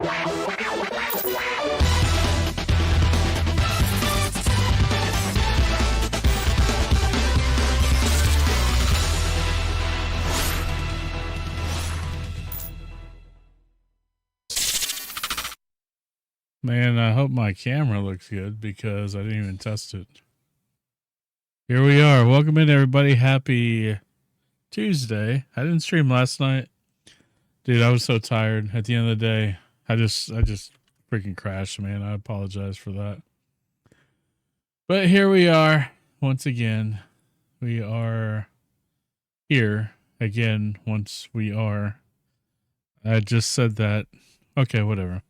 Man, I hope my camera looks good because I didn't even test it. Here we are. Welcome in, everybody. Happy Tuesday. I didn't stream last night. Dude, I was so tired at the end of the day. I just freaking crashed, man. I apologize for that. But here we are once again. We are here again once we are. I just said that. Okay, whatever.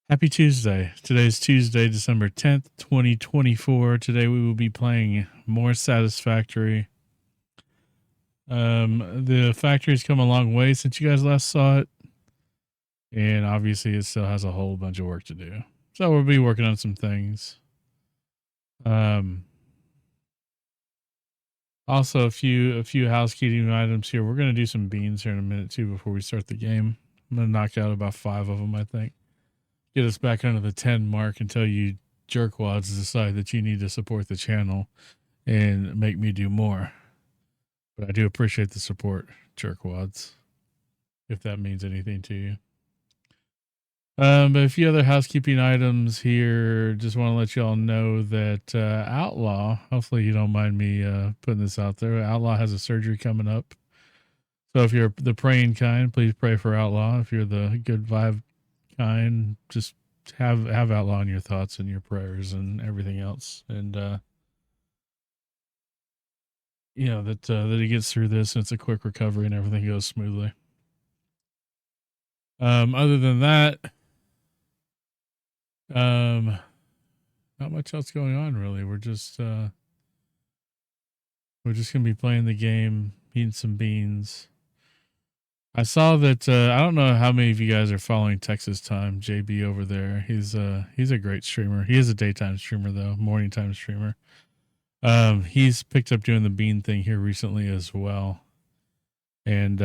Happy Tuesday. Today's Tuesday, December 10th, 2024. Today we will be playing more Satisfactory. The factory's come a long way since you guys last saw it. And obviously it still has a whole bunch of work to do. So we'll be working on some things. Also a few housekeeping items here. We're going to do some beans here in a minute too before we start the game. I'm going to knock out about 5 of them, I think. Get us back under the 10 mark until you jerkwads decide that you need to support the channel and make me do more. But I do appreciate the support, jerkwads, if that means anything to you. But a few other housekeeping items here. Just want to let you all know that Outlaw, hopefully you don't mind me putting this out there. Outlaw has a surgery coming up. So if you're the praying kind, please pray for Outlaw. If you're the good vibe kind, just have Outlaw in your thoughts and your prayers and everything else. And, you know, that he gets through this and it's a quick recovery and everything goes smoothly. Other than that, not much else going on really. We're just gonna be playing the game, eating some beans. I saw that I don't know how many of you guys are following Texas Time, JB over there. He's a great streamer. He is a daytime streamer though, morning time streamer. He's picked up doing the bean thing here recently as well. And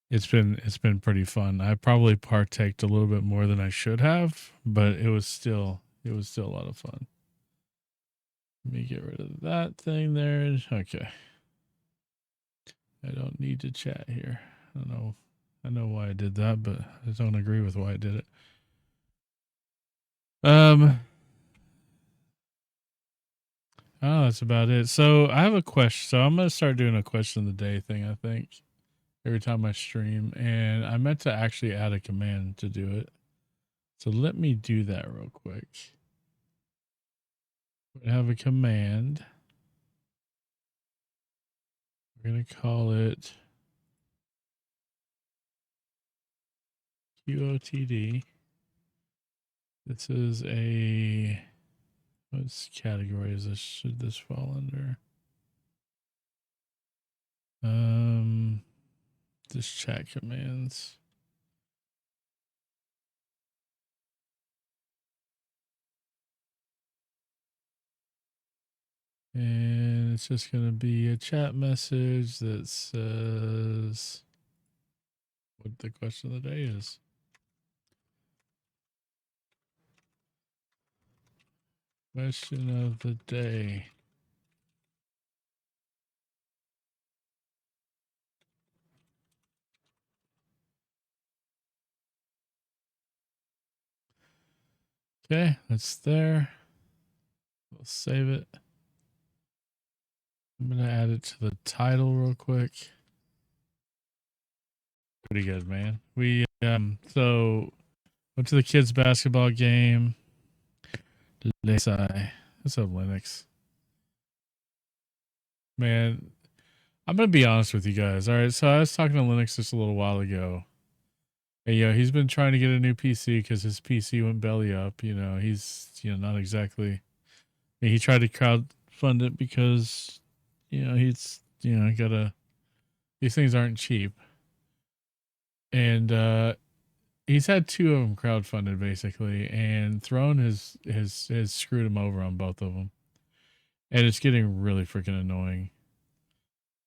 it's been pretty fun. I probably partaked a little bit more than I should have, but it was still a lot of fun. Let me get rid of that thing there. Okay. I don't need to chat here. I know why I did that, but I don't agree with why I did it. Oh, that's about it. So I have a question. So I'm going to start doing a question of the day thing, I think, every time I stream. And I meant to actually add a command to do it. So let me do that real quick. We have a command. We're going to call it QOTD. This is a, what category is this? Should this fall under? Just chat commands. And it's just going to be a chat message that says what the question of the day is. Question of the day. Okay, that's there. We'll save it. I'm going to add it to the title real quick. Pretty good, man. We, so went to the kids' basketball game. What's up, Linux? Man, I'm going to be honest with you guys. All right, so I was talking to Linux just a little while ago. And, you know, he's been trying to get a new PC because his PC went belly up. You know, he's, you know, not exactly. I mean, he tried to crowdfund it because, you know, he's, you know, these things aren't cheap. And he's had 2 of them crowdfunded basically, and Throne has screwed him over on both of them. And it's getting really freaking annoying.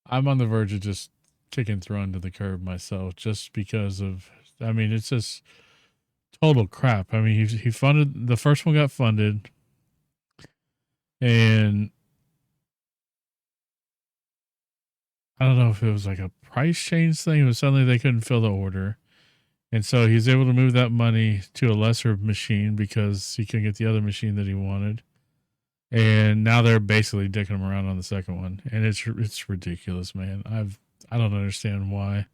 I'm on the verge of just kicking Throne to the curb myself just because of. I mean, it's just total crap. I mean, he funded the first one, got funded, and I don't know if it was like a price change thing. It was suddenly they couldn't fill the order. And so he's able to move that money to a lesser machine because he couldn't get the other machine that he wanted. And now they're basically dicking him around on the second one. And it's ridiculous, man. I don't understand why.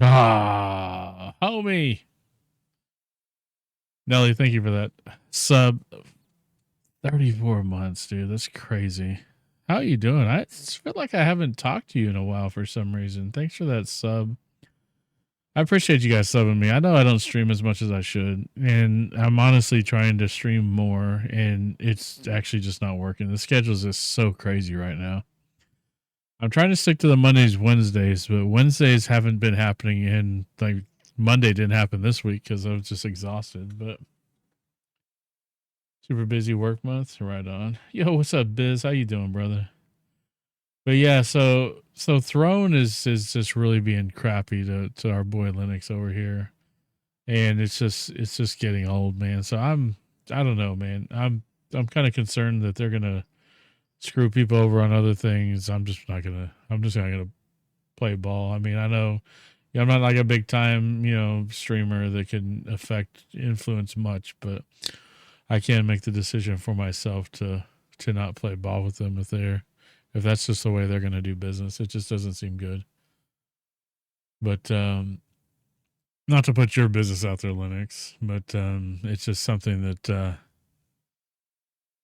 Ah, homie. Nelly, thank you for that sub. 34 months, dude. That's crazy. How are you doing? I feel like I haven't talked to you in a while for some reason. Thanks for that sub. I appreciate you guys subbing me. I know I don't stream as much as I should, and I'm honestly trying to stream more, and it's actually just not working. The schedule is just so crazy right now. I'm trying to stick to the Mondays, Wednesdays, but Wednesdays haven't been happening, and like Monday didn't happen this week because I was just exhausted. But super busy work month, right on. Yo, what's up, Biz? How you doing, brother? But yeah, so Throne is just really being crappy to our boy Linux over here, and it's just getting old, man. So I don't know, man. I'm kind of concerned that they're gonna screw people over on other things. I'm just not gonna play ball. I mean, I know I'm not like a big time streamer that can influence much, but I can make the decision for myself to not play ball with them if that's just the way they're going to do business. It just doesn't seem good. But not to put your business out there, Linux, but it's just something that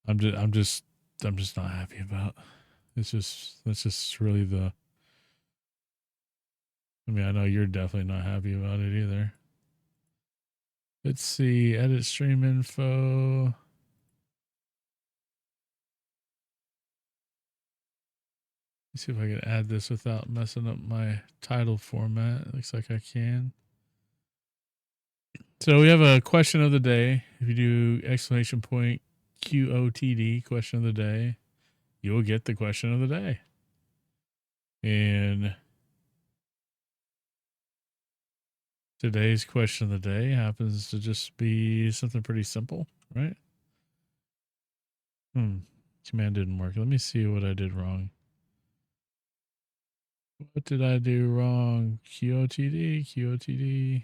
I'm just not happy about. That's just really the. I mean, I know you're definitely not happy about it either. Let's see, edit stream info. Let's see if I can add this without messing up my title format. It looks like I can. So we have a question of the day. If you do exclamation point QOTD question of the day, you will get the question of the day. And today's question of the day happens to just be something pretty simple, right? Command didn't work. Let me see what I did wrong. What did I do wrong? QOTD.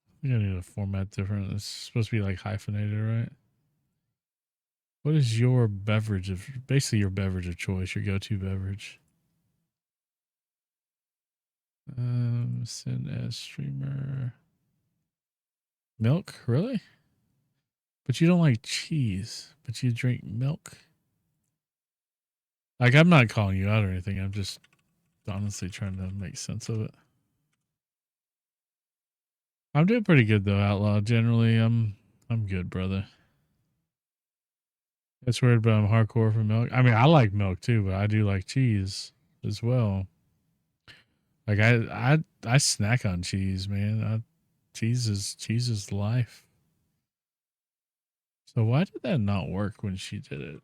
I think I need a format different. It's supposed to be like hyphenated, right? What is your beverage of basically your beverage of choice, your go-to beverage? Send as streamer. Milk, really? But you don't like cheese, but you drink milk? Like, I'm not calling you out or anything. I'm just honestly trying to make sense of it. I'm doing pretty good though, Outlaw. Generally, I'm good, brother. It's weird, but I'm hardcore for milk. I mean, I like milk too, but I do like cheese as well. Like I snack on cheese, man. Cheese is life. So why did that not work when she did it?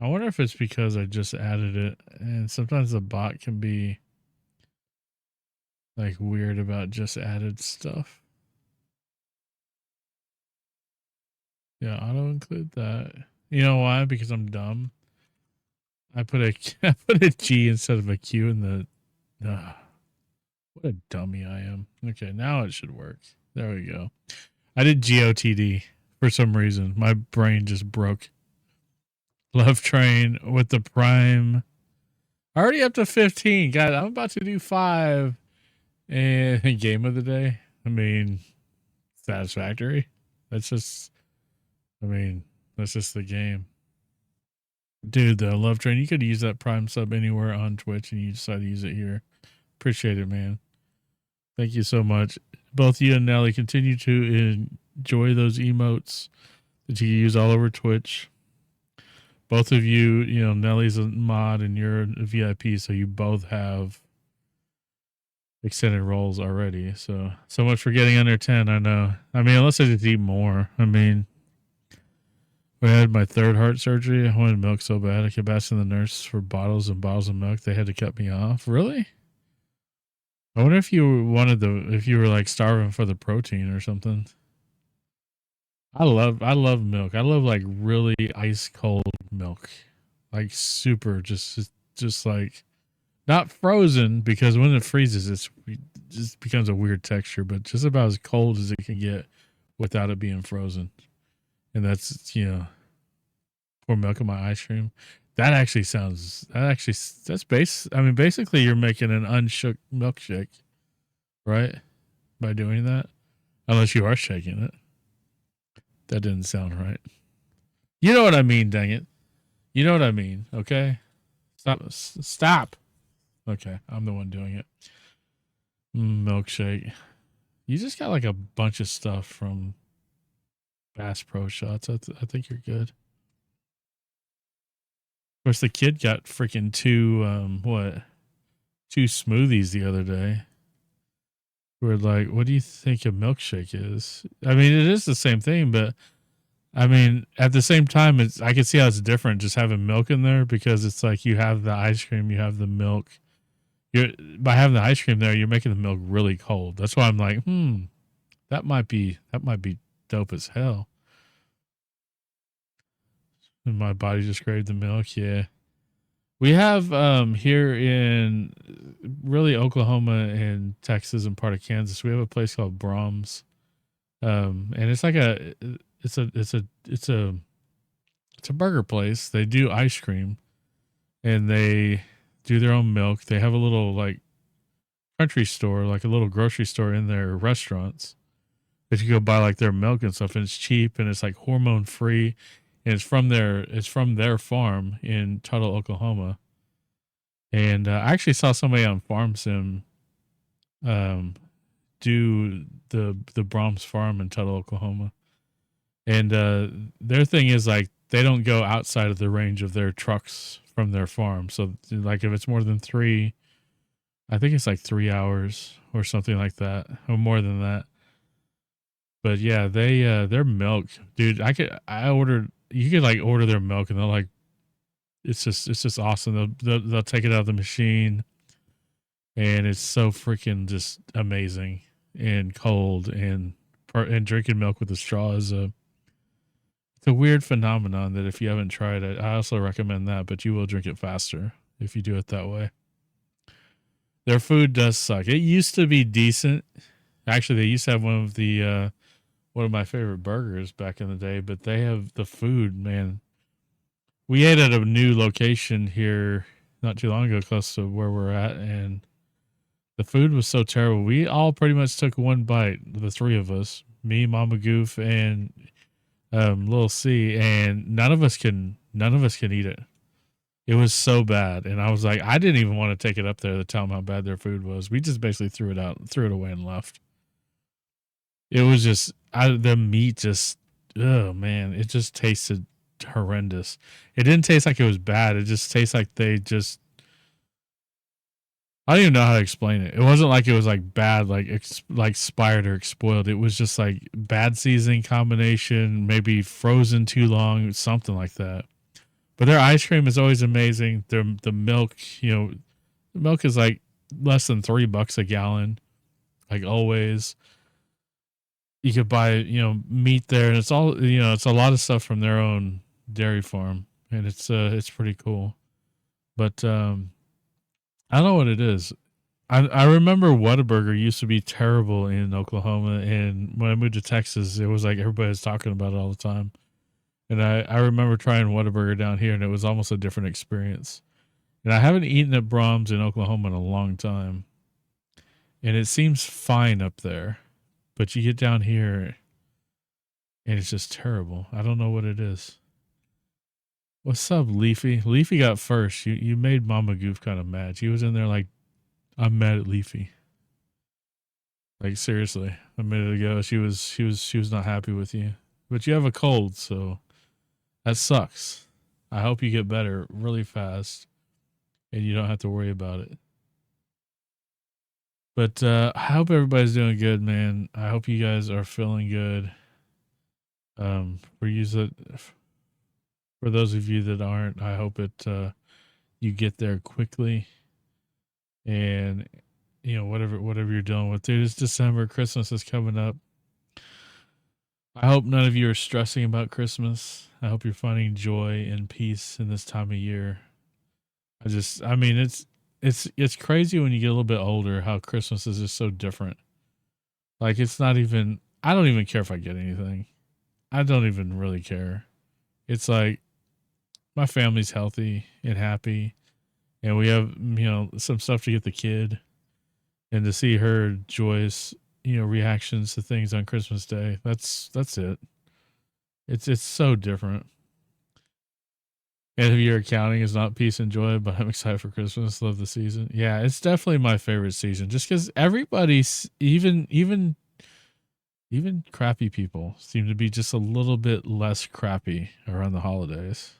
I wonder if it's because I just added it, and sometimes the bot can be like weird about just added stuff. Yeah, auto include that. You know why? Because I'm dumb. I put a G instead of a Q in the. What a dummy I am. Okay, now it should work. There we go. I did GOTD for some reason. My brain just broke. Love Train with the Prime. Already up to 15. Guys, I'm about to do 5. And game of the day. I mean, Satisfactory. That's just the game. Dude, the Love Train, you could use that Prime sub anywhere on Twitch and you decide to use it here. Appreciate it, man. Thank you so much. Both you and Nelly continue to enjoy those emotes that you use all over Twitch. Both of you, Nelly's a mod and you're a VIP, so you both have extended rolls already. So much for getting under 10. I know. I mean, unless I just eat more. I mean, when I had my third heart surgery, I wanted milk so bad. I kept asking the nurse for bottles and bottles of milk. They had to cut me off. Really? I wonder if you if you were like starving for the protein or something. I love milk. I love like really ice cold milk. Like super just like not frozen, because when it freezes it just becomes a weird texture, but just about as cold as it can get without it being frozen. And that's, pour milk in my ice cream. That's I mean, basically you're making an unshook milkshake, right? By doing that. Unless you are shaking it. That didn't sound right. You know what I mean, dang it. You know what I mean, okay? Stop. Okay, I'm the one doing it. Milkshake. You just got like a bunch of stuff from Bass Pro Shots. I think you're good. Of course, the kid got freaking two smoothies the other day. We're like, what do you think a milkshake is? I mean, it is the same thing, but I mean, at the same time, I can see how it's different just having milk in there, because it's like you have the ice cream, you have the milk. By having the ice cream there, you're making the milk really cold. That's why I'm like, that might be dope as hell. And my body just craved the milk. Yeah. We have here in really Oklahoma and Texas and part of Kansas, we have a place called Brahms. And it's like it's a burger place. They do ice cream and they do their own milk. They have a little like country store, like a little grocery store in their restaurants that you go buy like their milk and stuff, and it's cheap and it's like hormone free, and it's from their farm in Tuttle, Oklahoma. And I actually saw somebody on Farm Sim do the Brahms farm in Tuttle, Oklahoma. And their thing is like they don't go outside of the range of their trucks from their farm. So like if it's more than I think it's like 3 hours or something like that, or more than that. But yeah, their milk, dude. You could like order their milk, and they'll like, it's just awesome. They'll take it out of the machine, and it's so freaking just amazing and cold, and drinking milk with a straw is it's a weird phenomenon that if you haven't tried it, I also recommend that, but you will drink it faster if you do it that way. Their food does suck. It used to be decent. Actually, they used to have one of my favorite burgers back in the day, but they have the food, man. We ate at a new location here not too long ago, close to where we're at, and the food was so terrible. We all pretty much took one bite, the three of us, me, Mama Goof, and Little C, and none of us can eat it. It was so bad, and I was like, I didn't even want to take it up there to tell them how bad their food was. We just basically threw it away, and left. It was just the meat just, oh man, it just tasted horrendous. It didn't taste like it was bad. It just tastes like I don't even know how to explain it. It wasn't like it was like bad, like expired or spoiled. It was just like bad seasoning combination, maybe frozen too long, something like that. But their ice cream is always amazing. The milk, the milk is like less than $3 a gallon, like always. You could buy, meat there, and it's all, it's a lot of stuff from their own dairy farm, and it's pretty cool. But I don't know what it is. I remember Whataburger used to be terrible in Oklahoma, and when I moved to Texas, it was like everybody was talking about it all the time. And I remember trying Whataburger down here, and it was almost a different experience. And I haven't eaten at Brahms in Oklahoma in a long time, and it seems fine up there, but you get down here, and it's just terrible. I don't know what it is. What's up, Leafy? Leafy got first. You made Mama Goof kind of mad. She was in there like, I'm mad at Leafy. Like seriously, a minute ago she was not happy with you. But you have a cold, so that sucks. I hope you get better really fast and you don't have to worry about it. But I hope everybody's doing good, man. I hope you guys are feeling good. For you that, for those of you that aren't, I hope you get there quickly. And whatever you're dealing with, dude. It's December. Christmas is coming up. I hope none of you are stressing about Christmas. I hope you're finding joy and peace in this time of year. I mean, it's crazy when you get a little bit older how Christmas is just so different. Like it's not even. I don't even care if I get anything. I don't even really care. It's like my family's healthy and happy, and we have some stuff to get the kid, and to see her joyous reactions to things on Christmas Day. That's it. It's so different. And if your accounting is not peace and joy, but I'm excited for Christmas. Love the season. Yeah, it's definitely my favorite season. Just because everybody's even crappy people seem to be just a little bit less crappy around the holidays.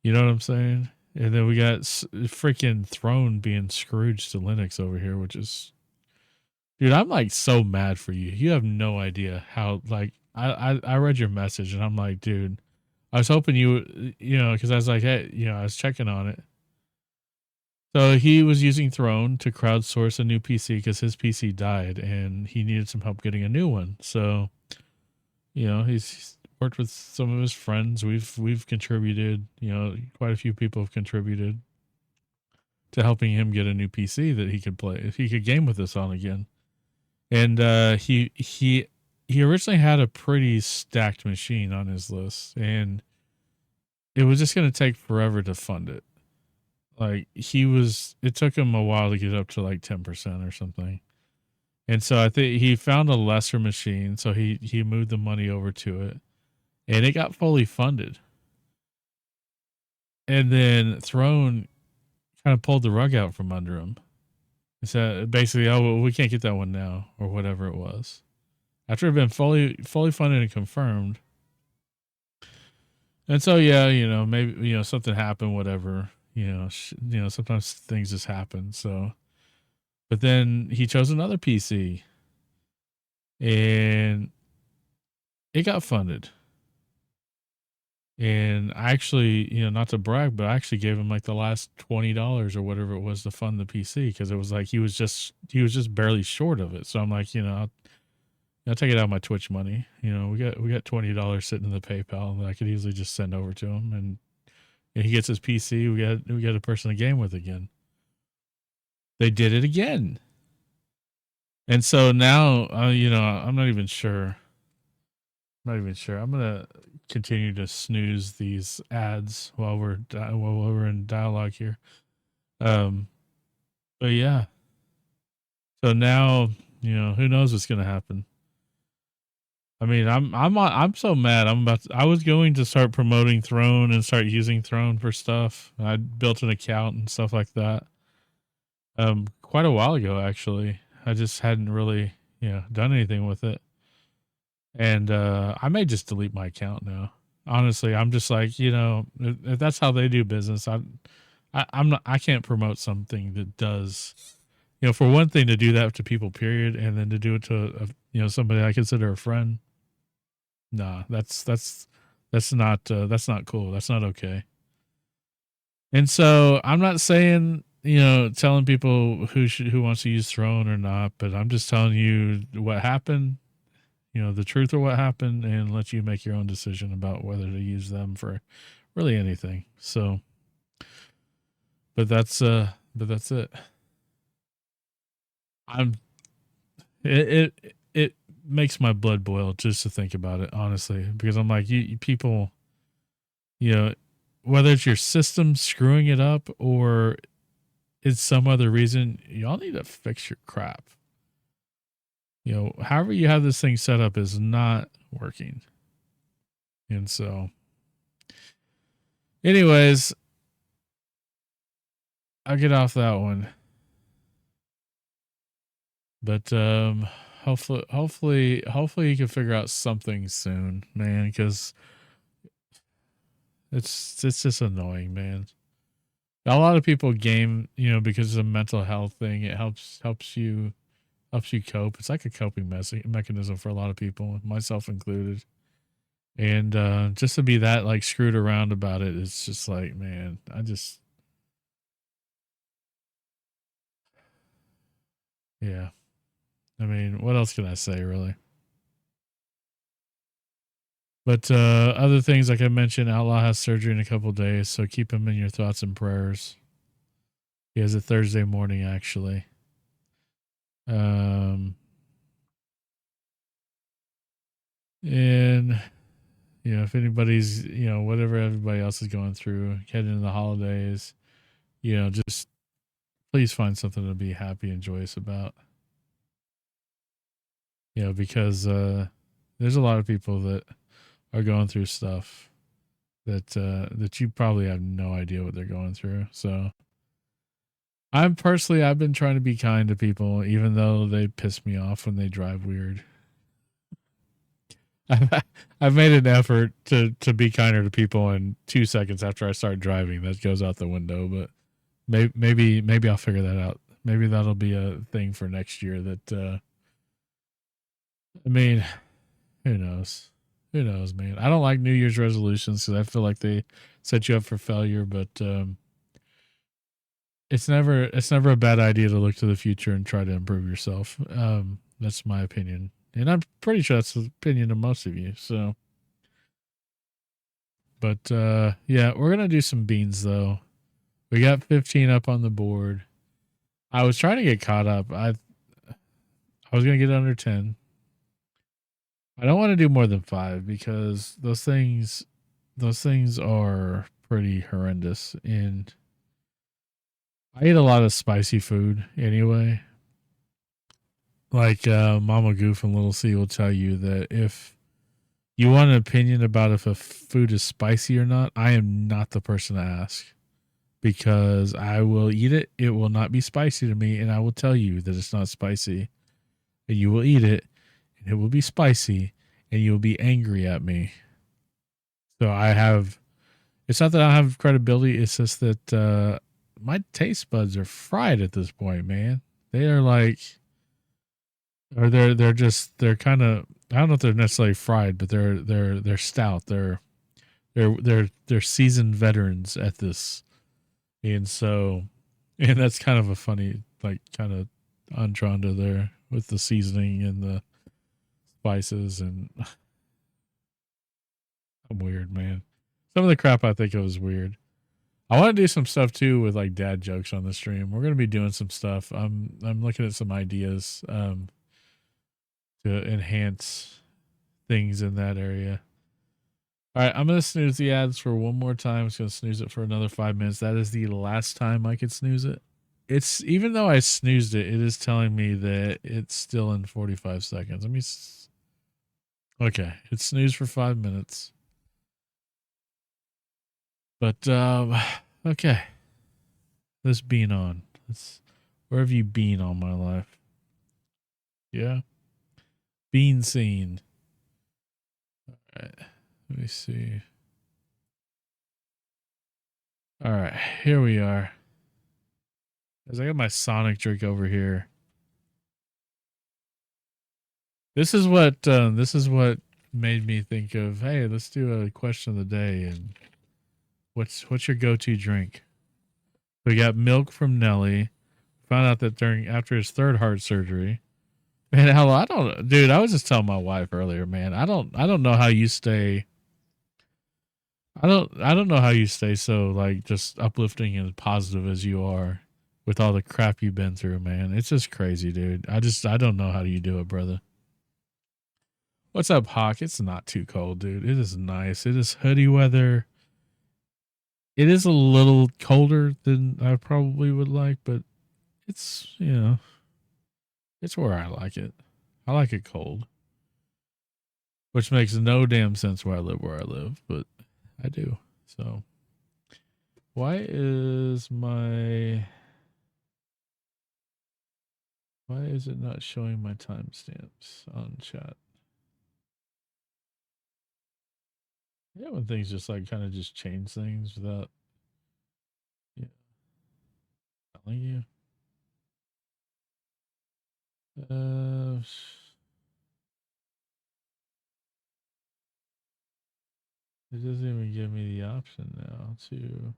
You know what I'm saying? And then we got freaking Throne being Scrooge to Linux over here, which is, dude, I'm like so mad for you. You have no idea how, like, I read your message and I'm like, dude, I was hoping because I was like, hey, I was checking on it. So he was using Throne to crowdsource a new PC because his PC died and he needed some help getting a new one. So, he's worked with some of his friends. We've contributed. Quite a few people have contributed to helping him get a new PC that he could play, he could game with us on again. And he originally had a pretty stacked machine on his list, and it was just going to take forever to fund it. Like it took him a while to get up to like 10% or something. And so I think he found a lesser machine, so he moved the money over to it, and it got fully funded. And then Throne kind of pulled the rug out from under him. He said basically, "Oh, well, we can't get that one now," or whatever it was. After it had been fully funded and confirmed. And so yeah, maybe something happened, whatever. Sometimes things just happen. So, but then he chose another PC, and it got funded. And I actually, not to brag, but I actually gave him like the last $20 or whatever it was to fund the PC, because it was like he was just barely short of it. So I'm like, I'll take it out of my Twitch money. We got $20 sitting in the PayPal that I could easily just send over to him, and he gets his PC. We got a person to game with again. They did it again, and so now, I'm not even sure. I'm gonna continue to snooze these ads while we're in dialogue here. But yeah. So now, who knows what's gonna happen. I mean, I'm so mad. I was going to start promoting Throne and start using Throne for stuff. I built an account and stuff like that. Quite a while ago actually. I just hadn't really, done anything with it. And I may just delete my account now. Honestly, I'm just like, if that's how they do business, I can't promote something that does, for one thing, to do that to people, period, and then to do it to somebody I consider a friend. Nah, that's not cool. That's not okay. And so I'm not saying, telling people who wants to use Throne or not, but I'm just telling you what happened, the truth of what happened, and let you make your own decision about whether to use them for really anything. So, but that's it. It makes my blood boil just to think about it, honestly, because I'm like, you people, whether it's your system screwing it up or it's some other reason, y'all need to fix your crap. However you have this thing set up is not working. And so, anyways, I'll get off that one. But hopefully you can figure out something soon, man, because it's just annoying, man. A lot of people game, you know, because of a mental health thing. It helps you cope. It's like a coping mechanism for a lot of people, myself included. And just to be that like screwed around about it, it's just like, man, yeah. I mean, what else can I say, really? But other things, like I mentioned, Outlaw has surgery in a couple days, so keep him in your thoughts and prayers. He has a Thursday morning, actually. Um, and you know, if anybody's, you know, whatever everybody else is going through, heading into the holidays, you know, just please find something to be happy and joyous about. You know, because there's a lot of people that are going through stuff that you probably have no idea what they're going through. So I've been trying to be kind to people, even though they piss me off when they drive weird. I've made an effort to be kinder to people, and 2 seconds after I start driving, that goes out the window. But maybe I'll figure that out. Maybe that'll be a thing for next year. That I mean, who knows? Who knows, man? I don't like New Year's resolutions because I feel like they set you up for failure. But it's never a bad idea to look to the future and try to improve yourself. That's my opinion, and I'm pretty sure that's the opinion of most of you. So, but yeah, we're gonna do some beans though. We got 15 up on the board. I was trying to get caught up. I was gonna get under 10. I don't want to do more than 5 because those things are pretty horrendous, and I eat a lot of spicy food anyway. Like Mama Goof and Little C will tell you that if you want an opinion about if a food is spicy or not, I am not the person to ask because I will eat it. It will not be spicy to me, and I will tell you that it's not spicy. And you will eat it, and it will be spicy, and you will be angry at me. So I have. It's not that I don't have credibility. It's just that my taste buds are fried at this point, man. They are like, or they're kind of. I don't know if they're necessarily fried, but they're stout. They're seasoned veterans at this, and so, and that's kind of a funny like kind of entendre there with the seasoning and the spices, and I'm weird, man. Some of the crap I think of is weird. I want to do some stuff too with like dad jokes on the stream. We're gonna be doing some stuff. I'm looking at some ideas to enhance things in that area. All right, I'm gonna snooze the ads for one more time. I'm just gonna snooze it for another 5 minutes. That is the last time I could snooze it. It's even though I snoozed it, it is telling me that it's still in 45 seconds. Let me. Okay, it's snoozed for 5 minutes. But okay, let's bean on. Where have you been all my life? Yeah, bean scene. All right, let me see. All right, here we are. As I got my Sonic drink over here. This is what made me think of, hey, let's do a question of the day. And what's your go-to drink? We got milk from Nelly. Found out that after his third heart surgery. Man, hell, I don't, dude. I was just telling my wife earlier, man. I don't know how you stay. I don't know how you stay so like just uplifting and positive as you are with all the crap you've been through, man. It's just crazy, dude. I don't know how you do it, brother. What's up, Hawk? It's not too cold, dude. It is nice. It is hoodie weather. It is a little colder than I probably would like, but it's, it's where I like it. I like it cold, which makes no damn sense where I live, but I do. So, why is it not showing my timestamps on chat? Yeah, when things just like kind of just change things without. Yeah. It doesn't even give me the option now to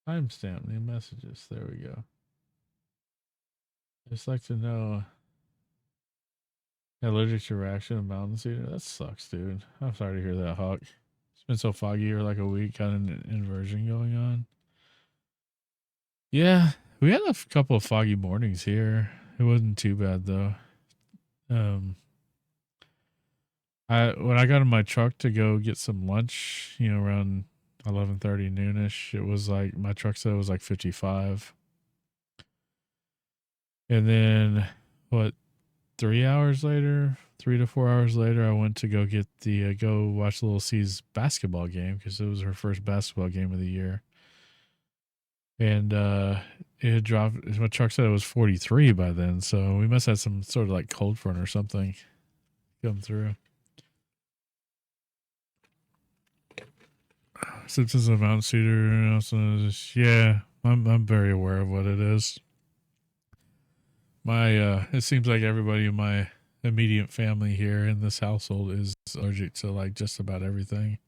timestamp new messages. There we go. I just like to know allergic to reaction of mountain cedar. That sucks, dude. I'm sorry to hear that, Hawk. It's been so foggy for like a week, kind of an inversion going on. Yeah, we had a couple of foggy mornings here. It wasn't too bad though. When I got in my truck to go get some lunch, around 11:30 noonish, it was like my truck said it was like 55. And then what, 3 to 4 hours later, I went to go get go watch Little C's basketball game because it was her first basketball game of the year. And it had dropped. My truck said it was 43 by then, so we must have some sort of like cold front or something come through. Simpsons of Mount Cedar. Yeah, I'm very aware of what it is. It seems like everybody in my immediate family here in this household is allergic to like just about everything.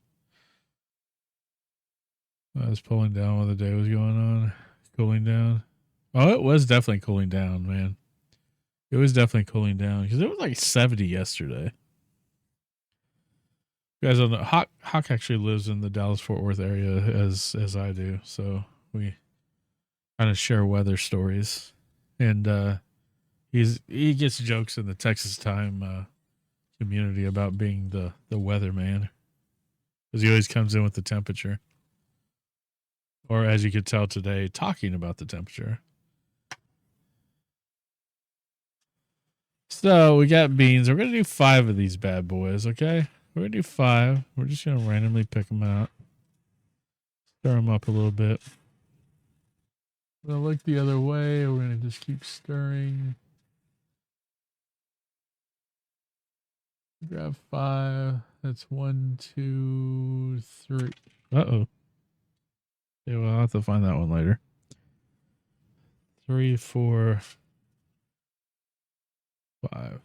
I was pulling down while the day was going on, cooling down. Oh, it was definitely cooling down, man. It was definitely cooling down because it was like 70 yesterday. You guys don't know, Hawk actually lives in the Dallas-Fort Worth area as I do, so we kind of share weather stories, and he gets jokes in the Texas Time community about being the weatherman because he always comes in with the temperature, or as you could tell today, talking about the temperature. So we got beans. We're gonna do 5 of these bad boys. Okay, we're gonna do 5. We're just gonna randomly pick them out, stir them up a little bit. We're gonna look the other way. We're gonna just keep stirring. Grab 5. That's 1, 2, 3. Uh-oh. Yeah, well, I'll have to find that one later. 3, 4, 5.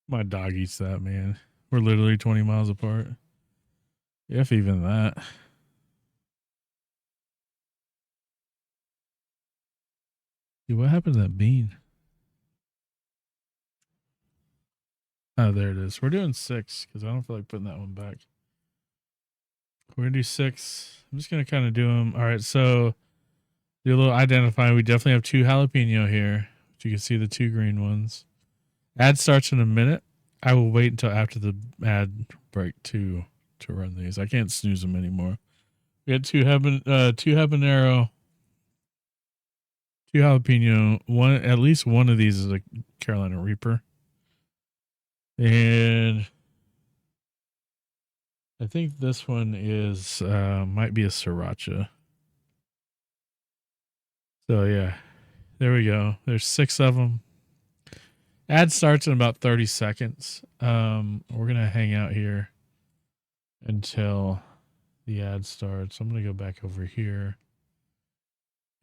My dog eats that, man. We're literally 20 miles apart. If even that. Dude, what happened to that bean? Oh, there it is. We're doing 6 because I don't feel like putting that one back. We're going to do 6. I'm just going to kind of do them. All right, so do a little identifying. We definitely have 2 jalapeno here. But you can see the 2 green ones. Ad starts in a minute. I will wait until after the ad break to run these. I can't snooze them anymore. We had 2 habanero, 2 jalapeno. At least one of these is a Carolina Reaper. And I think this one is might be a sriracha. So yeah, there we go. There's 6 of them. Ad starts in about 30 seconds. We're gonna hang out here until the ad starts. I'm gonna go back over here,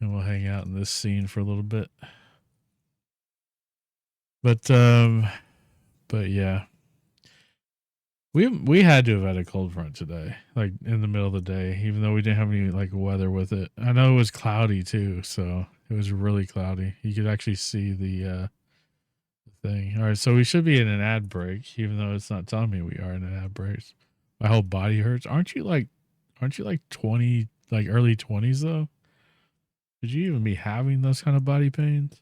and we'll hang out in this scene for a little bit. But yeah. We had to have had a cold front today, like in the middle of the day, even though we didn't have any like weather with it. I know it was cloudy too, so it was really cloudy. You could actually see the thing. All right, so we should be in an ad break, even though it's not telling me we are in an ad break. My whole body hurts. Aren't you like 20, like early 20s though? Could you even be having those kind of body pains?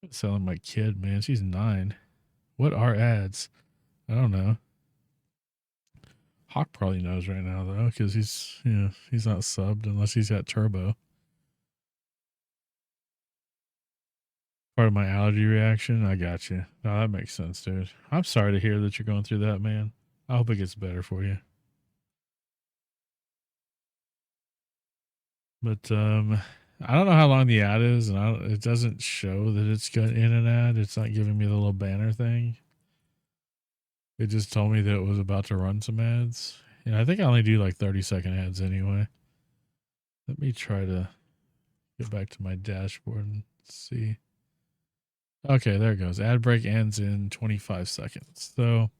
I'm selling my kid, man. She's 9. What are ads? I don't know. Hawk probably knows right now though, because he's not subbed unless he's got turbo. Part of my allergy reaction. I got you. No, that makes sense, dude. I'm sorry to hear that you're going through that, man. I hope it gets better for you. But I don't know how long the ad is, and it doesn't show that it's got in an ad. It's not giving me the little banner thing. It just told me that it was about to run some ads. And I think I only do like 30-second ads anyway. Let me try to get back to my dashboard and see. Okay, there it goes. Ad break ends in 25 seconds. So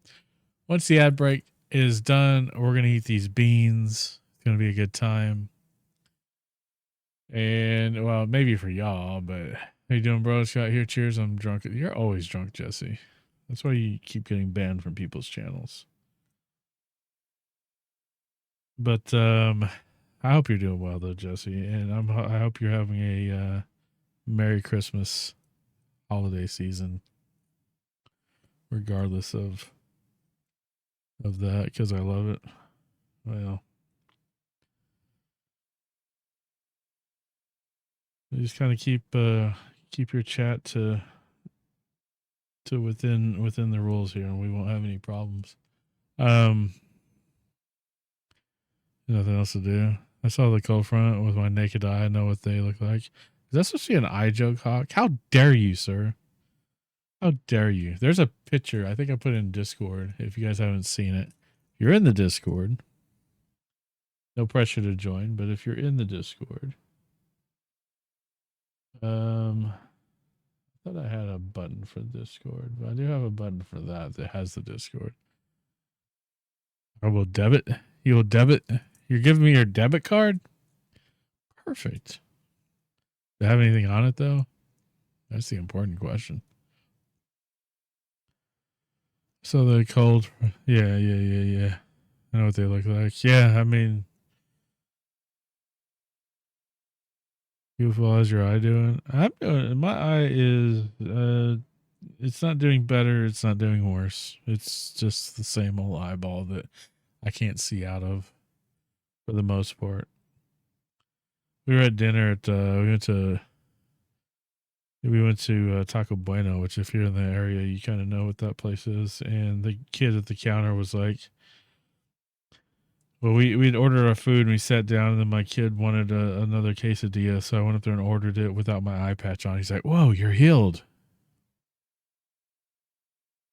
once the ad break is done, we're gonna eat these beans. It's gonna be a good time. And well, maybe for y'all, but how you doing, bro? Scott here. Cheers. I'm drunk. You're always drunk, Jesse. That's why you keep getting banned from people's channels. But I hope you're doing well though, Jesse, and I hope you're having a Merry Christmas holiday season, regardless of that, because I love it. Well, you just kind of keep your chat to within the rules here, and we won't have any problems. Nothing else to do. I saw the cold front with my naked eye. I know what they look like. Is that supposed to be an eye joke, Hawk? How dare you, sir? How dare you? There's a picture. I think I put it in Discord. If you guys haven't seen it, you're in the Discord. No pressure to join, but if you're in the Discord, I thought I had a button for Discord, but I do have a button for that has the Discord. I will debit. You will debit. You're giving me your debit card? Perfect. Do I have anything on it though? That's the important question. So the cold, yeah. I know what they look like. Yeah, I mean, beautiful. How's your eye doing? I'm doing. My eye is. It's not doing better. It's not doing worse. It's just the same old eyeball that I can't see out of, for the most part. We were at dinner at. We went to Taco Bueno, which if you're in the area, you kind of know what that place is. And the kid at the counter was like, well, we'd ordered our food and we sat down, and then my kid wanted another quesadilla, so I went up there and ordered it without my eye patch on. He's like, "Whoa, you're healed."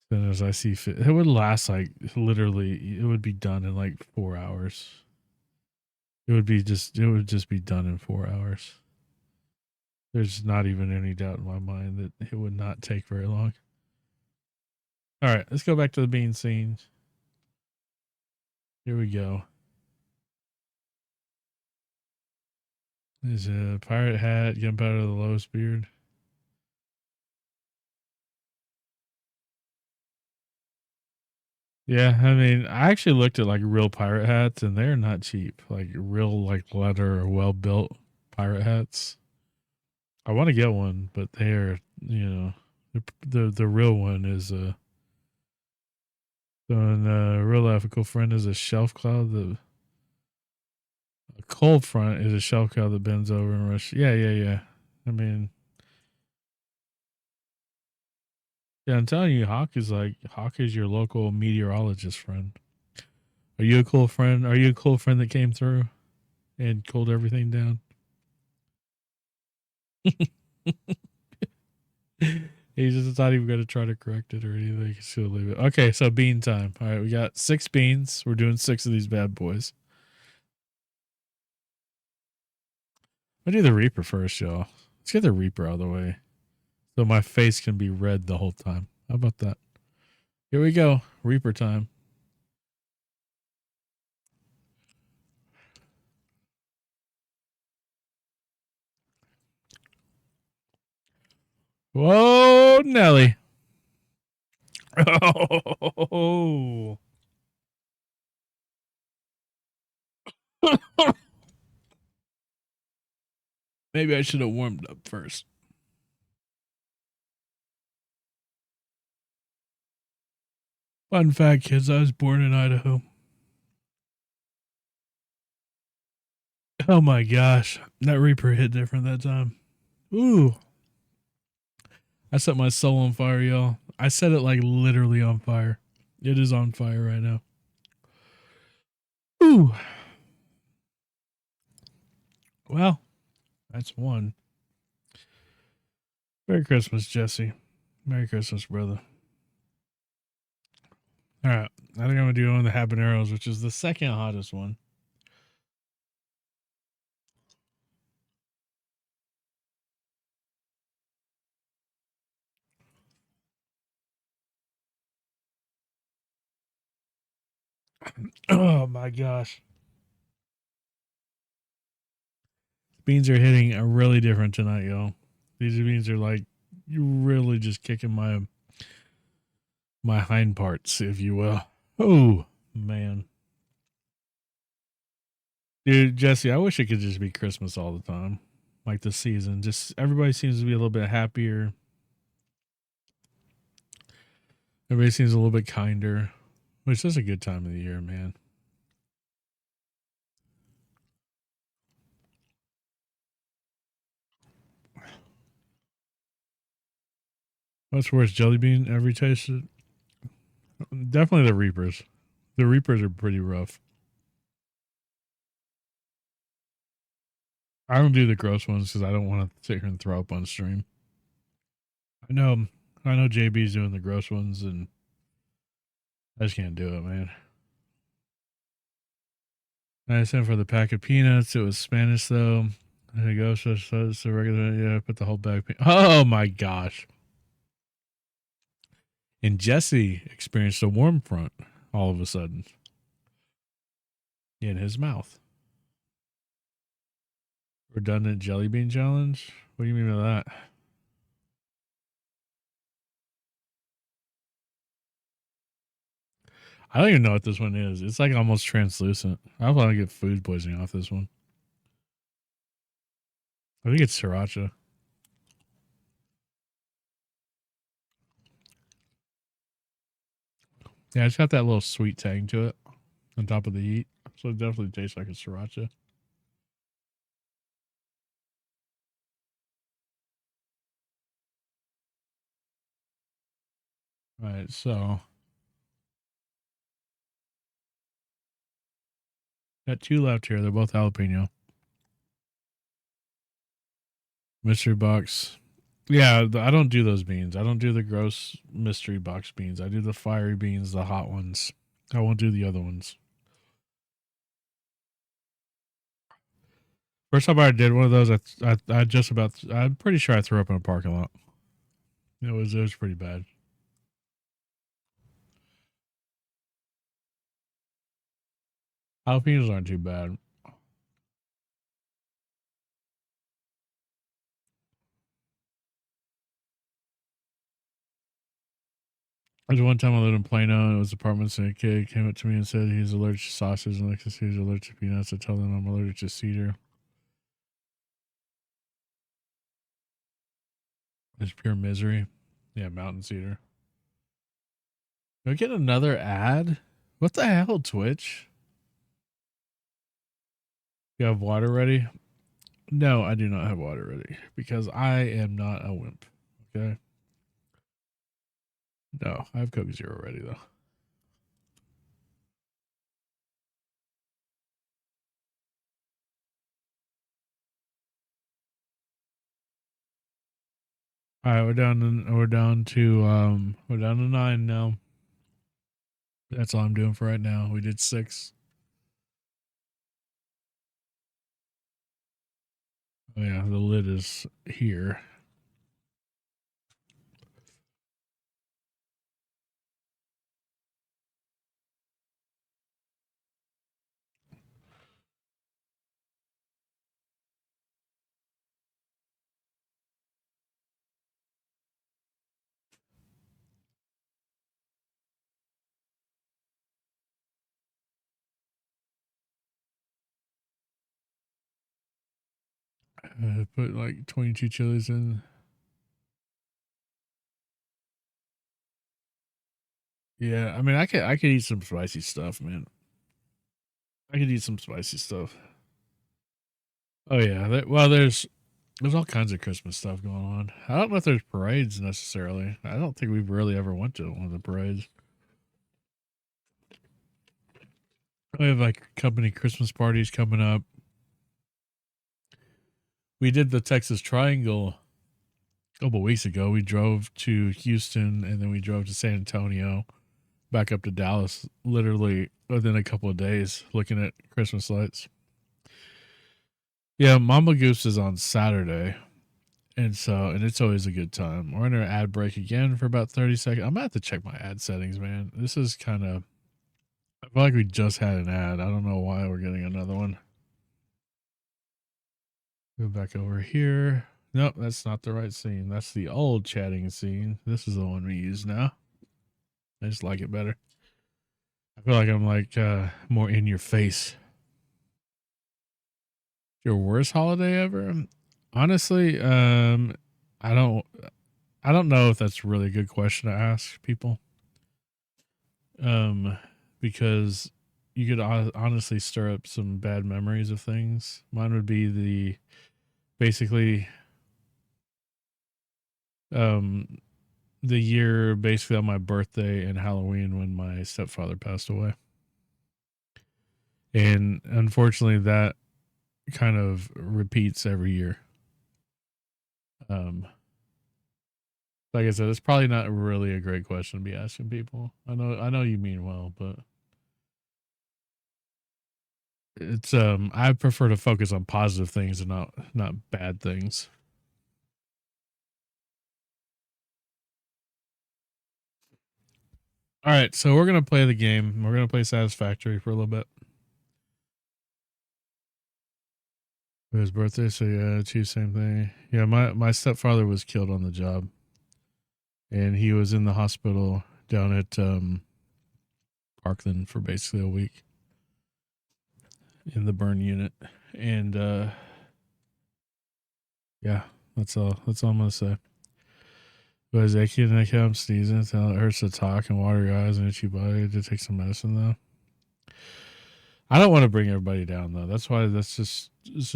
Then as I see fit, it would last like literally, it would be done in like 4 hours. It would just be done in 4 hours. There's not even any doubt in my mind that it would not take very long. All right, let's go back to the bean scenes. Here we go. There's a pirate hat, gunpowder the lowest beard. Yeah, I mean, I actually looked at like real pirate hats, and they're not cheap. Like real, like leather or well built pirate hats. I want to get one, but they're, the real one is a real ethical friend is a shelf cloud. A cold front is a shelf cloud that bends over and rush. Yeah. I mean, yeah, I'm telling you, Hawk is your local meteorologist friend. Are you a cool friend? Are you a cool friend that came through and cooled everything down? He just not even going to try to correct it or anything. He's going to leave it. Okay, so bean time. All right, we got 6 beans. We're doing 6 of these bad boys. I'll do the Reaper first, y'all. Let's get the Reaper out of the way so my face can be red the whole time. How about that? Here we go. Reaper time. Whoa, Nelly. Oh. Maybe I should have warmed up first. Fun fact, kids, I was born in Idaho. Oh my gosh. That Reaper hit different that time. Ooh. I set my soul on fire, y'all. I set it like literally on fire. It is on fire right now. Ooh. Well, that's one. Merry Christmas, Jesse. Merry Christmas, brother. All right. I think I'm going to do one of the habaneros, which is the second hottest one. Oh my gosh. Beans are hitting a really different tonight, yo. These beans are like really just kicking my hind parts, if you will. Oh man. Dude, Jesse, I wish it could just be Christmas all the time. Like the season. Just everybody seems to be a little bit happier. Everybody seems a little bit kinder. Which is a good time of the year, man. What's worse, jelly bean ever tasted? Definitely the Reapers. The Reapers are pretty rough. I don't do the gross ones because I don't want to sit here and throw up on stream. I know, I know JB's doing the gross ones, and I just can't do it, man. I sent for the pack of peanuts. It was Spanish though. There you go. So regular. Yeah, put the whole bag. Oh my gosh! And Jesse experienced a warm front all of a sudden in his mouth. Redundant jelly bean challenge? What do you mean by that? I don't even know what this one is. It's like almost translucent. I want to get food poisoning off this one. I think it's sriracha. Yeah, it's got that little sweet tang to it on top of the heat. So it definitely tastes like a sriracha. All right, so got two left here. They're both jalapeno. Mystery box. Yeah, I don't do those beans. I don't do the gross mystery box beans. I do the fiery beans, the hot ones. I won't do the other ones. First time I did one of those, I just about. I'm pretty sure I threw up in a parking lot. It was pretty bad. Jalapenos aren't too bad. There's one time I lived in Plano. It was apartments, and a kid came up to me and said he's allergic to sausage and he's allergic to peanuts. I tell him I'm allergic to cedar. It's pure misery. Yeah, mountain cedar. Do I get another ad? What the hell, Twitch? You have water ready? No, I do not have water ready because I am not a wimp. Okay. No, I have Coke Zero ready though. All right, we're down to 9 now. That's all I'm doing for right now. We did 6. Oh yeah, the lid is here. Put like 22 chilies in. Yeah, I mean, I could eat some spicy stuff, man. I could eat some spicy stuff. Oh yeah, well, there's all kinds of Christmas stuff going on. I don't know if there's parades necessarily. I don't think we've really ever went to one of the parades. We have like company Christmas parties coming up. We did the Texas Triangle a couple weeks ago. We drove to Houston and then we drove to San Antonio, back up to Dallas, literally within a couple of days, looking at Christmas lights. Yeah, Mama Goose is on Saturday. And it's always a good time. We're in our ad break again for about 30 seconds. I'm gonna have to check my ad settings, man. This is kind of feel like we just had an ad. I don't know why we're getting another one. Go back over here. Nope, that's not the right scene. That's the old chatting scene. This is the one we use now. I just like it better. I feel like I'm like more in your face. Your worst holiday ever? Honestly, I don't know if that's really a good question to ask people. Because you could honestly stir up some bad memories of things. Mine would be basically the year basically on my birthday and Halloween when my stepfather passed away. And unfortunately that kind of repeats every year. Like I said, it's probably not really a great question to be asking people. I know you mean well, but it's I prefer to focus on positive things and not bad things. All right, so we're gonna play the game. We're gonna play Satisfactory for a little bit. His birthday, so yeah, choose same thing. Yeah, my stepfather was killed on the job, and he was in the hospital down at Parkland for basically a week in the burn unit, and yeah, that's all I'm gonna say. But is achy and neck I'm sneezing? It hurts to talk and water your eyes and itchy body. To take some medicine though. I don't want to bring everybody down though. That's why let's just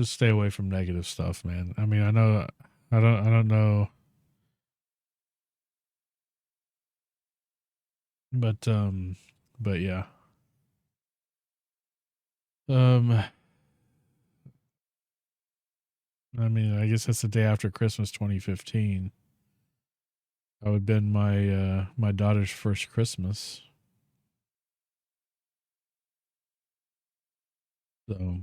stay away from negative stuff, man. I mean, I don't know, but yeah. I mean, I guess that's the day after Christmas 2015. That would have been my daughter's first Christmas. So,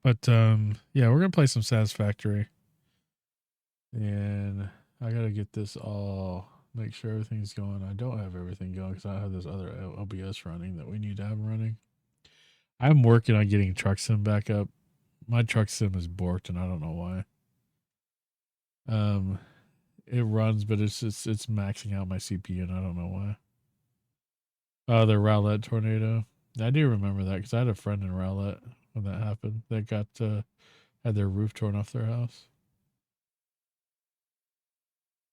but yeah, we're gonna play some Satisfactory, and I gotta get this all, make sure everything's going. I don't have everything going because I have this other OBS running that we need to have running. I'm working on getting Truck Sim back up. My Truck Sim is borked, and I don't know why. It runs, but it's maxing out my CPU, and I don't know why. Oh, the Rowlett tornado. I do remember that because I had a friend in Rowlett when that happened. They got had their roof torn off their house.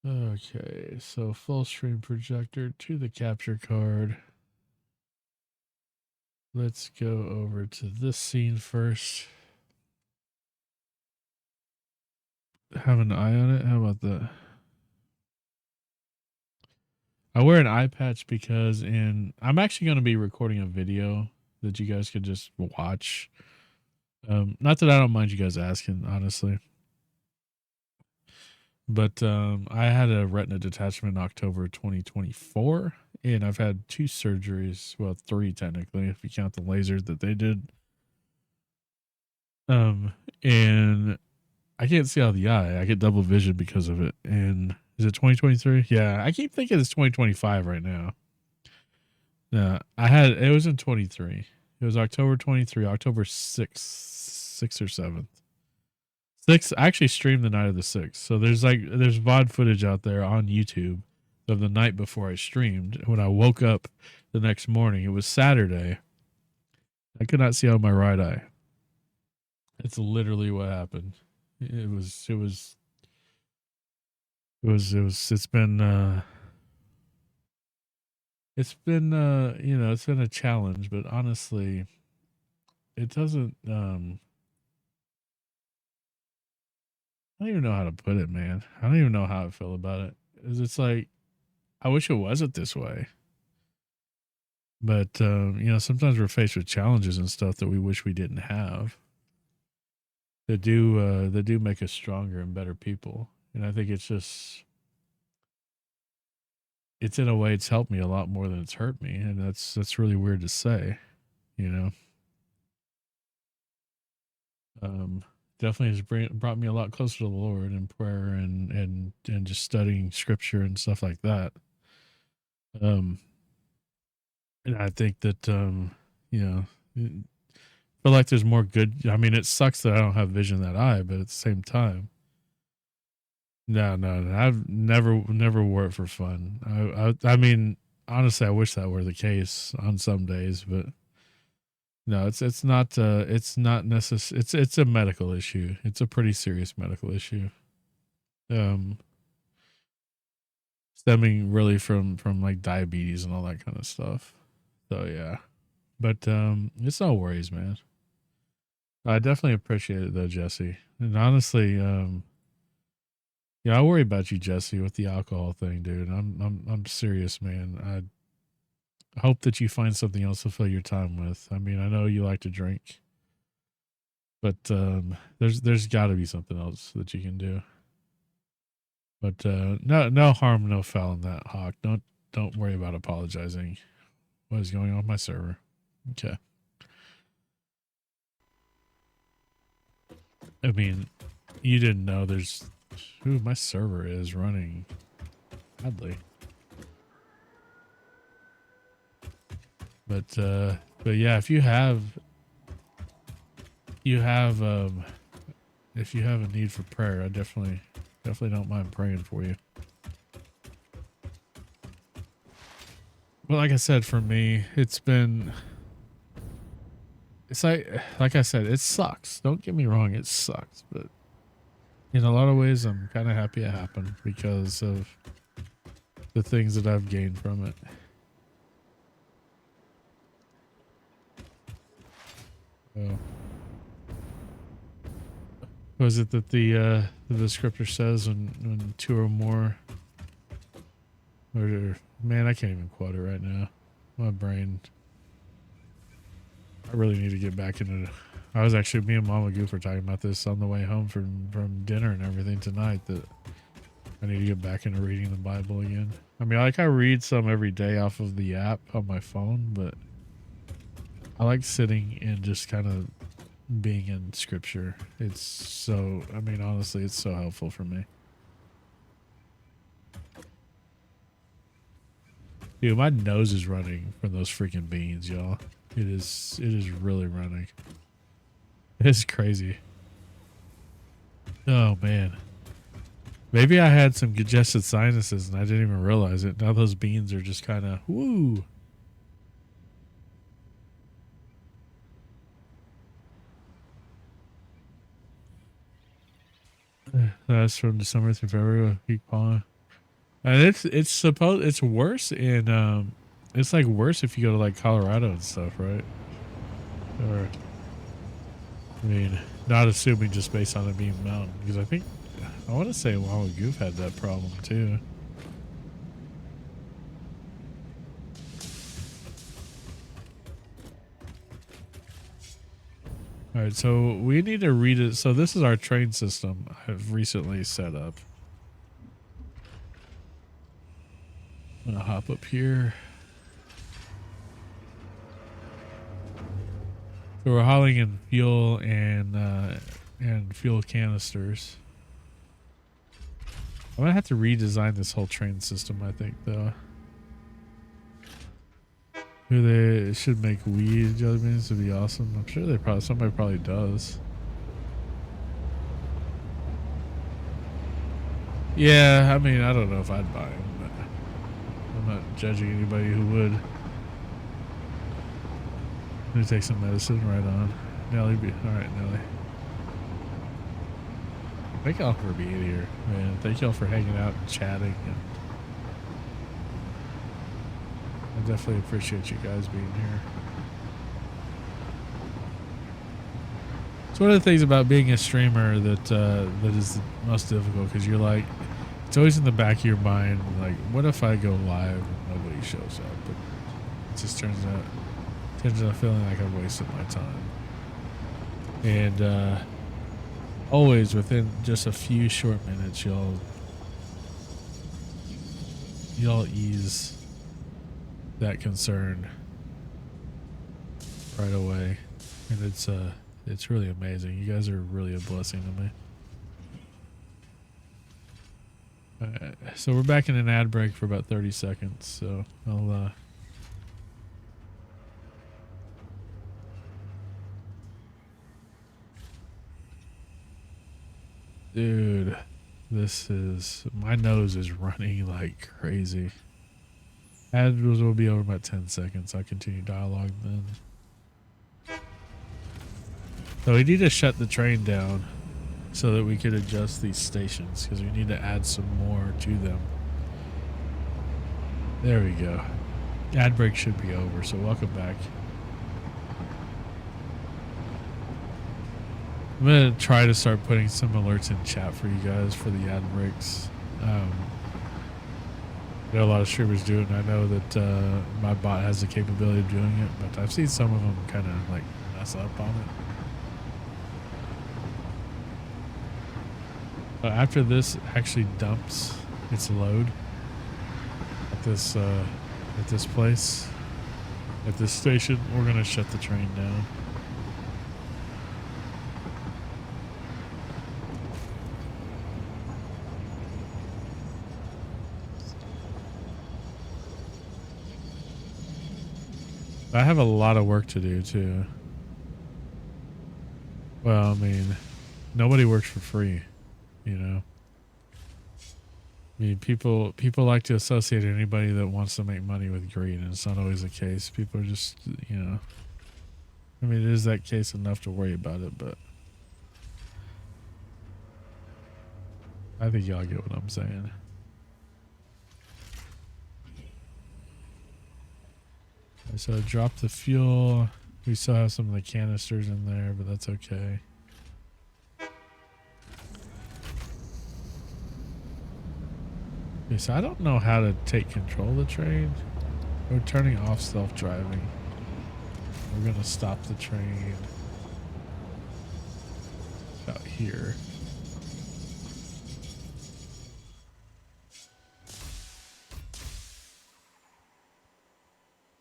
Okay, so full screen projector to the capture card. Let's go over to this scene first. Have an eye on it. How about that? I wear an eye patch because I'm actually going to be recording a video that you guys could just watch. Not that I don't mind you guys asking, honestly. But I had a retina detachment in October 2024, and I've had 2 surgeries. Well, 3 technically, if you count the laser that they did. And I can't see out of the eye. I get double vision because of it. And is it 2023? Yeah, I keep thinking it's 2025 right now. Yeah, it was in 23. It was October 23, October 6th or 7th. 6th, I actually streamed the night of the 6th. So there's VOD footage out there on YouTube of the night before I streamed. When I woke up the next morning, it was Saturday. I could not see out of my right eye. It's literally what happened. It's been it's been a challenge, but honestly, it doesn't I don't even know how to put it, man. I don't even know how I feel about it. It's like I wish it wasn't this way. But sometimes we're faced with challenges and stuff that we wish we didn't have. That do make us stronger and better people. And I think it's in a way it's helped me a lot more than it's hurt me, and that's really weird to say, you know. Definitely has brought me a lot closer to the Lord in prayer and just studying scripture and stuff like that. And I think that you know, feel like there's more good. I mean, it sucks that I don't have vision that eye, but at the same time, no. I've never wore it for fun. I mean, honestly, I wish that were the case on some days, but no, it's not necessary. It's a medical issue. It's a pretty serious medical issue. Um, Stemming really from like diabetes and all that kind of stuff. So yeah, but it's no worries, man. I definitely appreciate it though, Jesse. And honestly, yeah, I worry about you, Jesse, with the alcohol thing, dude. I'm serious, man. I hope that you find something else to fill your time with. I mean, I know you like to drink, but there's got to be something else that you can do. But no harm, no foul in that, Hawk. Don't worry about apologizing. What is going on with my server? Okay. I mean, you didn't know there's. Ooh, my server is running badly. But yeah, if you have if you have a need for prayer, I definitely don't mind praying for you. Well, like I said, for me, it's like I said, it sucks. Don't get me wrong, it sucks, but in a lot of ways, I'm kind of happy it happened because of the things that I've gained from it. Oh. Was it that the descriptor says when two or more, or man, I can't even quote it right now. My brain. I really need to get back into. I was actually, me and Mama Goof were talking about this on the way home from dinner and everything tonight, that I need to get back into reading the Bible again. I mean, I read some every day off of the app on my phone, but I like sitting and just kind of being in scripture. It's so, I mean, honestly, it's so helpful for me. Dude, my nose is running from those freaking beans, y'all. It is really running. It's crazy. Oh man. Maybe I had some congested sinuses and I didn't even realize it. Now those beans are just kind of woo. That's from December through February. Peak pollen. And it's worse in it's like worse if you go to like Colorado and stuff, right? Or I mean, not assuming just based on it being mountain, because I think I want to say Mama Goof had that problem too. All right, so we need to read it. So this is our train system I've recently set up. I'm gonna hop up here. So we're hauling in fuel and fuel canisters. I'm gonna have to redesign this whole train system, I think, though. They should make weed jelly beans to be awesome. I'm sure somebody probably does. Yeah, I mean, I don't know if I'd buy them, but I'm not judging anybody who would. Let me take some medicine. Right on. Nelly, alright, Nelly. Thank y'all for being here, man. Thank y'all for hanging out and chatting. And I definitely appreciate you guys being here. It's one of the things about being a streamer that is the most difficult, because you're like, it's always in the back of your mind, like, what if I go live and nobody shows up? But it just turns out feeling like I've wasted my time. And always within just a few short minutes, y'all ease that concern right away, and it's really amazing. You guys are really a blessing to me. So we're back in an ad break for about 30 seconds. So I'll Dude, this is... My nose is running like crazy. Ad will be over about 10 seconds. I'll continue dialogue then. So we need to shut the train down so that we could adjust these stations because we need to add some more to them. There we go. Ad break should be over, so welcome back. I'm going to try to start putting some alerts in chat for you guys for the ad breaks. I know a lot of streamers do it, and I know that my bot has the capability of doing it, but I've seen some of them kind of like mess up on it. But after this actually dumps its load at this place, at this station, we're gonna shut the train down. I have a lot of work to do too. Well, I mean, nobody works for free, you know. I mean, people like to associate anybody that wants to make money with greed, and it's not always the case. People are just, you know. I mean, it is that case enough to worry about it, but I think y'all get what I'm saying. So drop the fuel. We still have some of the canisters in there, but that's okay. Okay, so I don't know how to take control of the train. We're turning off self-driving. We're gonna stop the train about here.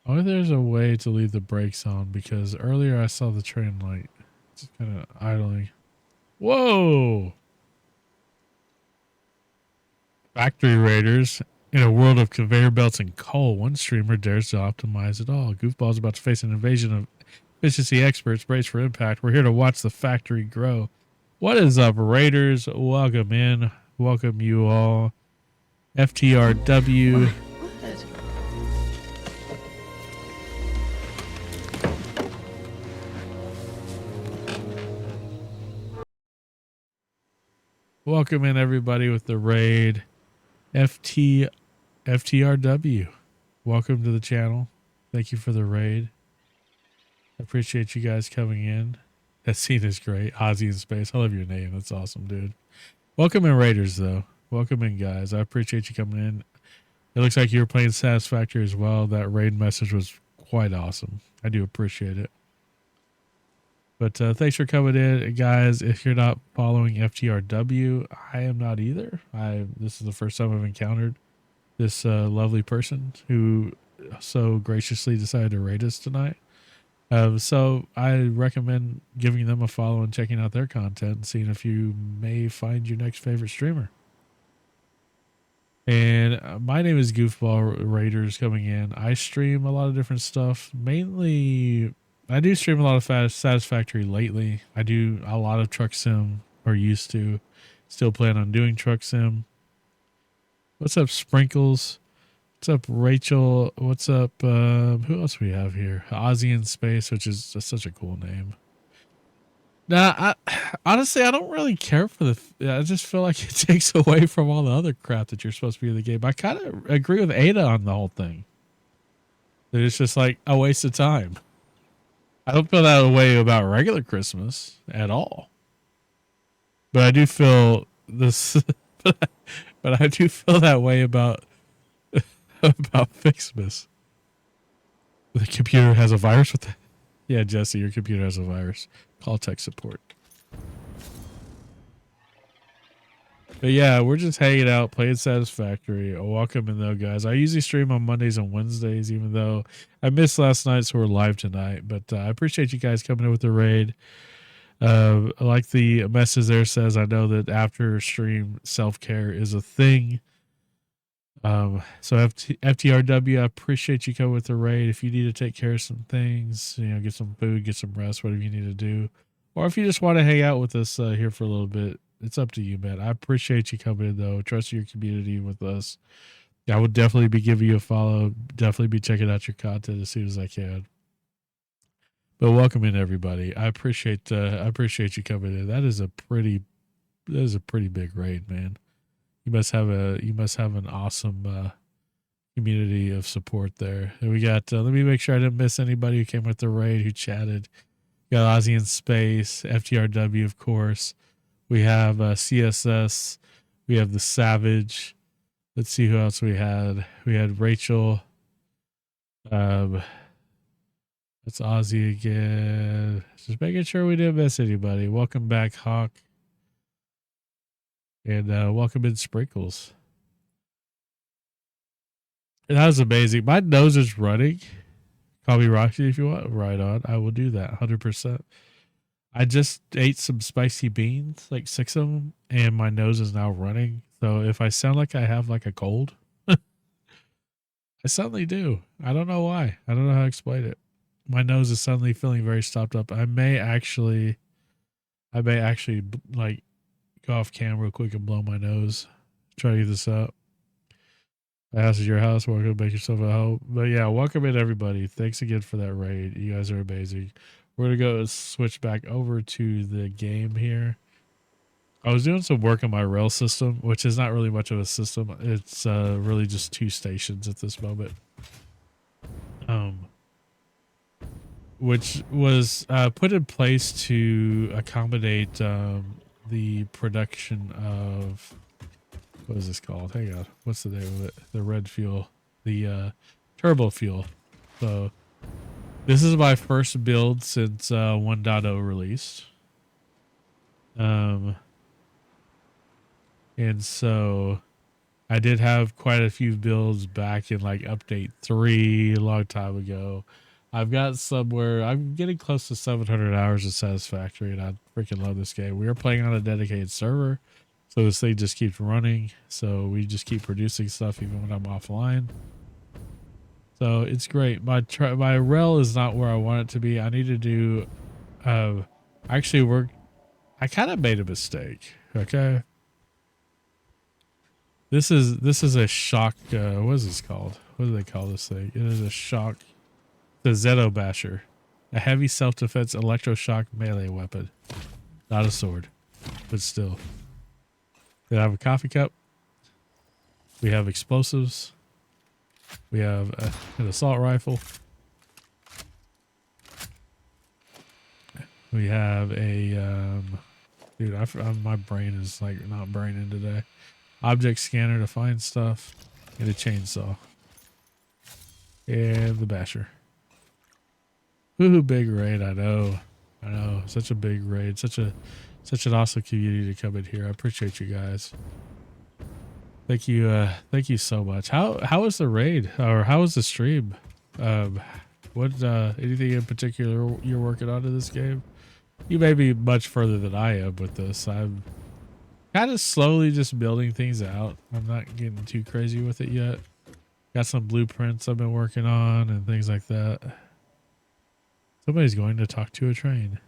I wonder if there's a way to leave the brakes on, because earlier I saw the train light just kind of idling. Whoa! Factory raiders. In a world of conveyor belts and coal, one streamer dares to optimize it all. Goofball's about to face an invasion of efficiency experts. Brace for impact. We're here to watch the factory grow. What is up, raiders? Welcome in. Welcome you all. FTRW. Welcome in everybody with the raid. FTRW. Welcome to the channel. Thank you for the raid. I appreciate you guys coming in. That scene is great. Ozzy in space. I love your name. That's awesome, dude. Welcome in, raiders, though. Welcome in, guys. I appreciate you coming in. It looks like you were playing Satisfactory as well. That raid message was quite awesome. I do appreciate it. But thanks for coming in, guys. If you're not following FTRW, I am not either. This is the first time I've encountered this lovely person who so graciously decided to raid us tonight. So I recommend giving them a follow and checking out their content and seeing if you may find your next favorite streamer. And my name is Goofball Raiders coming in. I stream a lot of different stuff. Mainly, I do stream a lot of Satisfactory lately. I do a lot of Truck Sim, or used to. Still plan on doing Truck Sim. What's up, Sprinkles? What's up, Rachel? What's up? Who else we have here? Ozzy in Space, which is just such a cool name. Nah, honestly, I don't really care for I just feel like it takes away from all the other crap that you're supposed to be in the game. I kind of agree with Ada on the whole thing. That it's just like a waste of time. I don't feel that way about regular Christmas at all. But I do feel this, but I do feel that way about Fixmas. The computer has a virus with that. Yeah, Jesse, your computer has a virus. Call tech support. But yeah, we're just hanging out, playing Satisfactory. Welcome in though, guys. I usually stream on Mondays and Wednesdays, even though I missed last night, so we're live tonight. But I appreciate you guys coming in with the raid. Like the message there says, I know that after stream, self-care is a thing. So FTRW, I appreciate you coming with the raid. If you need to take care of some things, you know, get some food, get some rest, whatever you need to do. Or if you just want to hang out with us here for a little bit, It's up to you, man. I appreciate you coming in, though. Trust your community with us. I will definitely be giving you a follow. Definitely be checking out your content as soon as I can. But welcome in, everybody. I appreciate you coming in. That is a pretty big raid, man. You must have an awesome community of support there. And we got. Let me make sure I didn't miss anybody who came with the raid, who chatted. We got Ozzy in Space, FTRW, of course. We have CSS. We have the Savage. Let's see who else we had. We had Rachel. That's Ozzy again. Just making sure we didn't miss anybody. Welcome back, Hawk. And welcome in, Sprinkles. And that was amazing. My nose is running. Call me Roxy if you want. Right on. I will do that 100%. I just ate some spicy beans, like 6 of them, and my nose is now running. So if I sound like I have like a cold, I suddenly do. I don't know why. I don't know how to explain it. My nose is suddenly feeling very stopped up. I may actually like go off camera real quick and blow my nose. Try to get this out. My house is your house. Welcome to make yourself at home. But yeah, welcome in, everybody. Thanks again for that raid. You guys are amazing. We're going to go switch back over to the game here. I was doing some work on my rail system, which is not really much of a system. It's really just 2 stations at this moment. Which was put in place to accommodate the production of, what is this called? Hang on. What's the name of it? The red fuel. The turbo fuel. So this is my first build since 1.0 released. And so I did have quite a few builds back in like update 3 a long time ago. I've got somewhere, I'm getting close to 700 hours of Satisfactory, and I freaking love this game. We are playing on a dedicated server, so this thing just keeps running. So we just keep producing stuff even when I'm offline. So it's great. My rel is not where I want it to be. I need to do, I kind of made a mistake. Okay. This is a shock, what is this called? What do they call this thing? It is a shock. The Zeto Basher, a heavy self-defense electroshock melee weapon. Not a sword, but still. Then I have a coffee cup. We have explosives. We have an assault rifle. We have a, dude, my brain is like not braining today. Object scanner to find stuff. And a chainsaw. And the basher. Woohoo, big raid. I know. Such a big raid. Such an awesome community to come in here. I appreciate you guys. Thank you so much. How was the raid? Or how was the stream? What anything in particular you're working on in this game? You may be much further than I am with this. I'm kind of slowly just building things out. I'm not getting too crazy with it yet. Got some blueprints I've been working on and things like that. Somebody's going to talk to a train.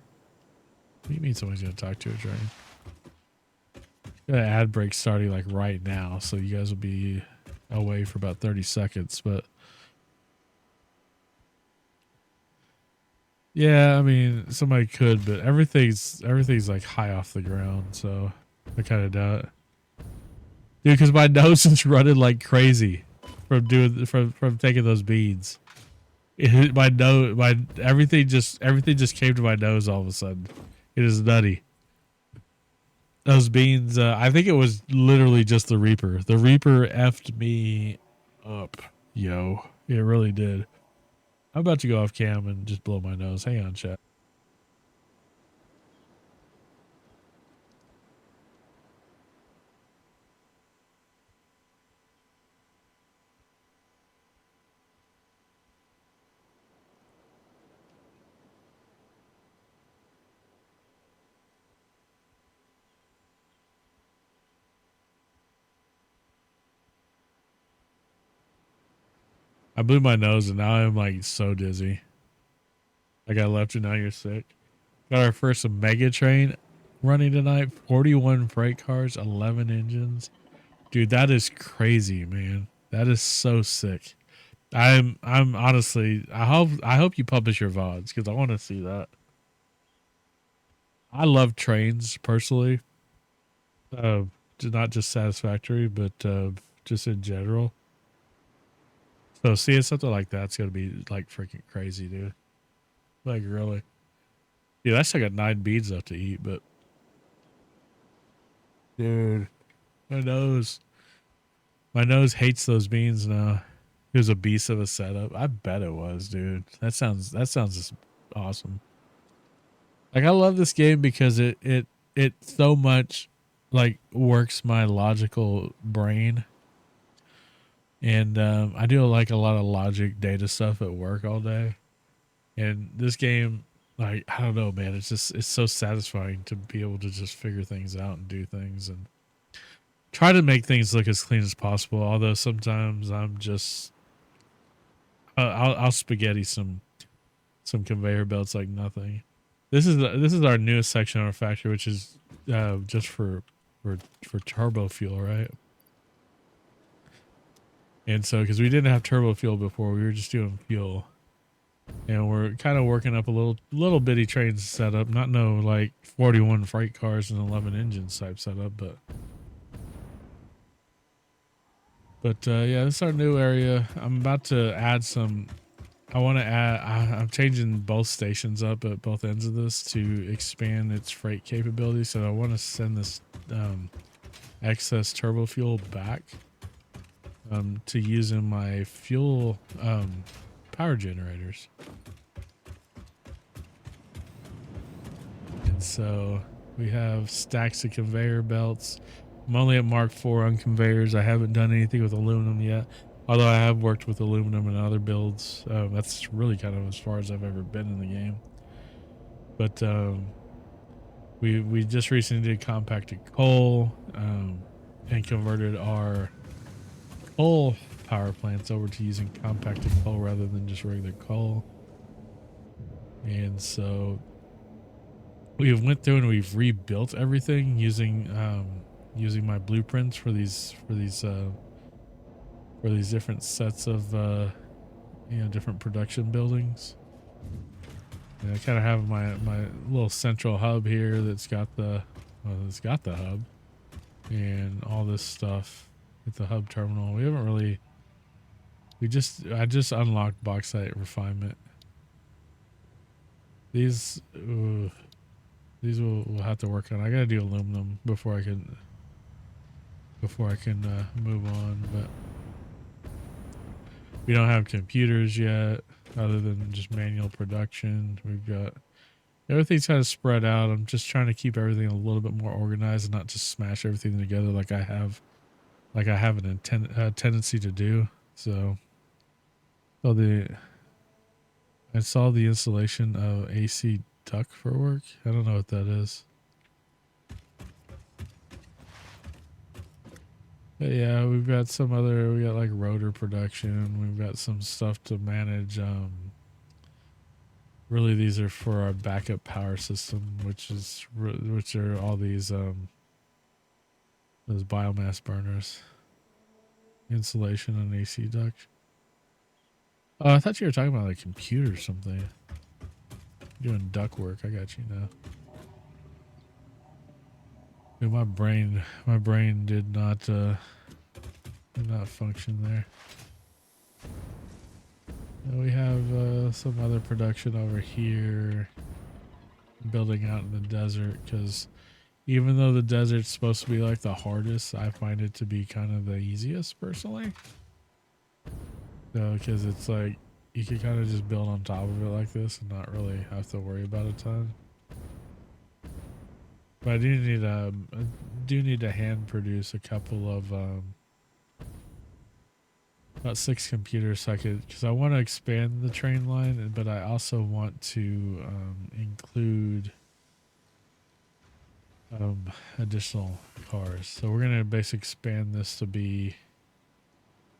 What do you mean somebody's going to talk to a train? Got an ad break starting like right now, so you guys will be away for about 30 seconds. But yeah, I mean, somebody could, but everything's like high off the ground, so I kind of doubt it. Dude, because my nose is running like crazy from taking those beads. My nose, everything just came to my nose all of a sudden. It is nutty. Those beans, I think it was literally just the Reaper. The Reaper effed me up, yo. It really did. I'm about to go off cam and just blow my nose. Hang on, chat. I blew my nose and now I'm like so dizzy. I got left and now you're sick. Got our first mega train. running tonight. 41 freight cars, 11 engines. Dude, that is crazy, man. That is so sick. I'm honestly, I hope you publish your VODs because I want to see that. I love trains personally. Uh, not just Satisfactory, but just in general. So seeing something like that's gonna be like freaking crazy, dude. Like really. Dude, I still got 9 beans left to eat, but dude, my nose, my nose hates those beans now. It was a beast of a setup. I bet it was, dude. That sounds just awesome. Like I love this game because it so much like works my logical brain, and I do like a lot of logic data stuff at work all day. And this game, like I don't know, man, it's so satisfying to be able to just figure things out and do things and try to make things look as clean as possible. Although sometimes I'm just I'll spaghetti some conveyor belts like nothing. This is our newest section on our factory, which is just for turbo fuel, right? And so because we didn't have turbo fuel before, we were just doing fuel, and we're kind of working up a little bitty train setup. Not no like 41 freight cars and 11 engines type setup, but yeah, this is our new area. I'm about to add some. I want to add. I'm changing both stations up at both ends of this to expand its freight capability. So I want to send this excess turbo fuel back to use in my fuel power generators. And so we have stacks of conveyor belts. I'm only at Mark IV on conveyors. I haven't done anything with aluminum yet. Although I have worked with aluminum in other builds. That's really kind of as far as I've ever been in the game. But we just recently did compacted coal and converted our coal power plants over to using compacted coal rather than just regular coal. And so we went through and we've rebuilt everything using my blueprints for these different sets of different production buildings. And I kind of have my little central hub here that's got the hub and all this stuff at the hub terminal. We haven't really I just unlocked bauxite refinement. These will have to work on. I gotta do aluminum before I can move on, but we don't have computers yet other than just manual production. We've got everything's kind of spread out. I'm just trying to keep everything a little bit more organized and not just smash everything together like I have a tendency to do. So I saw the installation of AC duct for work. I don't know what that is. But yeah, we got like rotor production. We've got some stuff to manage. Really, these are for our backup power system, which are all these those biomass burners. Insulation and AC duct. Oh, I thought you were talking about like computer or something. Doing duct work. I got you now. Dude, my brain did not function there. And we have some other production over here, building out in the desert, because even though the desert's supposed to be like the hardest, I find it to be kind of the easiest personally. So, because it's like you can kind of just build on top of it like this and not really have to worry about a ton. But I do need to hand produce a couple of about 6 computers so because I want to expand the train line, but I also want to include additional cars. So we're gonna basically expand this to be,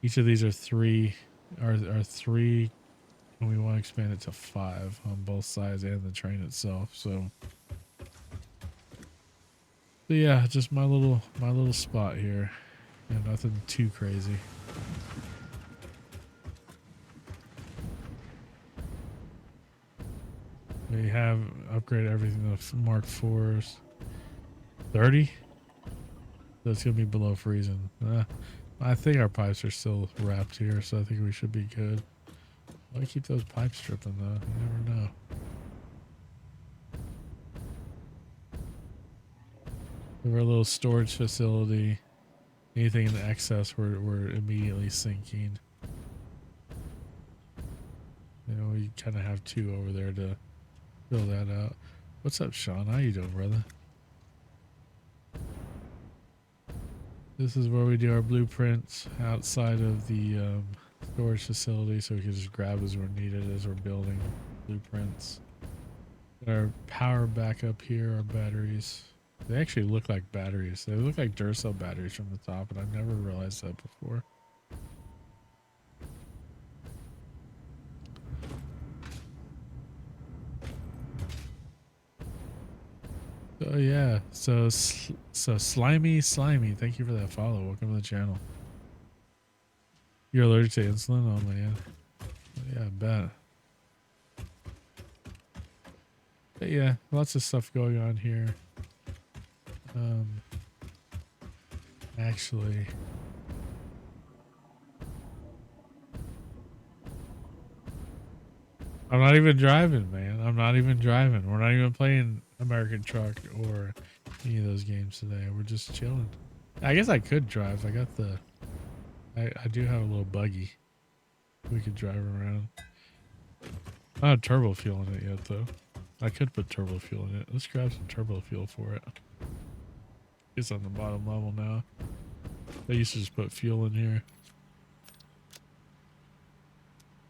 each of these are three, and we want to expand it to 5 on both sides and the train itself. So But yeah, just my little spot here. Yeah, nothing too crazy. We have upgraded everything to Mark 4s. 30? So it's going to be below freezing. I think our pipes are still wrapped here, so I think we should be good. Why keep those pipes dripping though? You never know. We have our little storage facility. Anything in excess, we're immediately sinking. You know, we kind of have 2 over there to fill that out. What's up, Sean? How you doing, brother? This is where we do our blueprints outside of the storage facility, so we can just grab as we're needed as we're building blueprints. Our power backup here, our batteries. They actually look like batteries. They look like Duracell batteries from the top, and I've never realized that before. Oh yeah, so slimy, thank you for that follow. Welcome to the channel. You're allergic to insulin? Oh man. Yeah, I bet. But yeah, lots of stuff going on here. Actually, I'm not even driving, man. I'm not even driving. We're not even playing American Truck or any of those games today. We're just chilling. I guess I could drive. I got the... I do have a little buggy. We could drive around. I don't have turbo fuel in it yet, though. I could put turbo fuel in it. Let's grab some turbo fuel for it. It's on the bottom level now. I used to just put fuel in here.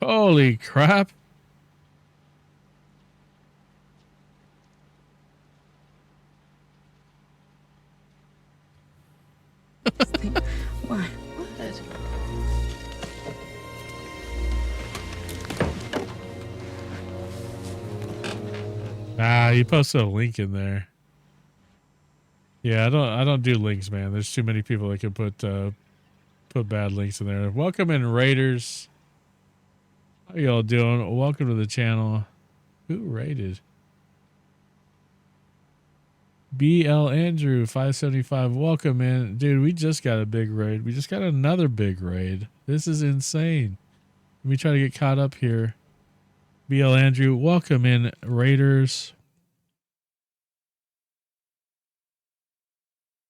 Holy crap! Why? What? Ah, you posted a link in there. Yeah, I don't do links, man. There's too many people that can put bad links in there. Welcome in, Raiders. How y'all doing? Welcome to the channel. Who raided? BL Andrew 575. Welcome in. Dude, we just got a big raid. We just got another big raid. This is insane. Let me try to get caught up here. BL Andrew, welcome in, Raiders.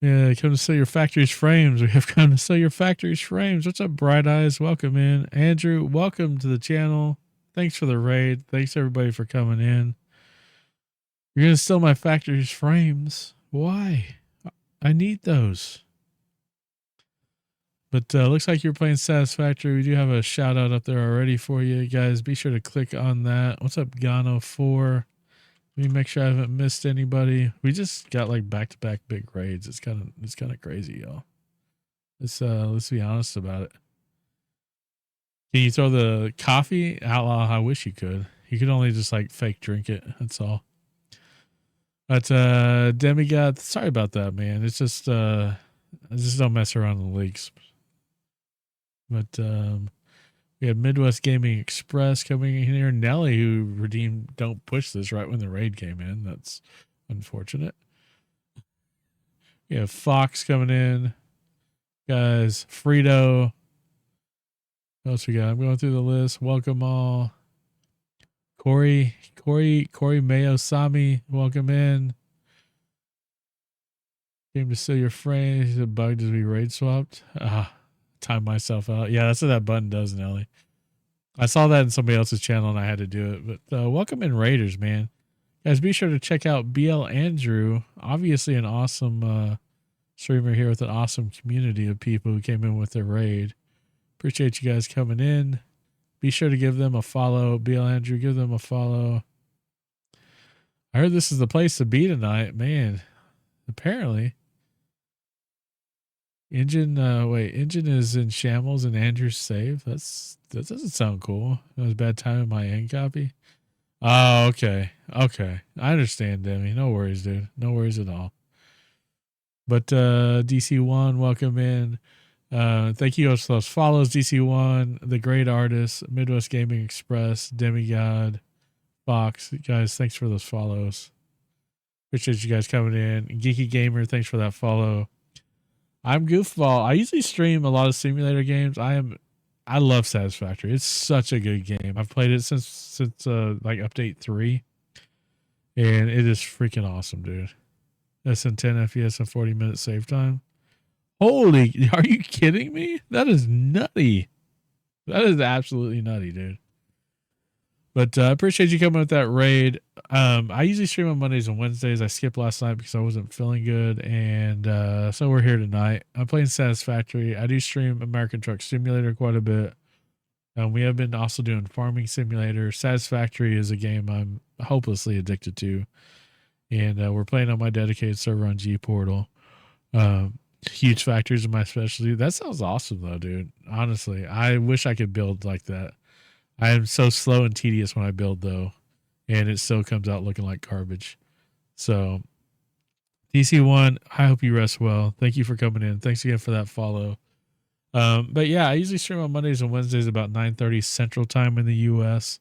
Yeah, come to sell your factory's frames. We have come to sell your factory's frames. What's up, Bright Eyes? Welcome in. Andrew, welcome to the channel. Thanks for the raid. Thanks, everybody, for coming in. You're going to steal my factory's frames. Why? I need those. But looks like you're playing Satisfactory. We do have a shout out up there already for you guys. Be sure to click on that. What's up, Gano4? Let me make sure I haven't missed anybody. We just got like back-to-back big raids. It's kind of crazy, y'all. Let's be honest about it. Can you throw the coffee? Outlaw, I wish you could. You could only just like fake drink it. That's all. But Demigod, sorry about that, man. It's just I just don't mess around in the leaks. But we had Midwest Gaming Express coming in here. Nelly, who redeemed Don't Push This right when the raid came in. That's unfortunate. We have Fox coming in. Guys, Frito. What else we got? I'm going through the list. Welcome all. Corey Mayo Sami, welcome in. Came to steal your frame. He's a bug to be raid swapped. Time myself out. Yeah, that's what that button does, Nelly. I saw that in somebody else's channel and I had to do it. But welcome in, Raiders, man. Guys, be sure to check out BL Andrew. Obviously an awesome streamer here with an awesome community of people who came in with their raid. Appreciate you guys coming in. Be sure to give them a follow. BL Andrew, give them a follow. I heard this is the place to be tonight. Man, apparently. Engine is in shambles and Andrew's safe. That doesn't sound cool. That was a bad time in my end copy. Oh, okay. I understand, Demi. No worries, dude. No worries at all. But DC1, welcome in. Thank you for those follows, DC1, The Great Artist, Midwest Gaming Express, Demigod, Fox. Guys, thanks for those follows. Appreciate you guys coming in. Geeky Gamer, thanks for that follow. I'm Goofball. I usually stream a lot of simulator games. I love Satisfactory. It's such a good game. I've played it since like update 3, and it is freaking awesome, dude. That's in 10 FPS and 40-minute save time. Holy, are you kidding me? That is nutty. That is absolutely nutty, dude. But I appreciate you coming with that raid. I usually stream on Mondays and Wednesdays. I skipped last night because I wasn't feeling good. And so we're here tonight. I'm playing Satisfactory. I do stream American Truck Simulator quite a bit. We have been also doing Farming Simulator. Satisfactory is a game I'm hopelessly addicted to. And we're playing on my dedicated server on G Portal. Huge factories are my specialty. That sounds awesome, though, dude. Honestly, I wish I could build like that. I am so slow and tedious when I build, though, and it still comes out looking like garbage. So, DC1, I hope you rest well. Thank you for coming in. Thanks again for that follow. But yeah, I usually stream on Mondays and Wednesdays about 9:30 Central Time in the U.S.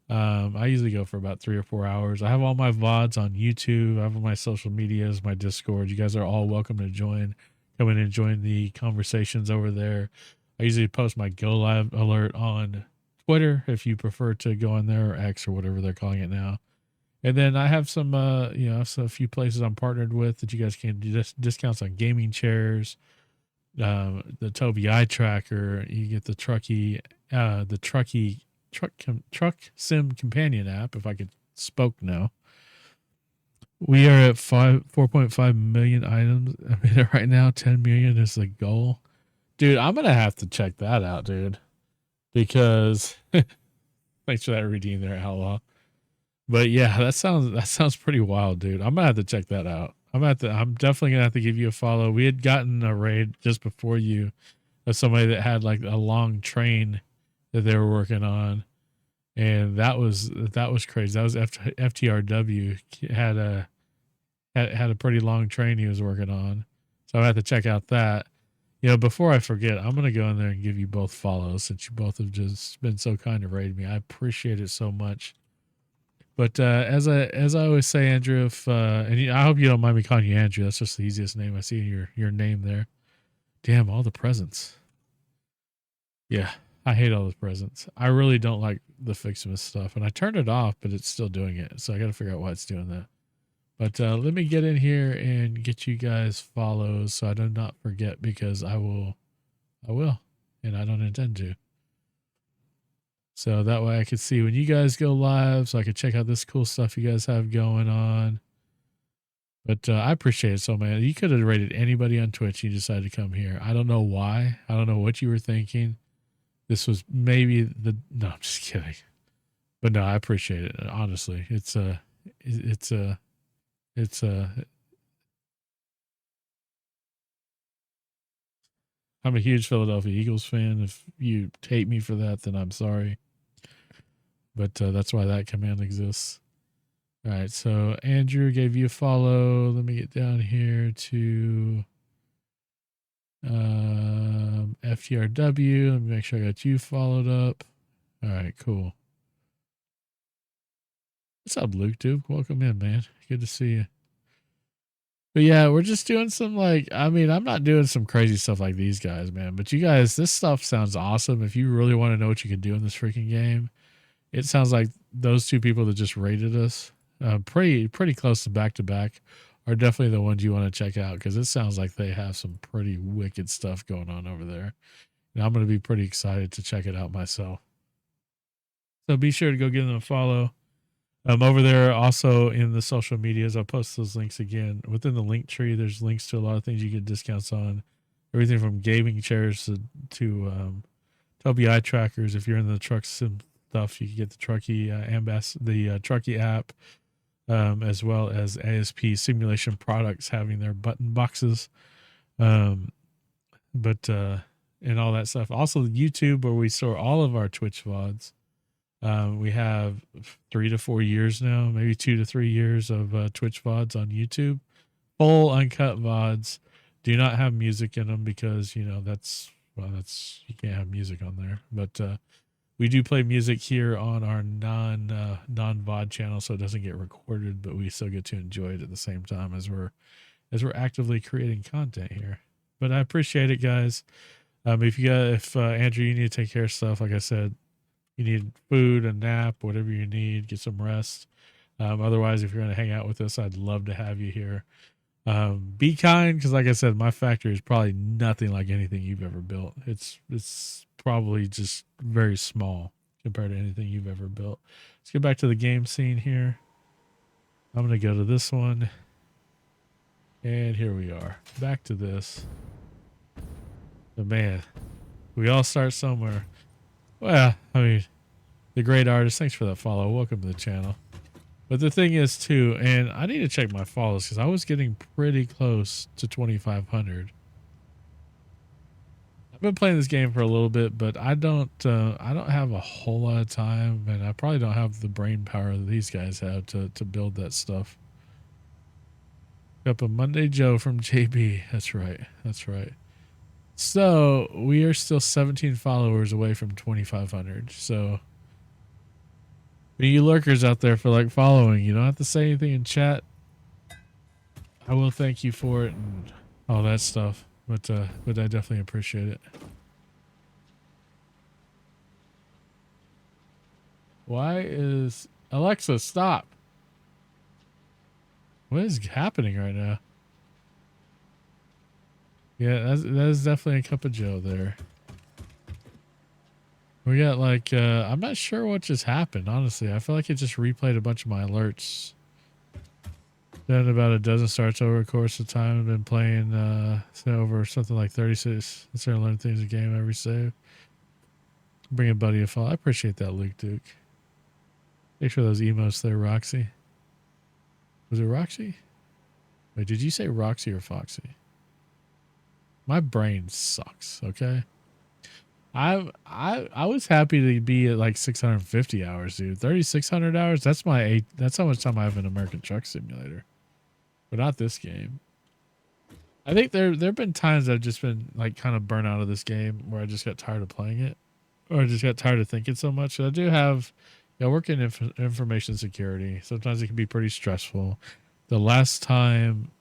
I usually go for about 3 or 4 hours. I have all my VODs on YouTube. I have all my social medias, my Discord. You guys are all welcome to join. Come in and join the conversations over there. I usually post my Go Live alert on Twitter if you prefer to go on there, or X or whatever they're calling it now. And then I have some, so a few places I'm partnered with that you guys can do discounts on gaming chairs, the Tobii Eyetracker. You get the Trucky, Truck Sim Companion app. If I could spoke now. We are at 4.5 million items. I mean, right now, 10 million is the goal. Dude, I'm gonna have to check that out, dude. Because thanks for that redeem there, Outlaw. But yeah, that sounds pretty wild, dude. I'm gonna have to check that out. I'm definitely gonna have to give you a follow. We had gotten a raid just before you of somebody that had like a long train that they were working on, and that was crazy. That was FTRW had a pretty long train he was working on, so I had to check out that. Before I forget, I'm gonna go in there and give you both follows since you both have just been so kind to raid me. I appreciate it so much. But as I always say, Andrew, I hope you don't mind me calling you Andrew. That's just the easiest name I see in your name there. Damn, all the presents. Yeah, I hate all the presents. I really don't like the Fixmas stuff, and I turned it off, but it's still doing it. So I got to figure out why it's doing that. But let me get in here and get you guys follows so I do not forget, because I will, and I don't intend to. So that way I could see when you guys go live, so I could check out this cool stuff you guys have going on. But I appreciate it so, man. You could have rated anybody on Twitch. You decided to come here. I don't know why. I don't know what you were thinking. This was maybe no, I'm just kidding. But no, I appreciate it. Honestly, I'm a huge Philadelphia Eagles fan. If you hate me for that, then I'm sorry. But that's why that command exists. All right, so Andrew gave you a follow. Let me get down here to FTRW. Let me make sure I got you followed up. All right, cool. What's up, Luke, dude? Welcome in, man. Good to see you. But yeah, we're just doing some I'm not doing some crazy stuff like these guys, man. But you guys, this stuff sounds awesome. If you really want to know what you can do in this freaking game, it sounds like those two people that just rated us, pretty close to back, are definitely the ones you want to check out, because it sounds like they have some pretty wicked stuff going on over there. And I'm going to be pretty excited to check it out myself. So be sure to go give them a follow. Over there, also in the social medias, I'll post those links again. Within the link tree, there's links to a lot of things you get discounts on. Everything from gaming chairs to Tobii Eyetrackers. If you're in the truck sim stuff, you can get the Trucky Trucky app, as well as ASP Simulation Products having their button boxes, and all that stuff. Also, YouTube, where we store all of our Twitch VODs. We have 3 to 4 years now, maybe 2 to 3 years of Twitch VODs on YouTube, full uncut VODs. do not have music in them because, you know, that's you can't have music on there. But we do play music here on our non VOD channel, so it doesn't get recorded, but we still get to enjoy it at the same time as we're actively creating content here. But I appreciate it, guys. If Andrew, you need to take care of stuff, like I said, you need food, a nap, whatever you need, get some rest. Otherwise, if you're going to hang out with us, I'd love to have you here. Be kind, because like I said, my factory is probably nothing like anything you've ever built. It's probably just very small compared to anything you've ever built. Let's get back to the game scene here. I'm going to go to this one. And here we are. Back to this. But man, we all start somewhere. Well, I mean, the great artist, thanks for that follow. Welcome to the channel. But the thing is, too, and I need to check my follows because I was getting pretty close to 2,500. I've been playing this game for a little bit, but I don't have a whole lot of time, and I probably don't have the brain power that these guys have to build that stuff. Up a Monday Joe from JB. That's right. That's right. So we are still 17 followers away from 2,500. So you lurkers out there for like following, you don't have to say anything in chat. I will thank you for it and all that stuff. But I definitely appreciate it. Why is Alexa stop? What is happening right now? Yeah, that is definitely a cup of Joe there. We got like, I'm not sure what just happened, honestly. I feel like it just replayed a bunch of my alerts. Then about a dozen starts over the course of time. I've been playing over something like 36. Let's learn things in game every save. Bring a buddy a follow. I appreciate that, Luke Duke. Thanks for those emotes there, Roxy. Was it Roxy? Wait, did you say Roxy or Foxy? My brain sucks, okay? I was happy to be at like 650 hours, dude. 3,600 hours, that's how much time I have in American Truck Simulator. But not this game. I think there have been times I've just been like kind of burnt out of this game where I just got tired of playing it. Or I just got tired of thinking so much. So I do have, I work in information security. Sometimes it can be pretty stressful. The last time,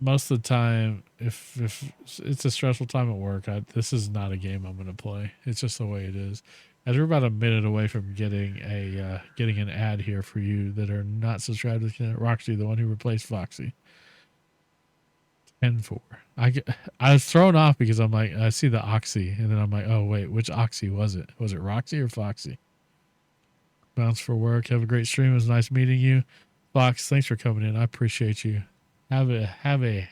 most of the time, if it's a stressful time at work, this is not a game I'm going to play. It's just the way it is. As we're about a minute away from getting an ad here for you that are not subscribed to Roxy, the one who replaced Foxy. 10-4. I was thrown off because I'm like, I see the Oxy, and then I'm like, oh wait, which Oxy was it? Was it Roxy or Foxy? Bounce for work. Have a great stream. It was nice meeting you. Fox, thanks for coming in. I appreciate you. Have a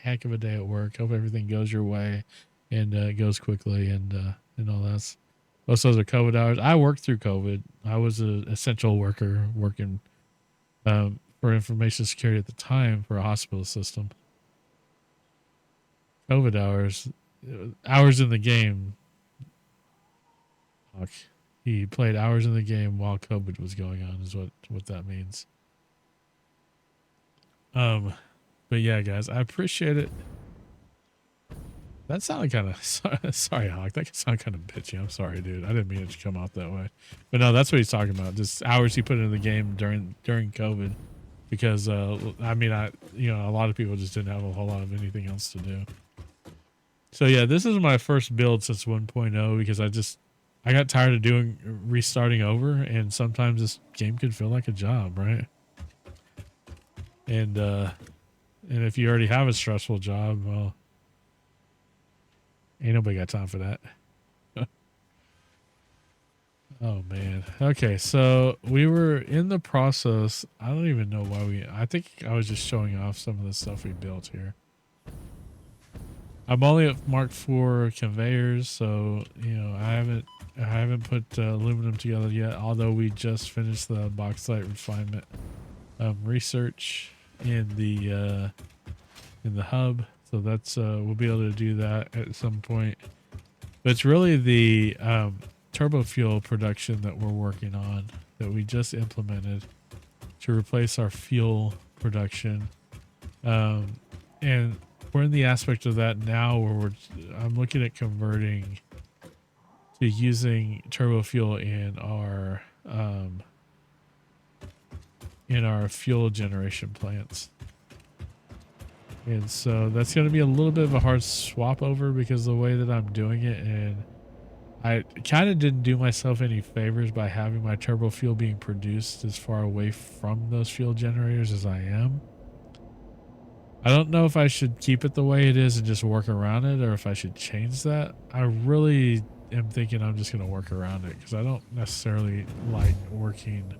heck of a day at work. Hope everything goes your way and goes quickly and all that. Most of those are COVID hours. I worked through COVID. I was an essential worker working for information security at the time for a hospital system. COVID hours in the game. Fuck. He played hours in the game while COVID was going on is what that means. But yeah, guys, I appreciate it. That sounded kind of sorry, Hawk. That sounded kind of bitchy. I'm sorry, dude. I didn't mean it to come out that way. But no, that's what he's talking about. Just hours he put in the game during COVID, because a lot of people just didn't have a whole lot of anything else to do. So yeah, this is my first build since 1.0 because I got tired of restarting over, and sometimes this game could feel like a job, right? And if you already have a stressful job, well, ain't nobody got time for that. Oh man. Okay, so we were in the process. I don't even know why I think I was just showing off some of the stuff we built here. I'm only at Mark IV conveyors, so I haven't put aluminum together yet. Although we just finished the bauxite refinement research in the hub, so that's we'll be able to do that at some point. But it's really the turbo fuel production that we're working on that we just implemented to replace our fuel production. And we're in the aspect of that now where I'm looking at converting to using turbo fuel in our fuel generation plants. And so that's going to be a little bit of a hard swap over because of the way that I'm doing it. And I kind of didn't do myself any favors by having my turbo fuel being produced as far away from those fuel generators as I am. I don't know if I should keep it the way it is and just work around it, or if I should change that. I really am thinking I'm just going to work around it because I don't necessarily like working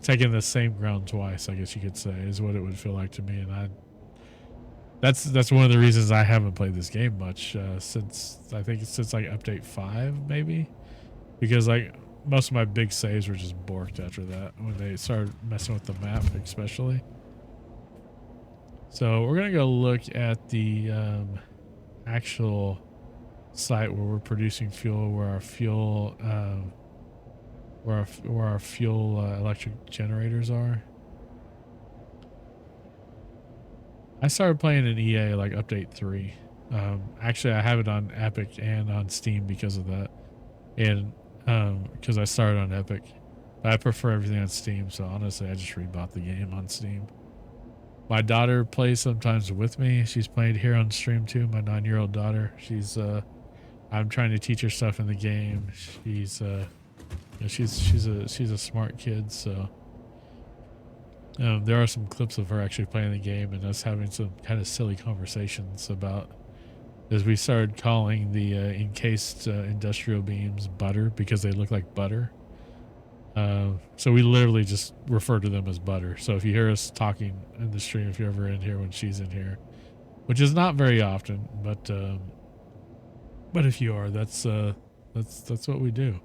taking the same ground twice, I guess you could say, is what it would feel like to me. And that's one of the reasons I haven't played this game much since like update 5 maybe, because like most of my big saves were just borked after that when they started messing with the map especially. So we're gonna go look at the actual site where we're producing fuel, where our fuel electric generators are. I started playing in EA like update 3. Actually, I have it on Epic and on Steam because of that, and because I started on Epic, but I prefer everything on Steam. So honestly, I just rebought the game on Steam. My daughter plays sometimes with me. She's played here on stream too. My 9-year-old daughter. I'm trying to teach her stuff in the game. She's a smart kid. So there are some clips of her actually playing the game and us having some kind of silly conversations about, as we started calling the encased industrial beams butter because they look like butter. So we literally just refer to them as butter. So if you hear us talking in the stream, if you're ever in here when she's in here, which is not very often, but if you are, that's what we do.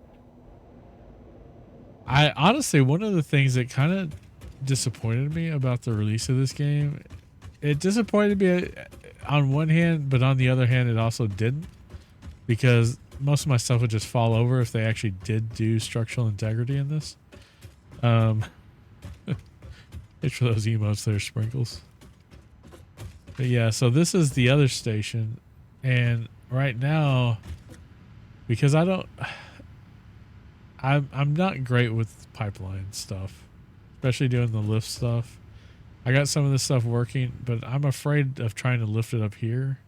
I honestly, one of the things that kind of disappointed me about the release of this game, it disappointed me on one hand, but on the other hand, it also didn't, because most of my stuff would just fall over if they actually did do structural integrity in this. It's for those emotes there, Sprinkles. But yeah, so this is the other station, and right now, because I'm not great with pipeline stuff, especially doing the lift stuff. I got some of this stuff working, but I'm afraid of trying to lift it up here.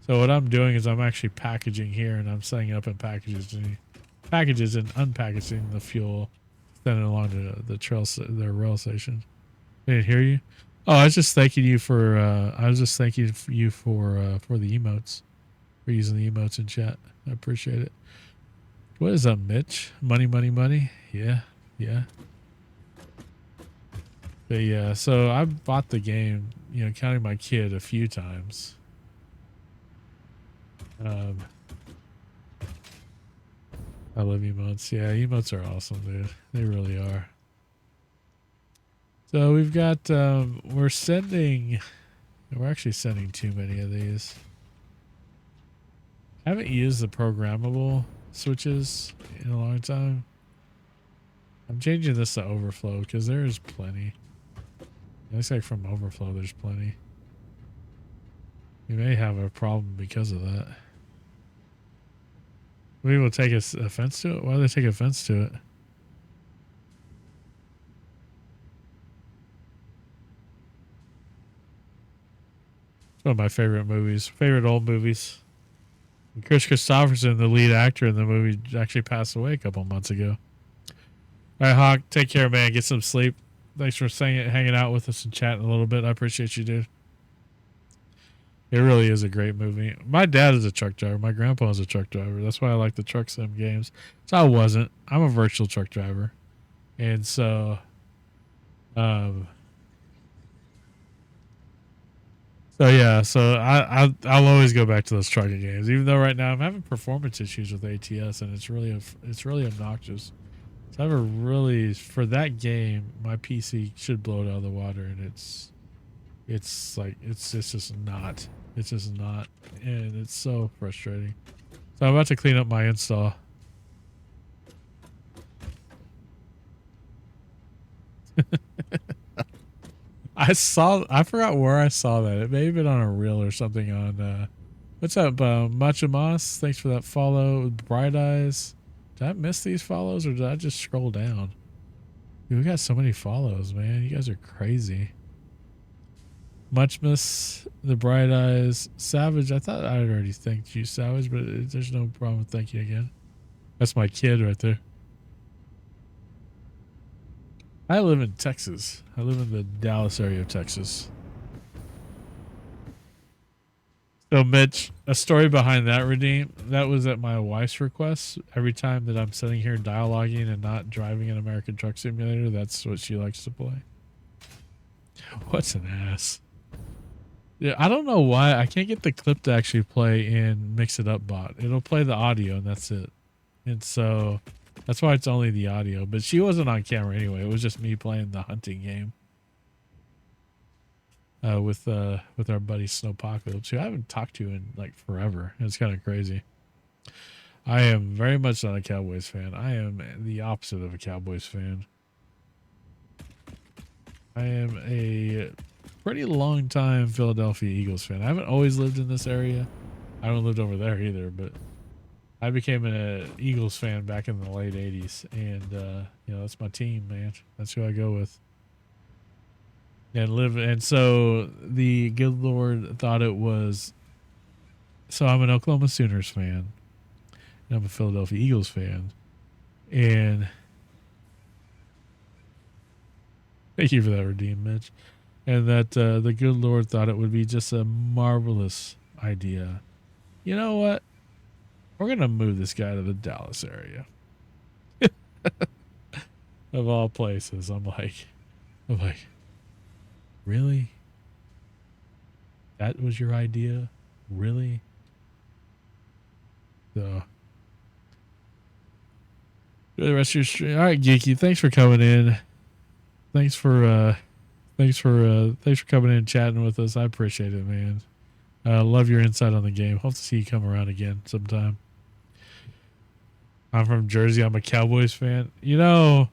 So what I'm doing is I'm actually packaging here, and I'm setting it up in packages and unpackaging the fuel, sending it along to the rail station. I didn't hear you. Oh, I was just thanking you for. For the emotes, for using the emotes in chat. I appreciate it. What is up, Mitch? Money, money, money. Yeah, yeah. But yeah, so I bought the game, counting my kid, a few times. I love emotes. Yeah, emotes are awesome, dude. They really are. So we've got, we're actually sending too many of these. I haven't used the programmable switches in a long time. I'm changing this to overflow because there is plenty. It looks like from overflow there's plenty. We may have a problem because of that. People take offense to it? Why do they take offense to it? It's one of my favorite movies. Favorite old movies. Chris Christopherson, the lead actor in the movie, actually passed away a couple months ago. All right, Hawk, take care, man. Get some sleep. Thanks for hanging out with us and chatting a little bit. I appreciate you, dude. It really is a great movie. My dad is a truck driver. My grandpa is a truck driver. That's why I like the truck sim games. So I wasn't. I'm a virtual truck driver. And so, I'll always go back to those trucking games, even though right now I'm having performance issues with ATS, and it's really obnoxious. So I have for that game, my PC should blow it out of the water, and it's just not, and it's so frustrating. So I'm about to clean up my install. I forgot where I saw that. It may have been on a reel or something on, what's up, Machamas? Thanks for that follow. Bright Eyes. Did I miss these follows or did I just scroll down? Dude, we got so many follows, man. You guys are crazy. Much Miss, the Bright Eyes, Savage. I thought I already thanked you, Savage, but there's no problem with thank you again. That's my kid right there. I live in Texas. I live in the Dallas area of Texas. So, Mitch, a story behind that, Redeem, that was at my wife's request. Every time that I'm sitting here dialoguing and not driving an American Truck Simulator, that's what she likes to play. What's an ass? Yeah, I don't know why. I can't get the clip to actually play in Mix It Up bot. It'll play the audio and that's it. And so that's why it's only the audio. But she wasn't on camera anyway. It was just me playing the hunting game. With our buddy Snowpocalypse, who I haven't talked to in like forever. It's kind of crazy. I am very much not a Cowboys fan. I am the opposite of a Cowboys fan. I am a pretty long time Philadelphia Eagles fan. I haven't always lived in this area. I haven't lived over there either, but I became an Eagles fan back in the late 80s. And, you know, that's my team, man. That's who I go with. And so the good Lord thought it was. So I'm an Oklahoma Sooners fan. And I'm a Philadelphia Eagles fan. And thank you for that, Redeem, Mitch. And that the good Lord thought it would be just a marvelous idea. You know what? We're going to move this guy to the Dallas area. Of all places. I'm like, really? That was your idea? Really? So, do the rest of your stream. All right, Geeky. Thanks for coming in. Thanks for coming in and chatting with us. I appreciate it, man. Love your insight on the game. Hope to see you come around again sometime. I'm from Jersey. I'm a Cowboys fan. You know,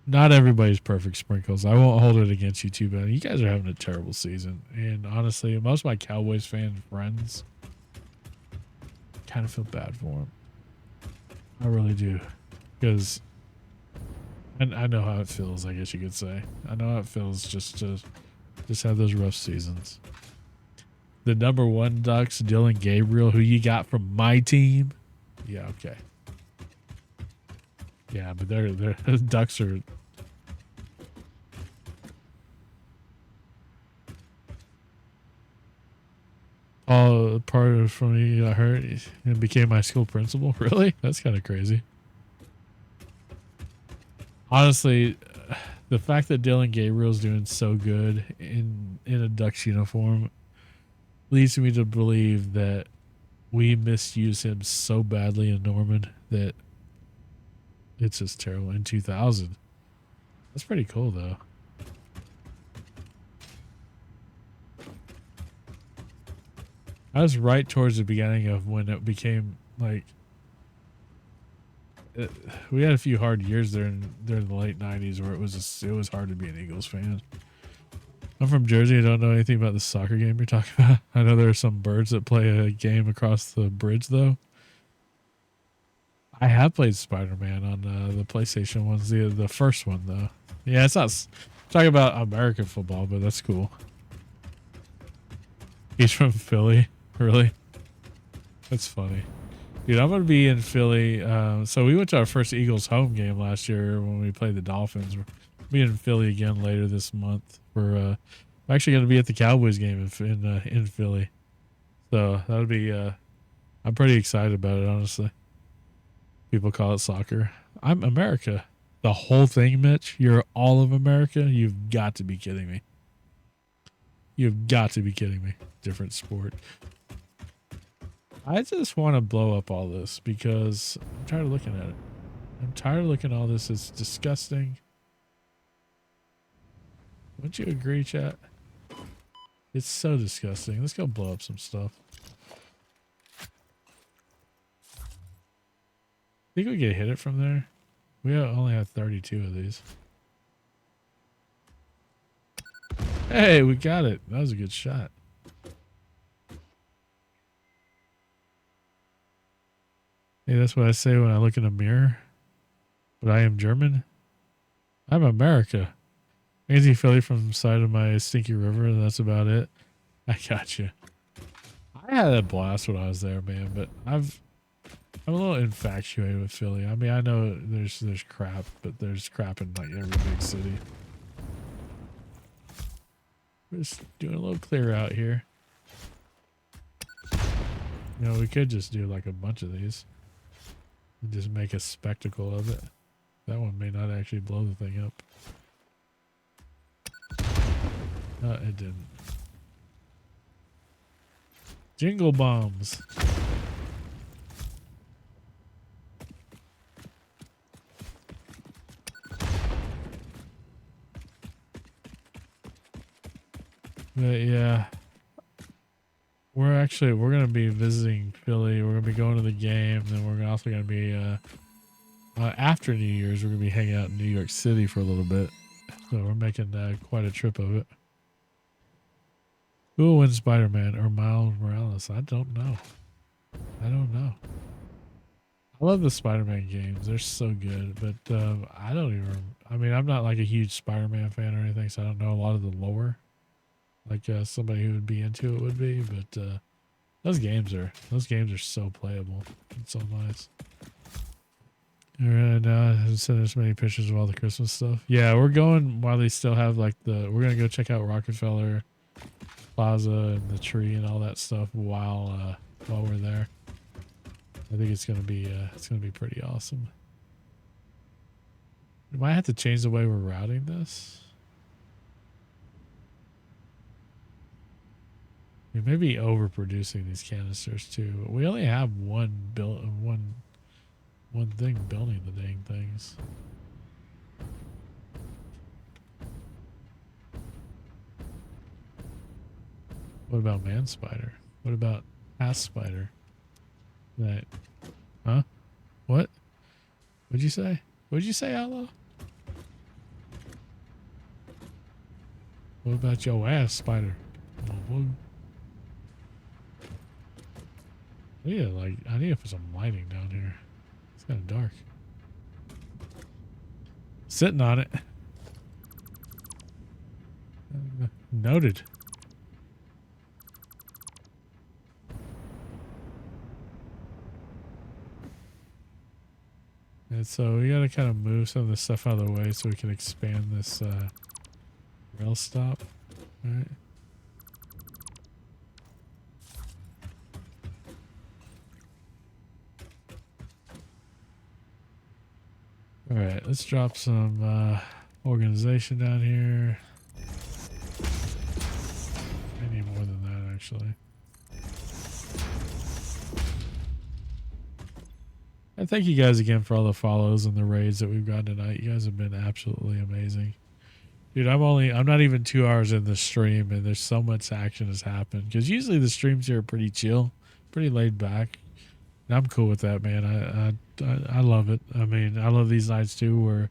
not everybody's perfect, Sprinkles. I won't hold it against you too bad. You guys are having a terrible season. And honestly, most of my Cowboys fan friends kind of feel bad for them. I really do. Because I know how it feels, I guess you could say. I know how it feels just to have those rough seasons. The number one Ducks, Dylan Gabriel, who you got from my team. Yeah, okay. Yeah, but they're the Ducks are all part of from me got hurt and became my school principal. Really? That's kind of crazy. Honestly, the fact that Dylan Gabriel's doing so good in a Ducks uniform leads me to believe that we misuse him so badly in Norman that it's just terrible. In 2000. That's pretty cool, though. I was right towards the beginning of when it became like we had a few hard years during the late 90s where it was hard to be an Eagles fan. I'm from Jersey. I don't know anything about the soccer game you're talking about. I know there are some birds that play a game across the bridge, though. I have played Spider-Man on the PlayStation ones, the first one, though. Yeah, it's not talking about American football, but that's cool. He's from Philly. Really? That's funny. Dude, I'm going to be in Philly. So we went to our first Eagles home game last year when we played the Dolphins. We'll be in Philly again later this month. I'm actually going to be at the Cowboys game in Philly. So that'll be, I'm pretty excited about it, honestly. People call it soccer. I'm America. The whole thing, Mitch. You're all of America. You've got to be kidding me. You've got to be kidding me. Different sport. I just want to blow up all this because I'm tired of looking at it. I'm tired of looking at all this. It's disgusting. Wouldn't you agree, chat? It's so disgusting. Let's go blow up some stuff. Think we could hit it from there? We only have 32 of these. Hey, we got it. That was a good shot. Hey, that's what I say when I look in a mirror. But I am German. I'm America. Andy Philly from the side of my stinky river, and that's about it. I got you. I had a blast when I was there, man, but I'm a little infatuated with Philly. I mean, I know there's crap, but there's crap in like every big city. We're just doing a little clear out here. You know, we could just do like a bunch of these and just make a spectacle of it. That one may not actually blow the thing up. No, it didn't. Jingle bombs. But yeah, we're gonna be visiting Philly. We're gonna be going to the game, then we're also gonna be after New Year's. We're gonna be hanging out in New York City for a little bit. So we're making quite a trip of it. Who will win Spider-Man or Miles Morales? I don't know. I love the Spider-Man games. They're so good, but I don't even. I mean, I'm not like a huge Spider-Man fan or anything, so I don't know a lot of the lore. Like somebody who would be into it would be, but those games are so playable. It's so nice. All right, now I sent us many pictures of all the Christmas stuff. Yeah, we're going while they still have like we're gonna go check out Rockefeller Plaza and the tree and all that stuff while we're there. I think it's gonna be pretty awesome. We might have to change the way we're routing this. We may be overproducing these canisters too. We only have one thing building the dang things. What about Man Spider? What about Ass Spider? That, huh? What? What'd you say? What'd you say, Outlaw? What about your ass, Spider? Oh, yeah, like I need to put some lighting down here. It's kind of dark. Sitting on it. Noted. And so we gotta kind of move some of this stuff out of the way so we can expand this rail stop. All right. All right, let's drop some organization down here. I need more than that, actually. And thank you guys again for all the follows and the raids that we've gotten tonight. You guys have been absolutely amazing. Dude, I'm not even 2 hours in the stream and there's so much action has happened. Because usually the streams here are pretty chill, pretty laid back. And I'm cool with that, man. I love it. I mean, I love these nights too where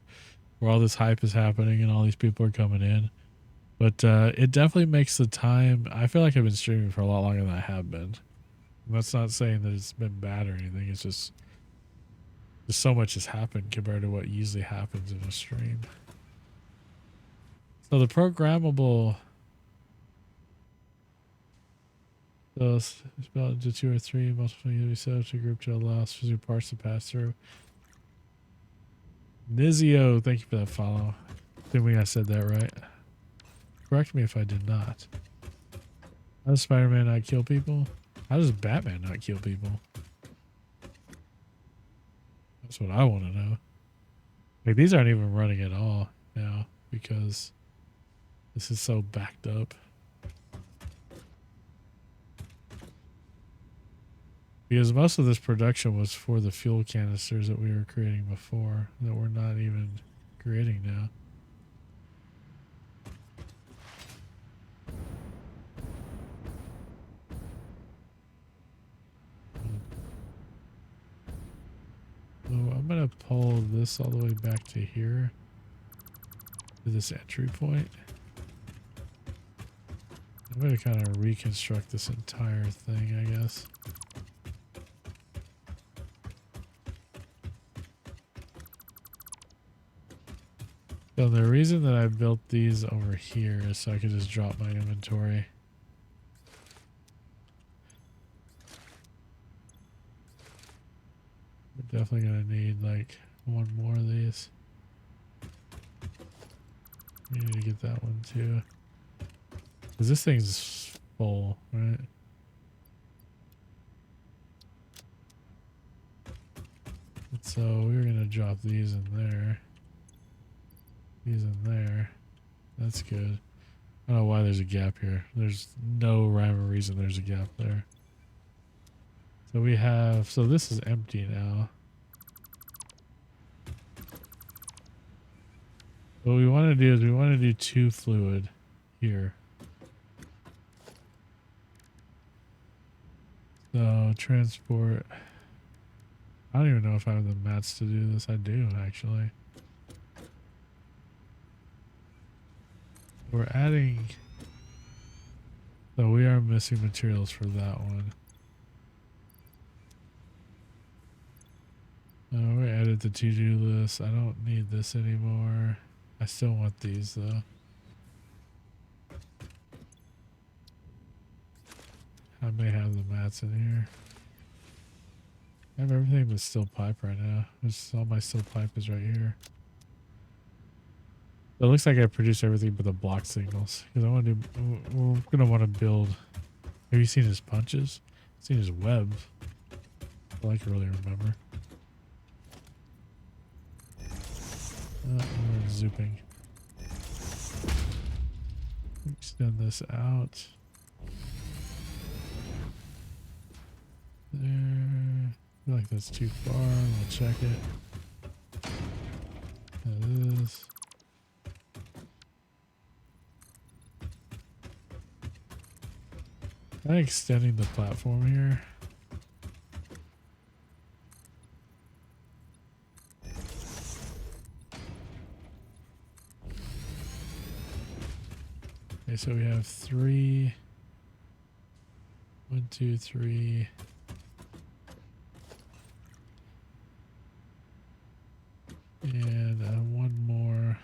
all this hype is happening and all these people are coming in. But it definitely makes the time. I feel like I've been streaming for a lot longer than I have been. And that's not saying that it's been bad or anything. It's just so much has happened compared to what usually happens in a stream. So the programmable, so it's about into 2 or 3 multiple units set up to group to allow specific parts to pass through. Nizio, thank you for that follow. Assuming I said that right. Correct me if I did not. How does Spider-Man not kill people? How does Batman not kill people? That's what I want to know. Like, these aren't even running at all now because this is so backed up. Because most of this production was for the fuel canisters that we were creating before that we're not even creating now. So I'm going to pull this all the way back to here, to this entry point. I'm going to kind of reconstruct this entire thing, I guess. So the reason that I built these over here is so I could just drop my inventory. We're definitely going to need like one more of these. We need to get that one too. Because this thing's full, right? And so we're going to drop these in there. These in there. That's good. I don't know why there's a gap here. There's no rhyme or reason there's a gap there. So we have, so this is empty now. What we want to do is we want to do 2 fluid here. So transport. I don't even know if I have the mats to do this. I do actually. We're adding, so we are missing materials for that one. We added the to-do list. I don't need this anymore. I still want these though. I may have the mats in here. I have everything but steel pipe right now. All my steel pipe is right here. It looks like I produced everything but the block signals. Because I want to do, we're going to want to build. Have you seen his punches? Seen his webs? All I can really remember. We're zooping. Extend this out. There. I feel like that's too far. We'll check it. That is. I'm extending the platform here. Okay, so we have 3. 1, 2, 3. And one more.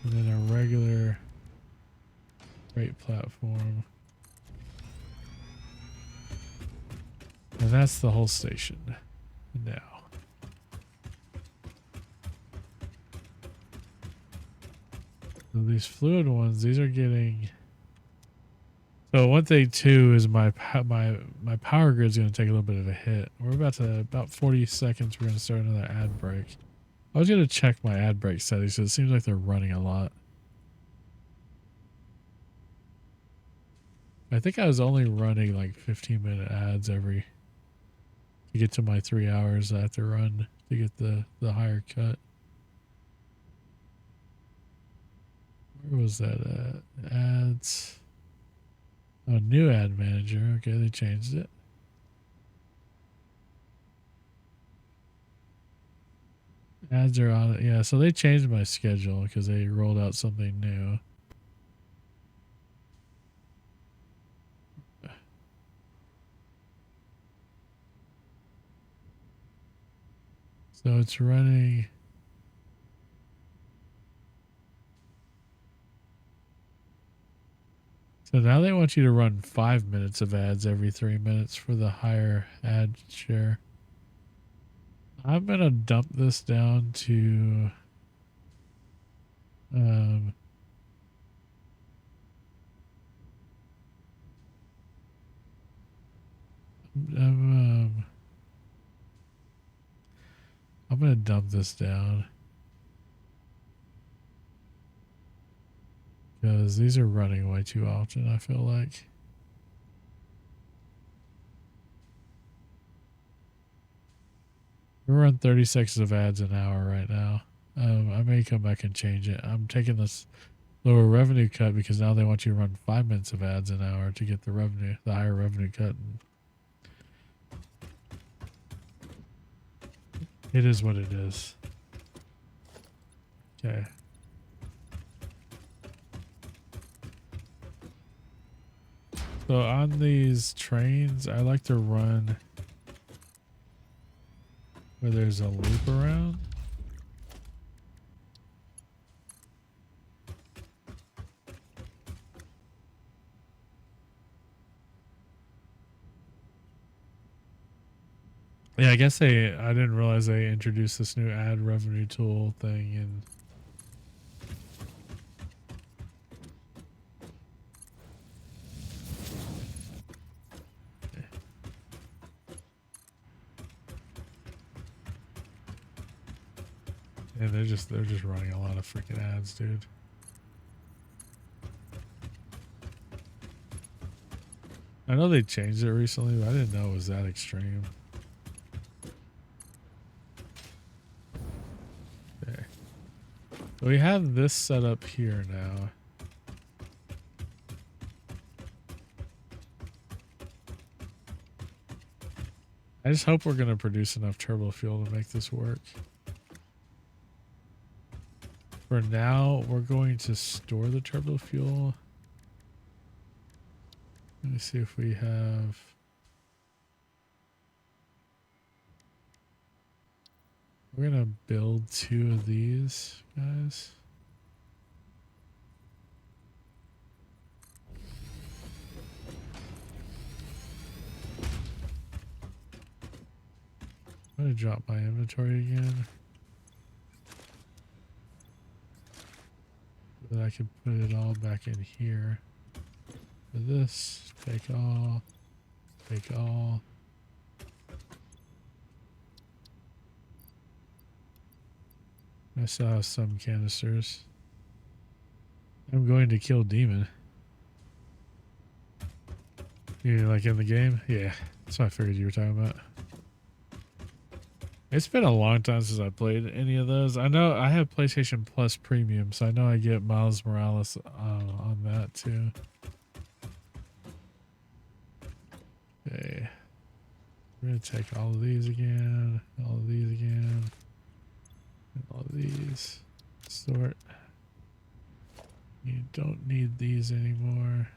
And then a regular freight platform. And that's the whole station now. So these fluid ones, these are getting. So one thing too is my power grid is going to take a little bit of a hit. We're about 40 seconds. We're going to start another ad break. I was going to check my ad break settings because it seems like they're running a lot. I think I was only running like 15-minute ads to get to my 3 hours I have to run to get the higher cut. Where was that at? Ads. Oh, new ad manager. Okay, they changed it. Ads are on it. Yeah, so they changed my schedule because they rolled out something new. So it's running. So now they want you to run 5 minutes of ads every 3 minutes for the higher ad share. I'm going to dump this down to I'm going to dump this down because these are running way too often, I feel like. We run 30 seconds of ads an hour right now. I may come back and change it. I'm taking this lower revenue cut because now they want you to run 5 minutes of ads an hour to get the revenue, the higher revenue cut. It is what it is. Okay. So on these trains, I like to run where there's a loop around. Yeah, I guess I didn't realize they introduced this new ad revenue tool thing and they're just running a lot of freaking ads, dude. I know they changed it recently, but I didn't know it was that extreme. Okay. So we have this set up here now. I just hope we're going to produce enough turbo fuel to make this work. For now, we're going to store the turbo fuel. Let me see if we have... We're going to build 2 of these, guys. I'm going to drop my inventory again. So that I can put it all back in here. For this, take all, take all. I still have some canisters. I'm going to kill Demon. You like in the game? Yeah, that's what I figured you were talking about. It's been a long time since I played any of those. I know I have PlayStation Plus Premium, so I know I get Miles Morales on that too. Okay. We're going to take all of these again, all of these again, and all of these. Sort. You don't need these anymore.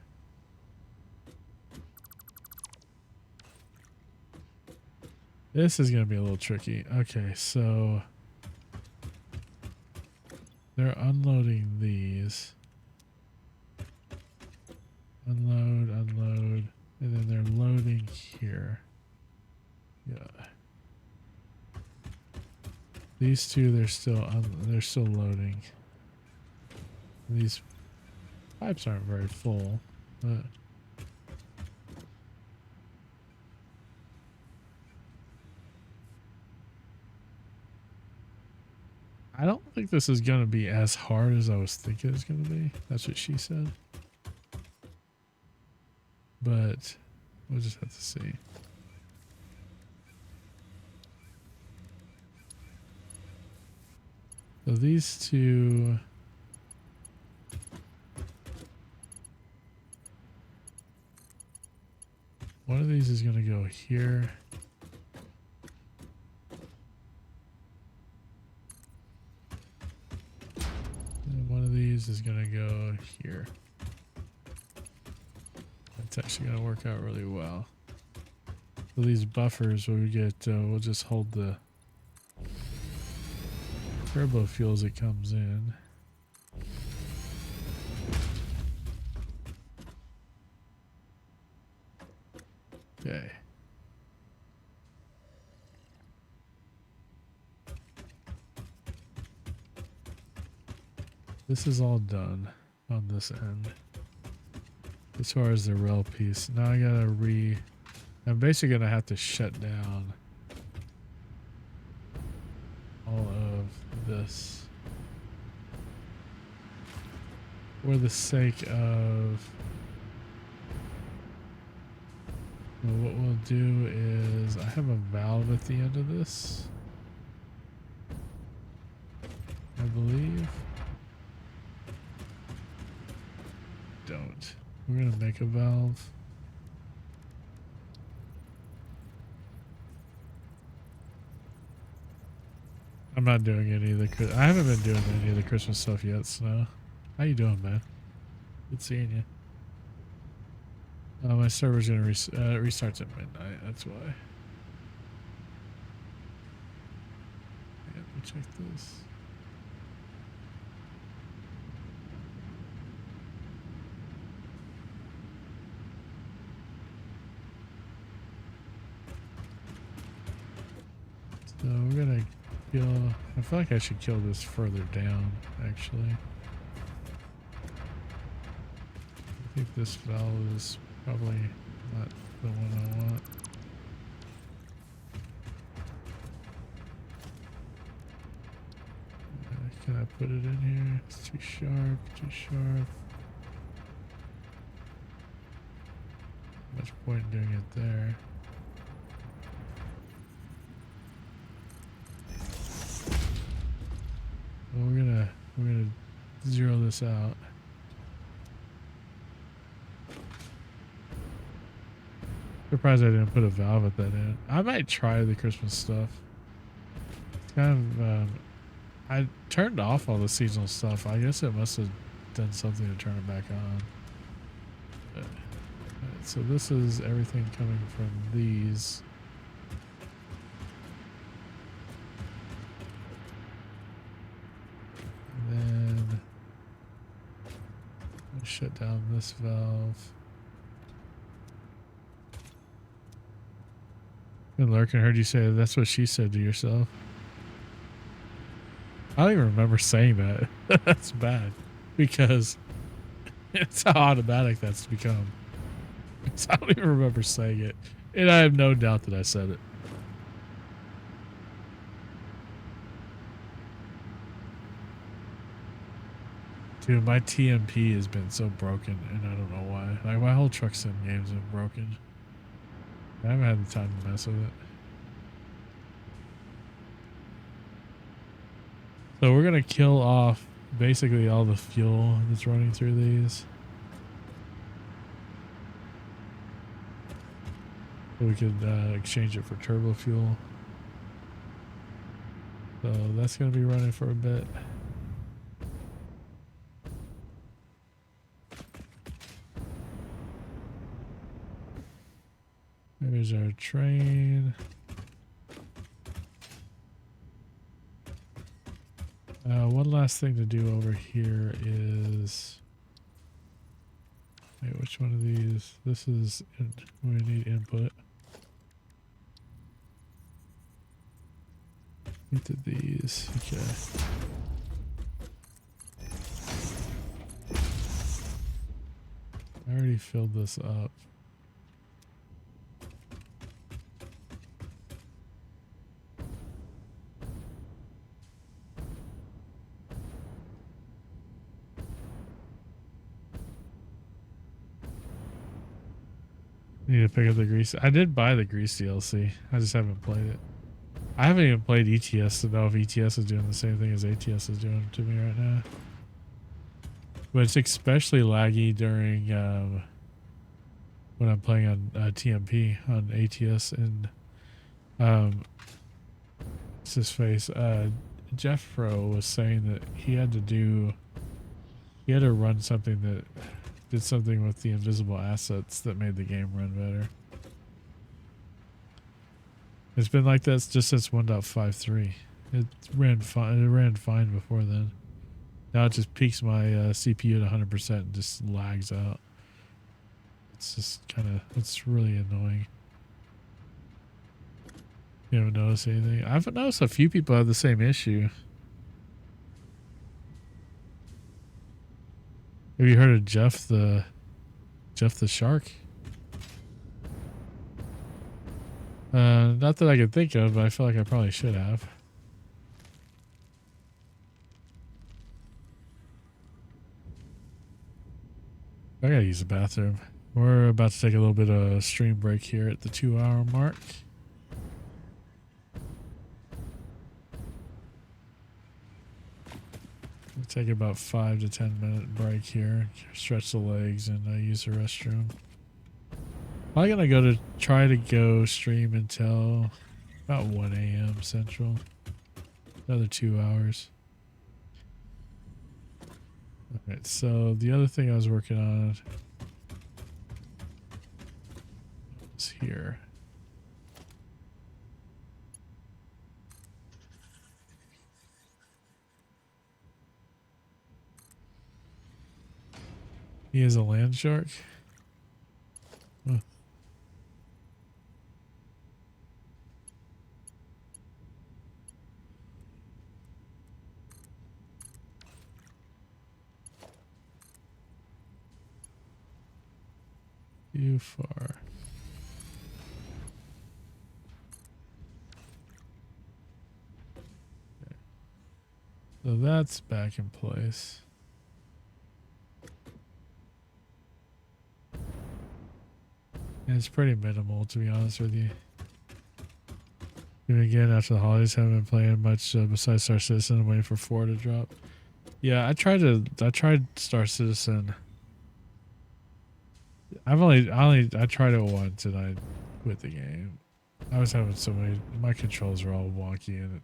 This is going to be a little tricky. Okay, so they're unloading these. Unload, unload, and then they're loading here. Yeah. These 2, they're still loading. These pipes aren't very full, but I don't think this is going to be as hard as I was thinking it's going to be. That's what she said. But we'll just have to see. So these 2... One of these is going to go here. And one of these is going to go here. That's actually going to work out really well. So these buffers, we get, we'll just hold the turbo fuel as it comes in. Okay. This is all done on this end. As far as the rail piece. Now I gotta I'm basically gonna have to shut down all of this for the sake of what we'll do is I have a valve at the end of this, I believe. Don't. We're gonna make a valve. I'm not doing any of the I haven't been doing any of the Christmas stuff yet, Snow. How you doing, man? Good seeing you. My server's gonna restarts at midnight. That's why. Yeah, let me check this. So we're gonna kill. I feel like I should kill this further down, actually. I think this valve is probably not the one I want. Can I put it in here? It's too sharp, too sharp. Much point in doing it there. Well, we're gonna zero this out. Surprised I didn't put a valve at that end. I might try the Christmas stuff. It's kind of I turned off all the seasonal stuff. I guess it must have done something to turn it back on. But, right, so this is everything coming from these. And then I'll shut down this valve. Good Lurkin, heard you say that's what she said to yourself. I don't even remember saying that. That's bad. Because it's how automatic that's become. So I don't even remember saying it. And I have no doubt that I said it. Dude, my TMP has been so broken, and I don't know why. Like, my whole truck sim game's been broken. I haven't had the time to mess with it. So we're going to kill off basically all the fuel that's running through these. So we could exchange it for turbo fuel. So that's going to be running for a bit. There's our train. One last thing to do over here is, wait, which one of these? This is, we need input. Into these, okay. I already filled this up. Need to pick up the grease. I did buy the grease DLC. I just haven't played it. I haven't even played ETS to know if ETS is doing the same thing as ATS is doing to me right now. But it's especially laggy during when I'm playing on TMP on ATS, and what's his face? Jeff Pro was saying that he had to run something that did something with the invisible assets that made the game run better. It's been like that just since 1.53. It ran fine. It ran fine before then. Now it just peaks my CPU at 100% and just lags out. It's just it's really annoying. You haven't noticed anything? I've noticed a few people have the same issue. Have you heard of Jeff the Shark? Not that I can think of, but I feel like I probably should have. I gotta use the bathroom. We're about to take a little bit of a stream break here at the 2-hour mark. We'll take about 5 to 10 minute break here. Stretch the legs and use the restroom. I'm gonna try to go stream until about 1 a.m. Central. Another 2 hours. Alright, so the other thing I was working on here. He is a land shark. Huh. Too far. Okay. So that's back in place. And it's pretty minimal, to be honest with you. Even again, after the holidays, haven't been playing much besides Star Citizen. I'm waiting for 4 to drop. Yeah, I tried Star Citizen. I tried it once and I quit the game. I was having my controls are all wonky, and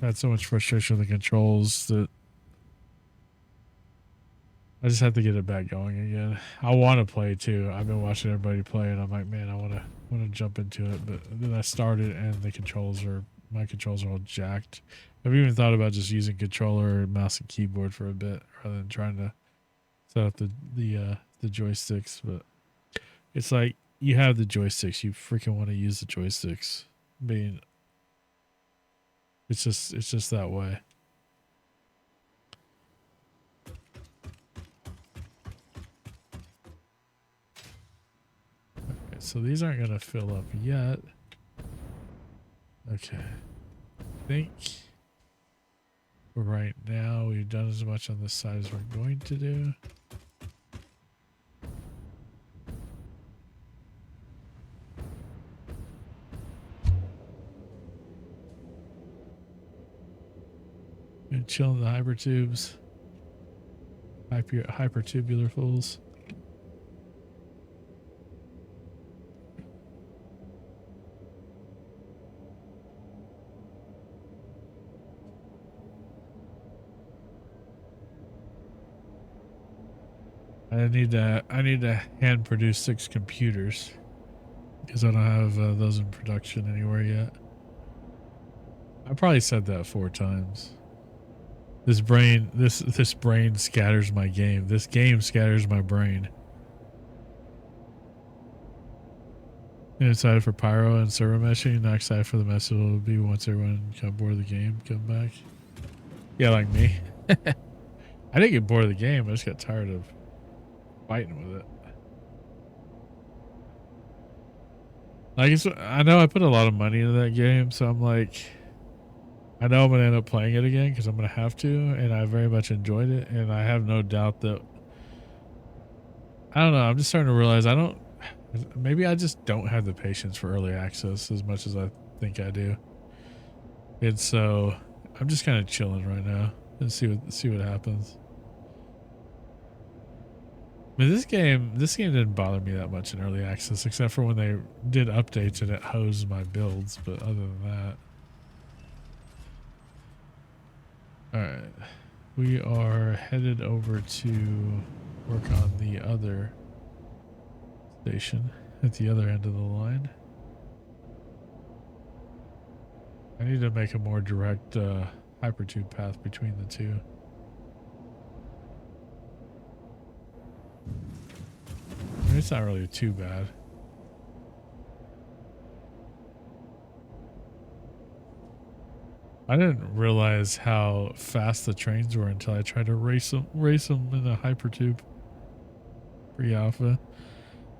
I had so much frustration with the controls that I just had to get it back going again. I want to play too. I've been watching everybody play, and I'm like, man, I want to jump into it. But then I started, and my controls are all jacked. I've even thought about just using controller, mouse, and keyboard for a bit, rather than trying to set up the joysticks. But it's like, you have the joysticks, you freaking want to use the joysticks. It's just that way. Okay, so these aren't gonna fill up yet. Okay, I think for right now we've done as much on this side as we're going to do. And chill in the hypertubes. Hypertubular fools. I need to hand produce 6 computers because I don't have those in production anywhere yet. I probably said that 4 times. This brain scatters my game. This game scatters my brain. I'm excited for Pyro and server meshing. Not excited for the mess it'll be once everyone come board of the game, come back. Yeah, like me. I didn't get bored of the game. I just got tired of fighting with it. Like, I know I put a lot of money into that game, so I'm like, I know I'm going to end up playing it again because I'm going to have to, and I very much enjoyed it, and I have no doubt that, I don't know, I'm just starting to realize maybe I just don't have the patience for early access as much as I think I do. And so I'm just kind of chilling right now and see what happens. I mean, this game didn't bother me that much in early access, except for when they did updates and it hosed my builds, but other than that. Alright, we are headed over to work on the other station at the other end of the line. I need to make a more direct hypertube path between the two. I mean, it's not really too bad. I didn't realize how fast the trains were until I tried to race them in a hypertube pre-alpha.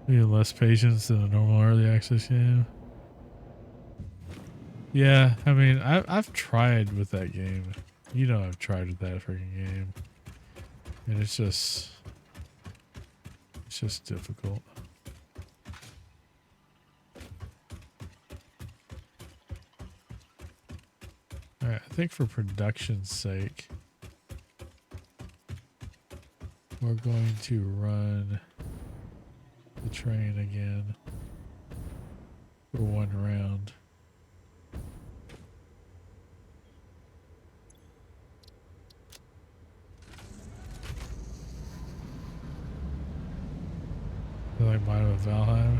Maybe less patience than a normal early access game. Yeah, I mean, I've tried with that game. You know, I've tried with that freaking game, and it's just difficult. Alright, I think for production's sake, we're going to run the train again for 1 round. Like mine with Valheim.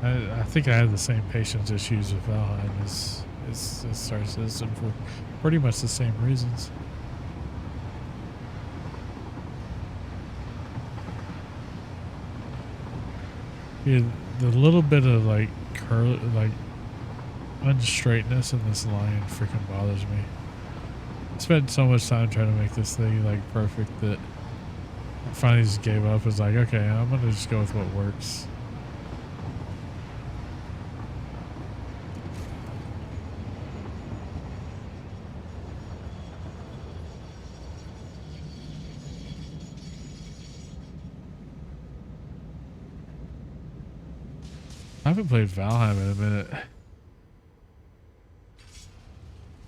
I think I have the same patience issues with Valheim as Star Citizen for pretty much the same reasons. Yeah, the little bit of like unstraightness in this line freaking bothers me. I spent so much time trying to make this thing like perfect that I finally just gave up. I was like, okay, I'm gonna just go with what works. I haven't played Valheim in a minute.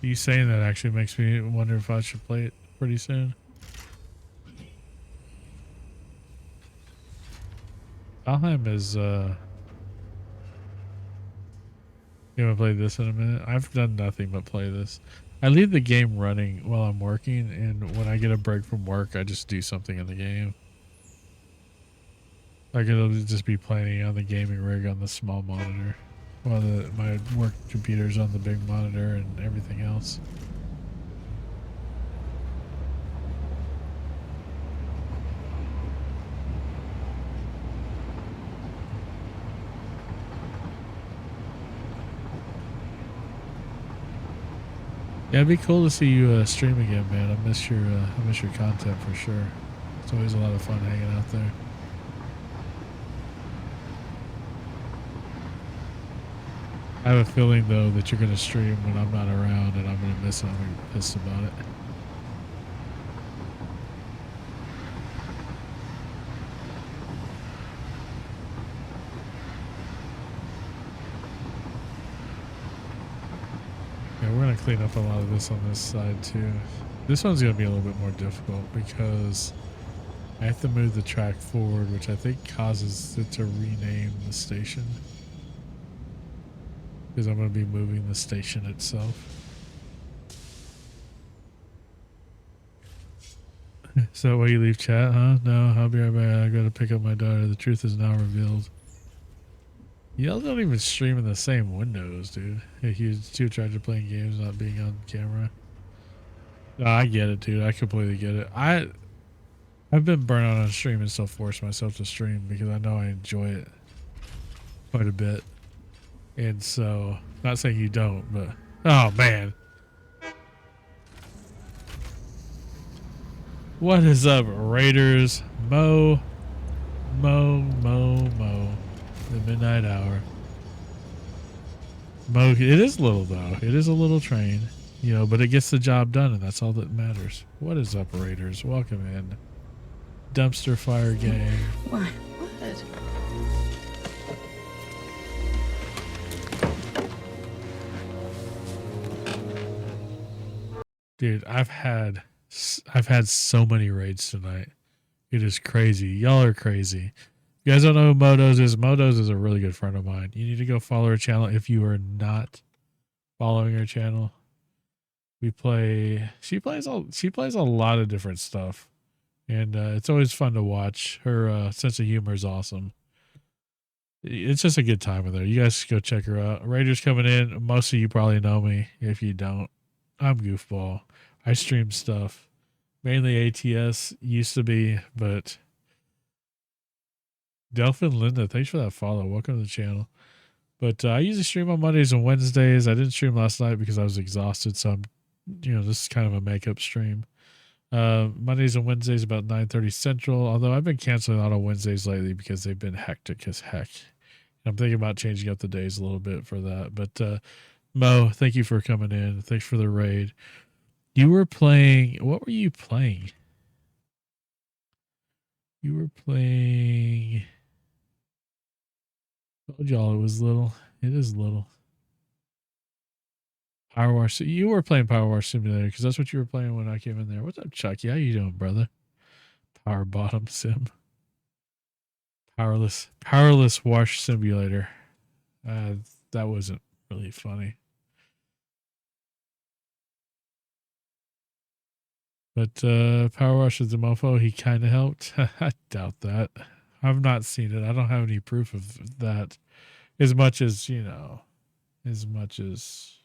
You saying that actually makes me wonder if I should play it pretty soon. Valheim is you wanna play this in a minute? I've done nothing but play this. I leave the game running while I'm working, and when I get a break from work, I just do something in the game. Like it'll just be playing on the gaming rig on the small monitor, while my work computer's on the big monitor and everything else. Yeah, it'd be cool to see you stream again, man. I miss your content for sure. It's always a lot of fun hanging out there. I have a feeling though that you're gonna stream when I'm not around, and I'm gonna miss it. I'm gonna be pissed about it. Yeah, we're gonna clean up a lot of this on this side too. This one's gonna be a little bit more difficult because I have to move the track forward, which I think causes it to rename the station. Because I'm gonna be moving the station itself. Is that why you leave chat, huh? No, I'll be right back. I gotta pick up my daughter. The truth is now revealed. Y'all don't even stream in the same windows, dude. If you're too tried to playing games, not being on camera. No, I get it, dude. I completely get it. I've been burnt out on stream and still force myself to stream because I know I enjoy it quite a bit. And so, not saying you don't, but oh man. What is up, Raiders? Mo. The midnight hour. Mo, it is little though. It is a little train, you know, but it gets the job done, and that's all that matters. What is up, Raiders? Welcome in. Dumpster Fire Gang. Why? What? Dude, I've had so many raids tonight. It is crazy. Y'all are crazy. You guys don't know who Modos is. Modos is a really good friend of mine. You need to go follow her channel if you are not following her channel. She plays a lot of different stuff. And it's always fun to watch. Her sense of humor is awesome. It's just a good time with her. You guys go check her out. Raiders coming in. Most of you probably know me. If you don't, I'm Goofball. I stream stuff. Mainly ATS used to be, but Delphin Linda, thanks for that follow. Welcome to the channel. But I usually stream on Mondays and Wednesdays. I didn't stream last night because I was exhausted, so this is kind of a makeup stream. Mondays and Wednesdays about 9:30 Central. Although I've been canceling out on Wednesdays lately because they've been hectic as heck. I'm thinking about changing up the days a little bit for that. But Mo, thank you for coming in. Thanks for the raid. You were playing. What were you playing? You were playing. Told y'all it was little. It is little. Power Wash. You were playing Power Wash Simulator because that's what you were playing when I came in there. What's up, Chucky? How you doing, brother? Power Bottom Sim. Powerless Wash Simulator. That wasn't really funny. But Power Wash is the mofo. He kind of helped. I doubt that. I've not seen it. I don't have any proof of that. As much as, you know, as much as,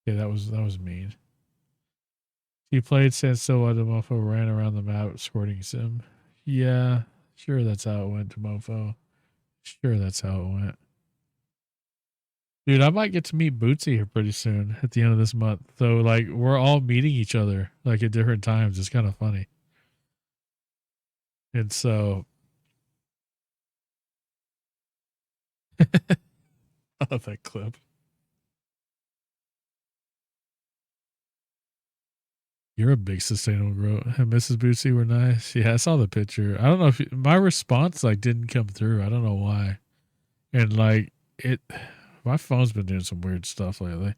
yeah, that was mean. He played stand still while the mofo ran around the map squirting sim. Yeah, sure that's how it went to mofo. Sure that's how it went. Dude, I might get to meet Bootsy here pretty soon at the end of this month. So like we're all meeting each other like at different times. It's kind of funny. And so I love that clip. You're a big sustainable growth. And Mrs. Bootsy were nice. Yeah, I saw the picture. I don't know if my response like didn't come through. I don't know why. And like it, my phone's been doing some weird stuff lately.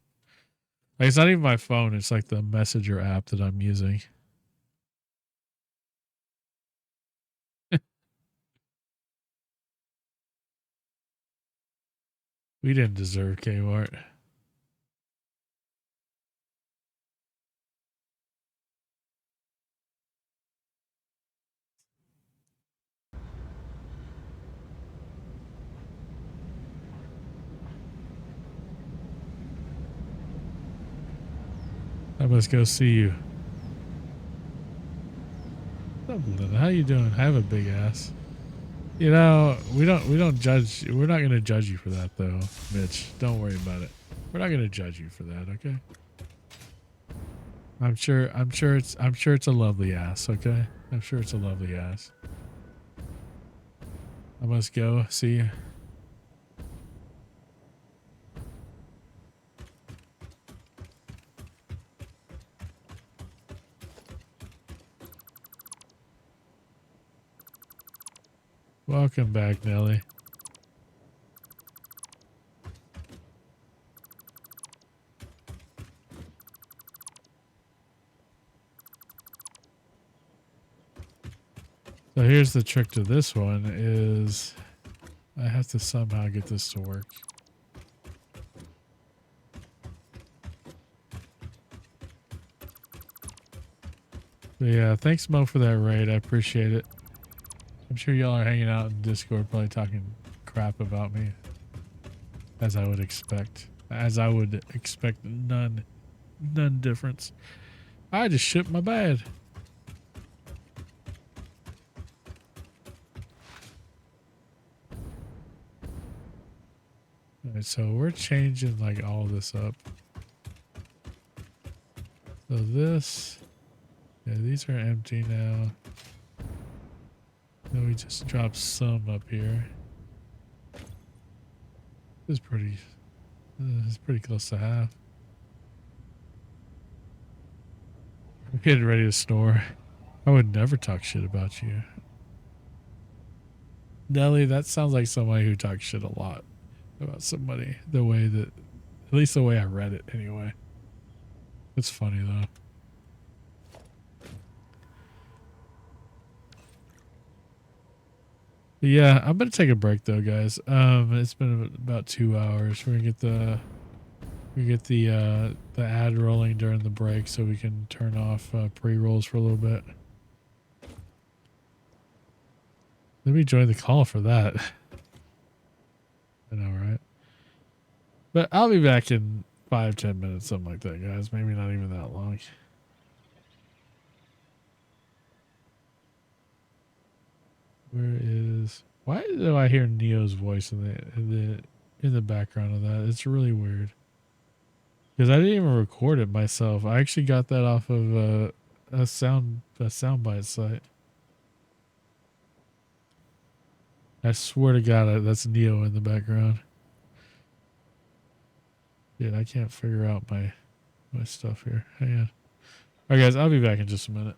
Like it's not even my phone. It's like the messenger app that I'm using. We didn't deserve Kmart. I must go see you. What's up, Linda? How you doing? I have a big ass. You know, we don't judge. We're not gonna judge you for that, though, Mitch. Don't worry about it. We're not gonna judge you for that, okay? I'm sure it's a lovely ass, okay? I'm sure it's a lovely ass. I must go. See you. Welcome back, Nelly. So here's the trick to this one is I have to somehow get this to work. But yeah, thanks Mo for that raid. I appreciate it. I'm sure y'all are hanging out in Discord probably talking crap about me. As I would expect. As I would expect none difference. I just shipped my bad. Alright, so we're changing like all this up. So this, yeah, these are empty now. Then we just drop some up here. This is pretty close to half. I'm getting ready to snore. I would never talk shit about you. Nelly, that sounds like somebody who talks shit a lot about somebody. The way that, at least the way I read it anyway. It's funny though. But yeah, I'm gonna take a break though, guys. It's been about 2 hours. We're gonna get the ad rolling during the break so we can turn off pre-rolls for a little bit. Let me join the call for that. I know, right? But I'll be back in 5-10 minutes, something like that, guys. Maybe not even that long. Where is? Why do I hear Neo's voice in the background of that? It's really weird. Because I didn't even record it myself. I actually got that off of a soundbite site. I swear to God, that's Neo in the background. Dude, I can't figure out my stuff here. Hang on. All right, guys, I'll be back in just a minute.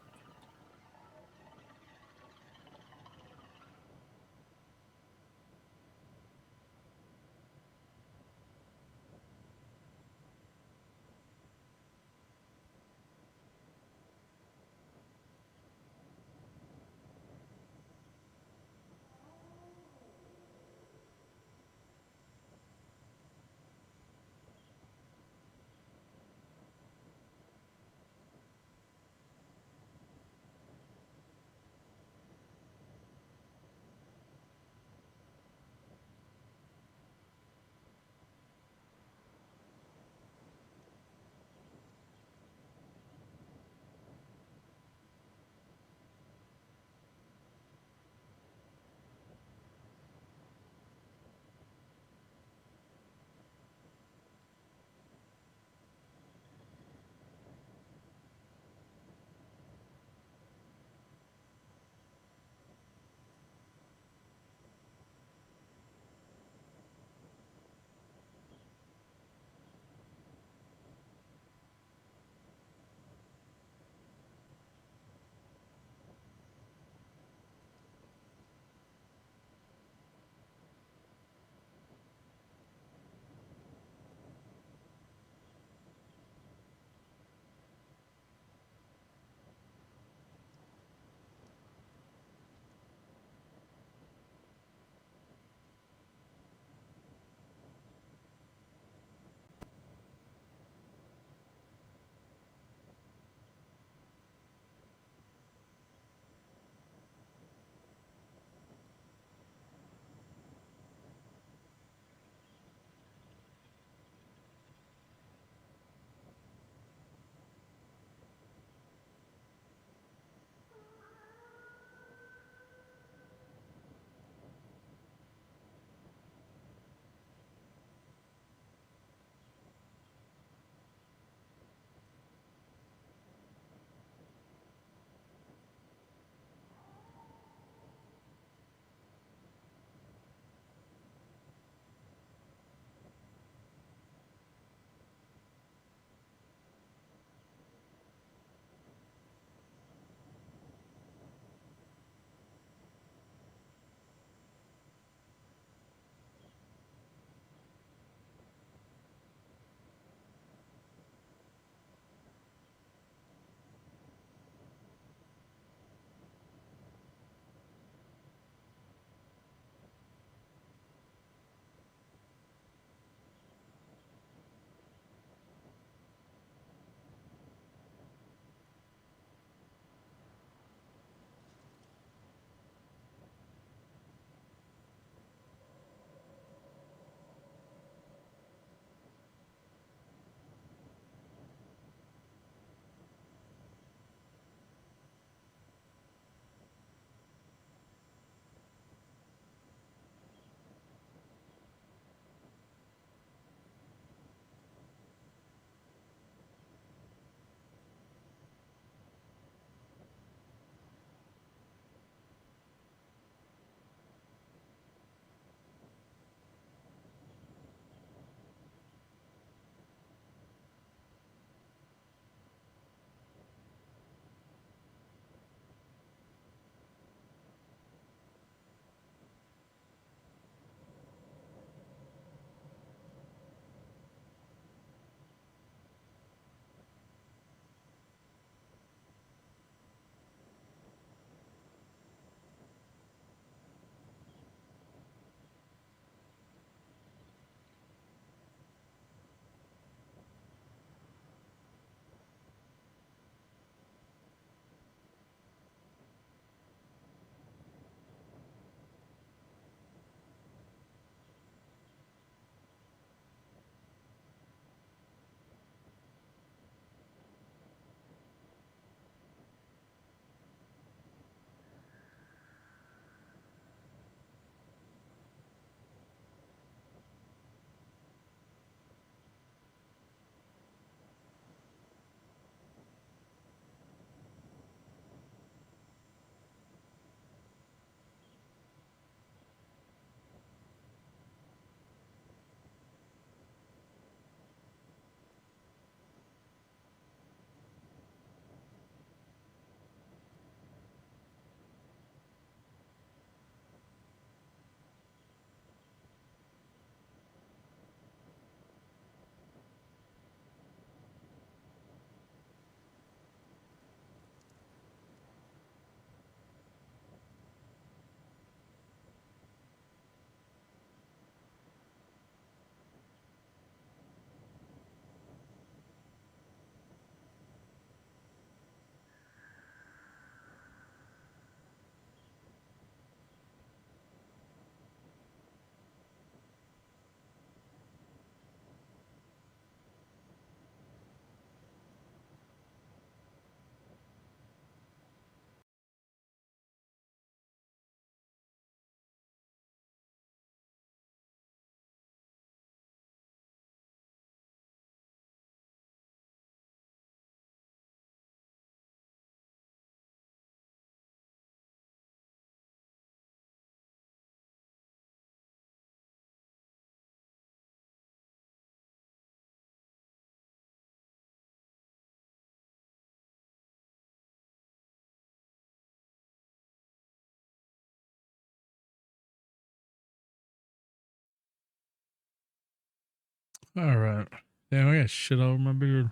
All right. Damn, I got shit all over my beard.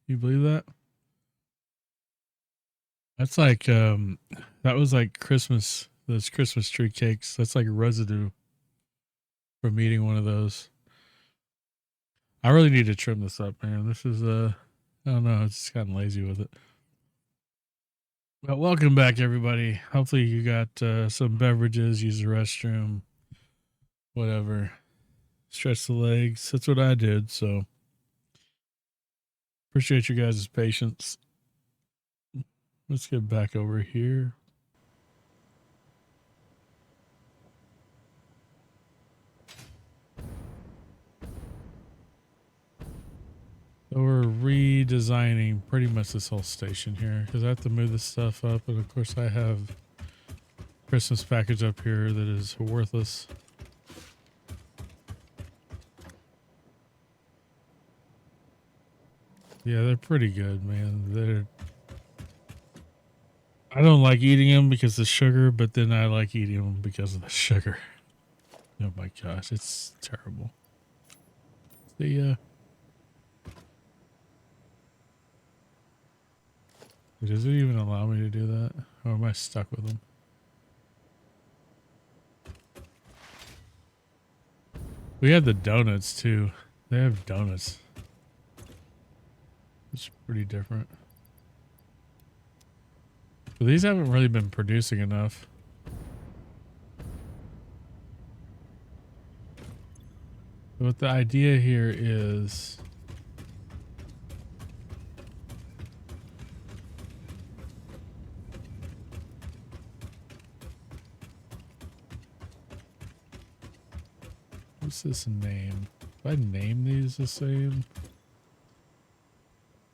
You believe that? That's like that was like Christmas, those Christmas tree cakes. That's like residue from eating one of those. I really need to trim this up, man. This is I don't know, it's just gotten lazy with it. But welcome back, everybody. Hopefully you got some beverages, use the restroom, whatever. Stretch the legs. That's what I did, so appreciate you guys' patience. Let's get back over here. So we're redesigning pretty much this whole station here because I have to move this stuff up, and of course I have Christmas package up here that is worthless. Yeah, they're pretty good, man. I don't like eating them because of the sugar, but then I like eating them because of the sugar. Oh my gosh, it's terrible. Does it even allow me to do that? Or am I stuck with them? We have the donuts too. They have donuts. It's pretty different. But these haven't really been producing enough. What the idea here is what's this name? If I name these the same?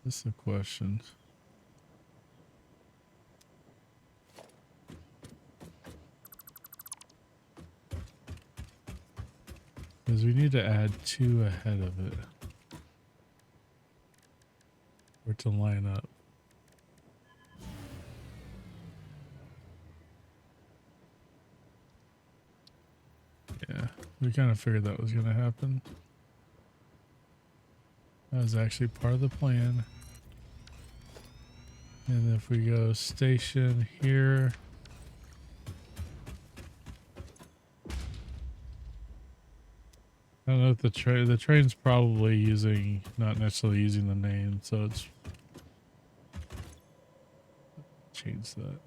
That's the question. Because we need to add 2 ahead of it. For it to line up. Yeah, we kind of figured that was going to happen. That was actually part of the plan. And if we go station here. I don't know if the train's probably not necessarily using the name, so it's change that.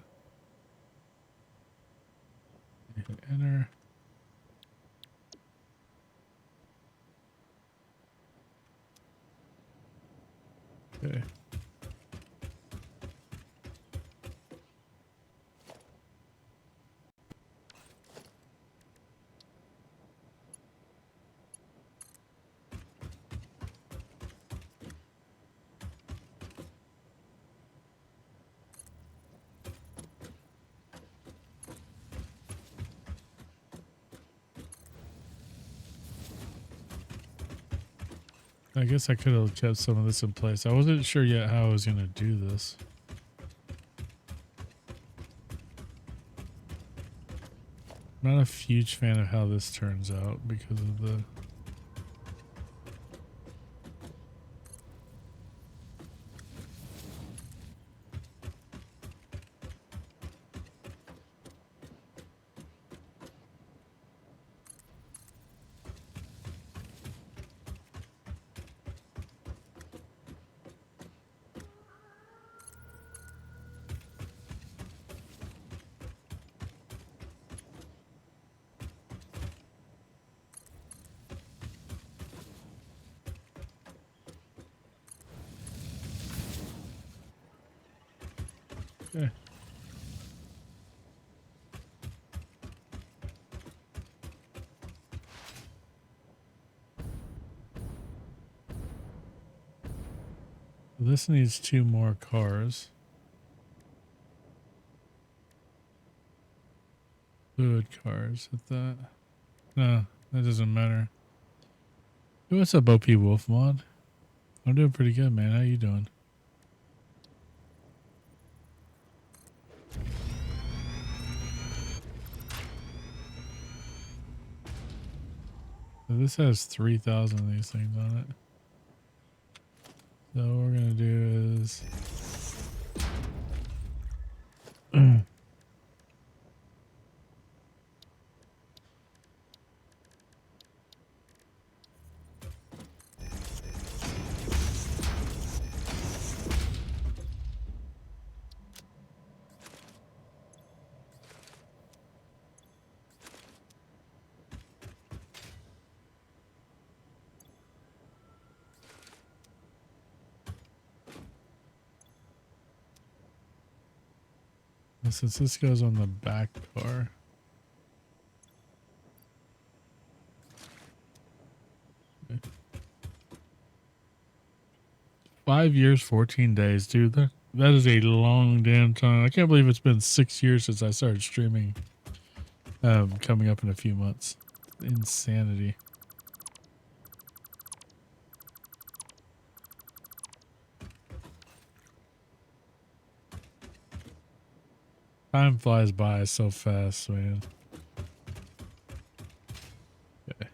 Hit enter. Okay. I guess I could have kept some of this in place. I wasn't sure yet how I was going to do this. I'm not a huge fan of how this turns out because of the... Okay. This needs 2 more cars. Fluid cars at that. No, that doesn't matter. Hey, what's up, OP Wolf Mod? I'm doing pretty good, man. How you doing? This has 3,000 of these things on it. So what we're gonna do is since this goes on the back car. Okay. 5 years, 14 days, dude. That is a long damn time. I can't believe it's been 6 years since I started streaming. Coming up in a few months. Insanity. Time flies by so fast, man. Okay.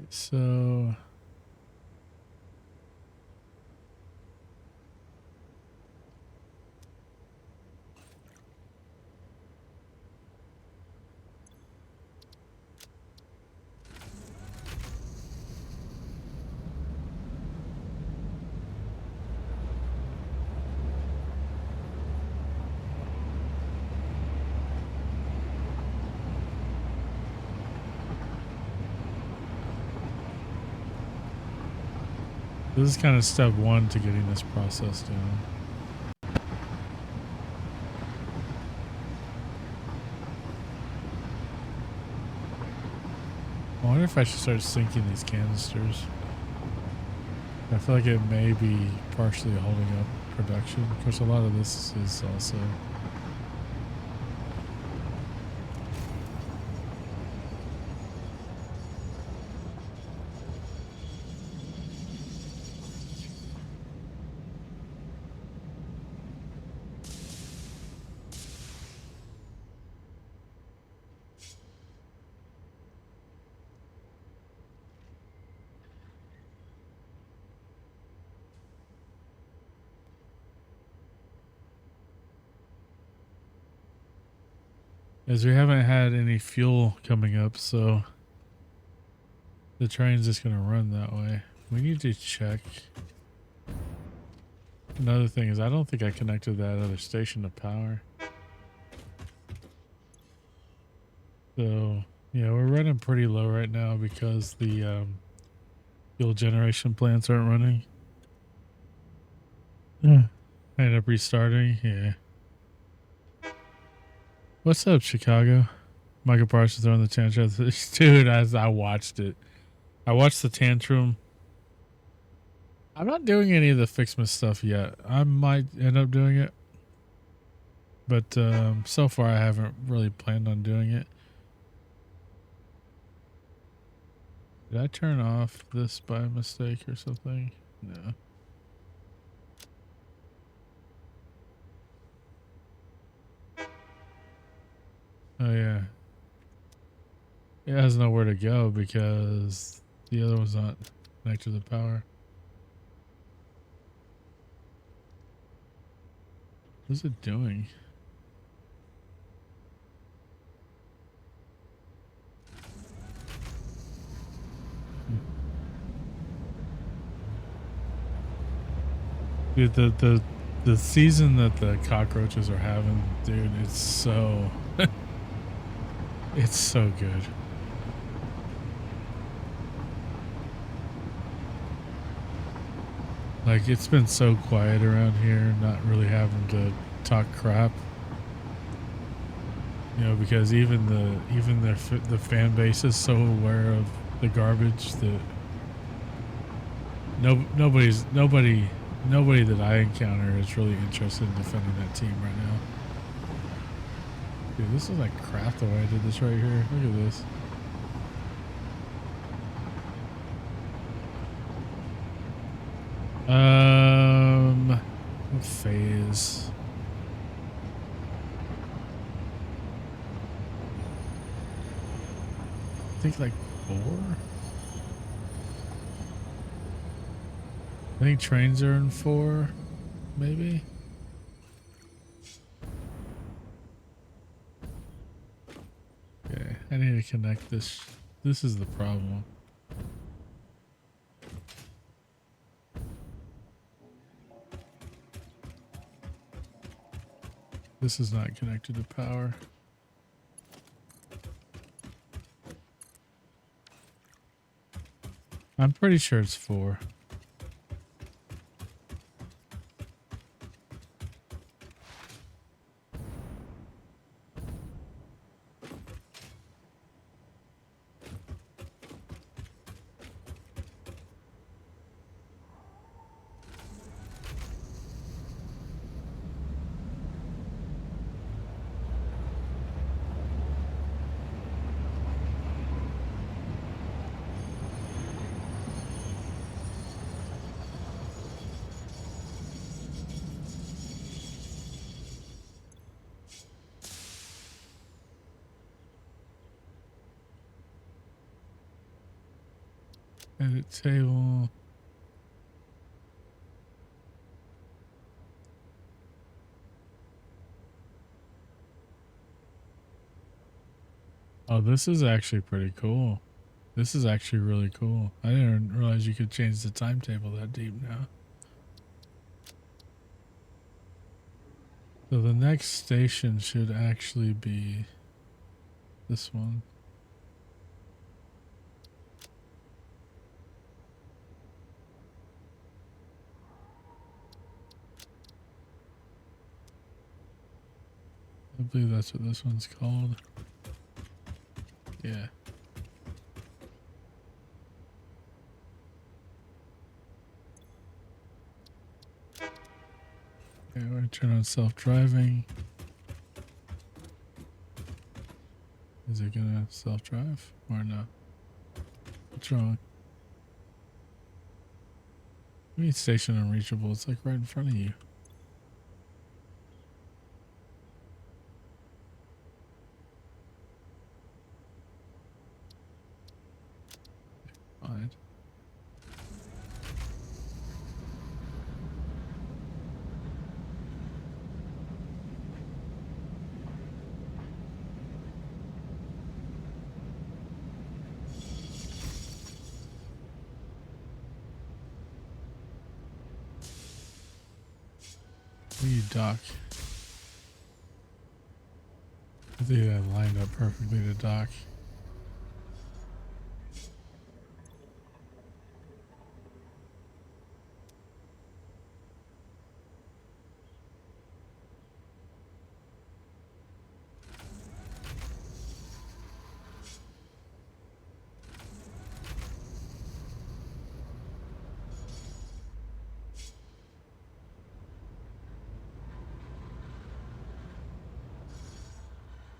So this is kind of step one to getting this process down. I wonder if I should start sinking these canisters. I feel like it may be partially holding up production. Of course, a lot of this is also... As we haven't had any fuel coming up, so the train's just going to run that way. We need to check. Another thing is I don't think I connected that other station to power. So, yeah, we're running pretty low right now because the fuel generation plants aren't running. I ended up restarting, yeah. What's up, Chicago? Michael Parsons throwing the tantrum. Dude, as I watched it. I watched the tantrum. I'm not doing any of the Fixmas stuff yet. I might end up doing it. But so far I haven't really planned on doing it. Did I turn off this by mistake or something? No. Oh yeah. It has nowhere to go because the other one's not connected to the power. What is it doing? Dude, the season that the cockroaches are having, dude, it's so it's so good. Like, it's been so quiet around here, not really having to talk crap. You know, because even the fan base is so aware of the garbage that nobody that I encounter is really interested in defending that team right now. Dude, this is like crap the way I did this right here. Look at this. What phase? I think like 4. I think trains are in 4, maybe. Okay, I need to connect this. This is the problem. This is not connected to power. I'm pretty sure it's 4. Edit table. Oh, this is actually pretty cool. This is actually really cool. I didn't realize you could change the timetable that deep now. So the next station should actually be this one. I believe that's what this one's called. Yeah. Okay, we're gonna turn on self-driving. Is it gonna self-drive or no? What's wrong? I mean, station unreachable. It's like right in front of you. Fine. Where you dock? I think that lined up perfectly to dock.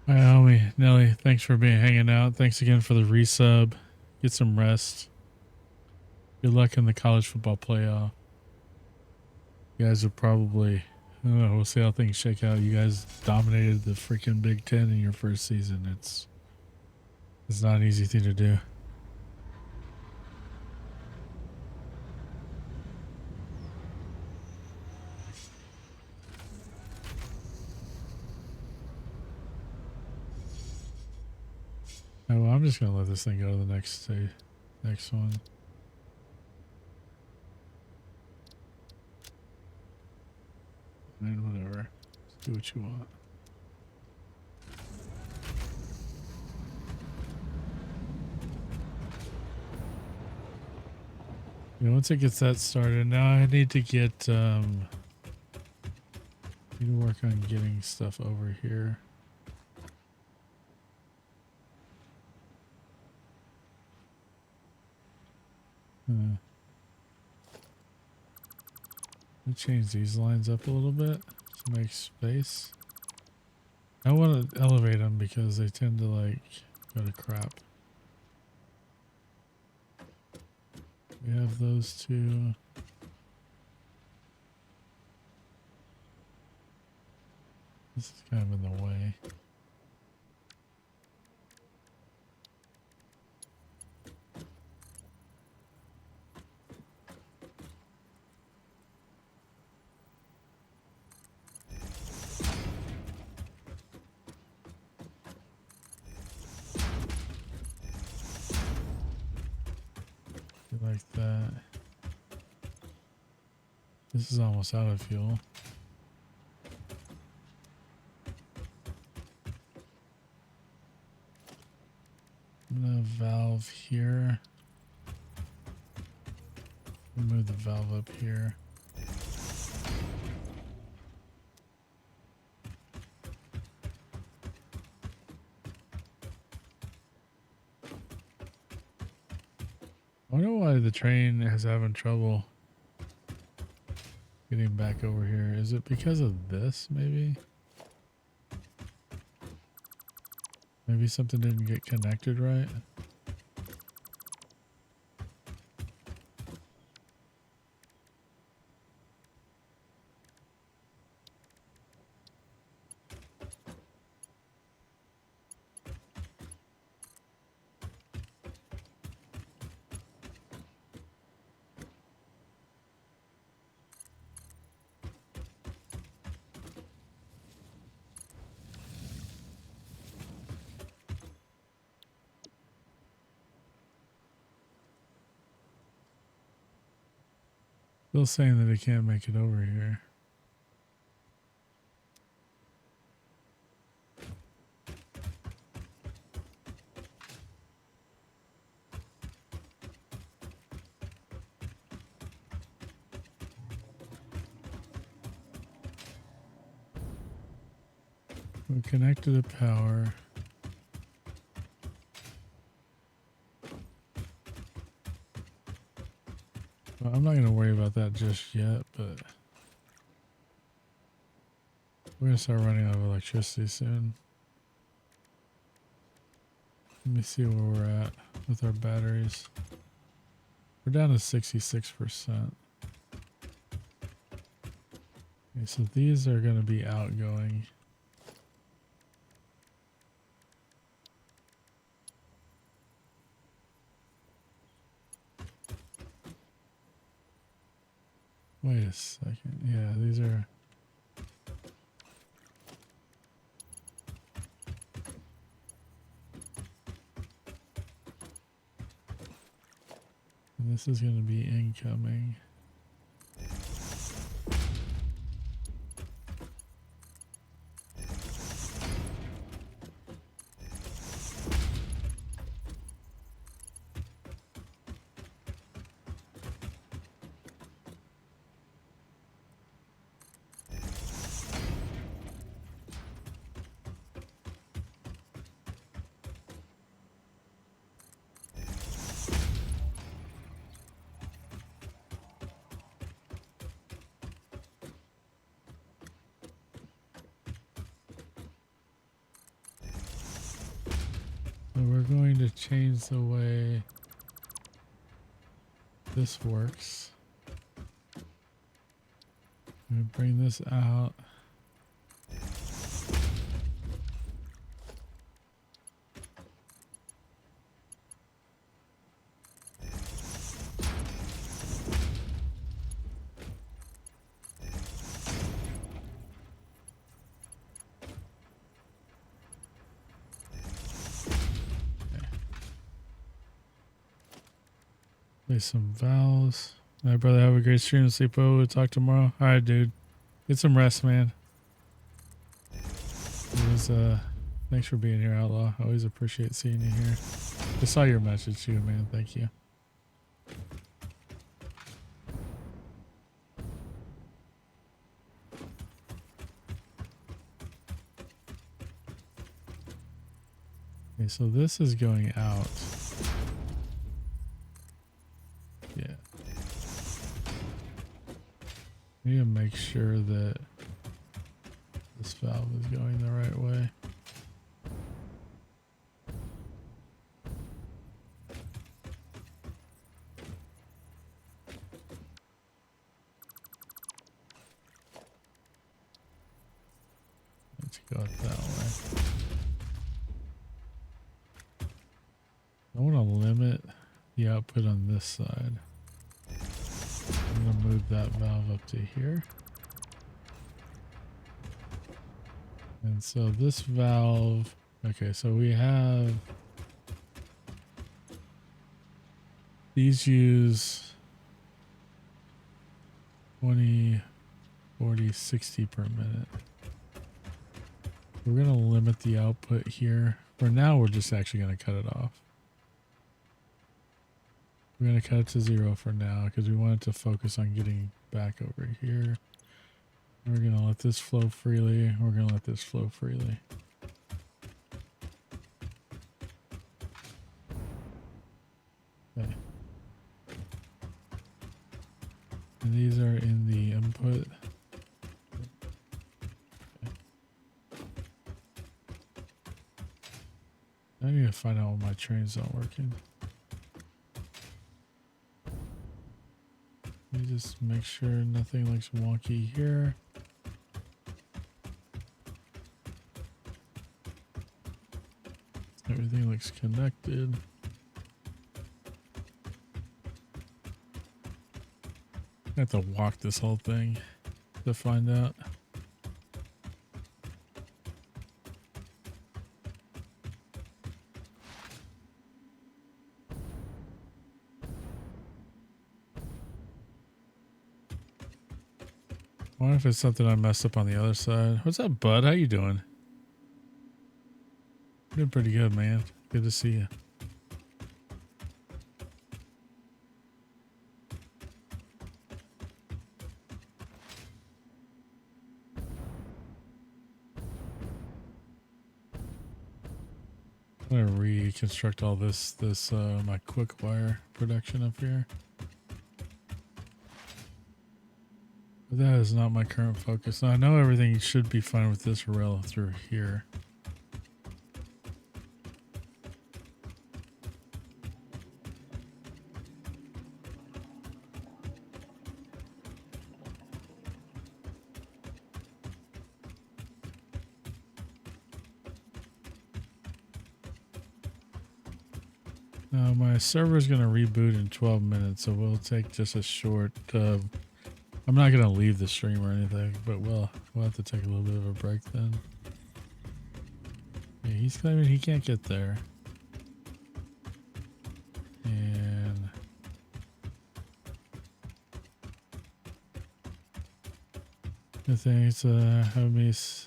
All right, homie Nelly, thanks for hanging out. Thanks again for the resub. Get some rest. Good luck in the college football playoff. You guys are probably, I don't know, we'll see how things shake out. You guys dominated the freaking Big Ten in your first season. It's not an easy thing to do. Oh, well, I'm just gonna let this thing go to the next one. And whatever. Just do what you want. Yeah, once it gets that started, now I need to get need to work on getting stuff over here. Let me change these lines up a little bit to make space. I want to elevate them because they tend to like go to crap. We have those two. This is kind of in the way. Like that. This is almost out of fuel. I'm gonna valve here. Move the valve up here. I wonder why the train is having trouble getting back over here. Is it because of this, maybe? Maybe something didn't get connected right? Still saying that it can't make it over here. We're connected to power. Well, I'm not going to worry about that just yet, but we're going to start running out of electricity soon. Let me see where we're at with our batteries. We're down to 66%. Okay, so these are going to be outgoing. Wait a second. Yeah, these are... And this is going to be incoming. So we're going to change the way this works. I'm going to bring this out. Play some valves. All right, brother. Have a great stream. Sleep well. We'll talk tomorrow. All right, dude. Get some rest, man. It was, thanks for being here, Outlaw. I always appreciate seeing you here. I saw your message too, man. Thank you. Okay, so this is going out. Yeah. Need to make sure that This valve is going the right way. Let's go it that way. I want to limit the output on this side. I'm going to move that valve up to here. And so this valve, okay, so we have, these use 20, 40, 60 per minute. We're going to limit the output here. For now, we're just actually going to cut it off. We're going to cut it to 0 for now because we wanted to focus on getting back over here. We're going to let this flow freely. We're going to let this flow freely. Okay. And these are in the input. Okay. I need to find out why my trains aren't working. Let me just make sure nothing looks wonky here. Everything looks connected. I have to walk this whole thing to find out. I wonder if it's something I messed up on the other side. What's up, bud? How you doing? Doing pretty good, man. Good to see you. I'm gonna reconstruct all this my quick wire production up here. But that is not my current focus. Now, I know everything should be fine with this rail through here. My server is going to reboot in 12 minutes, so we'll take just a short... I'm not going to leave the stream or anything, but we'll have to take a little bit of a break then. Yeah, he's claiming he can't get there. And... the thing is,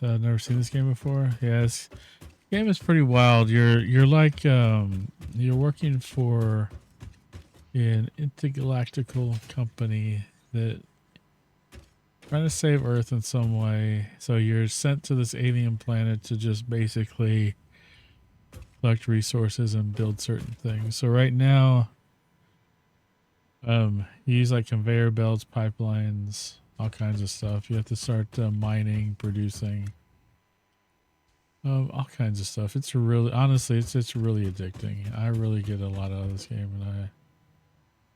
have never seen this game before? Yeah, this game is pretty wild. You're like... you're working for an intergalactical company that trying to save Earth in some way. So you're sent to this alien planet to just basically collect resources and build certain things. So right now, you use like conveyor belts, pipelines, all kinds of stuff. You have to start mining, producing. All kinds of stuff. It's really, honestly, it's really addicting. I really get a lot out of this game, and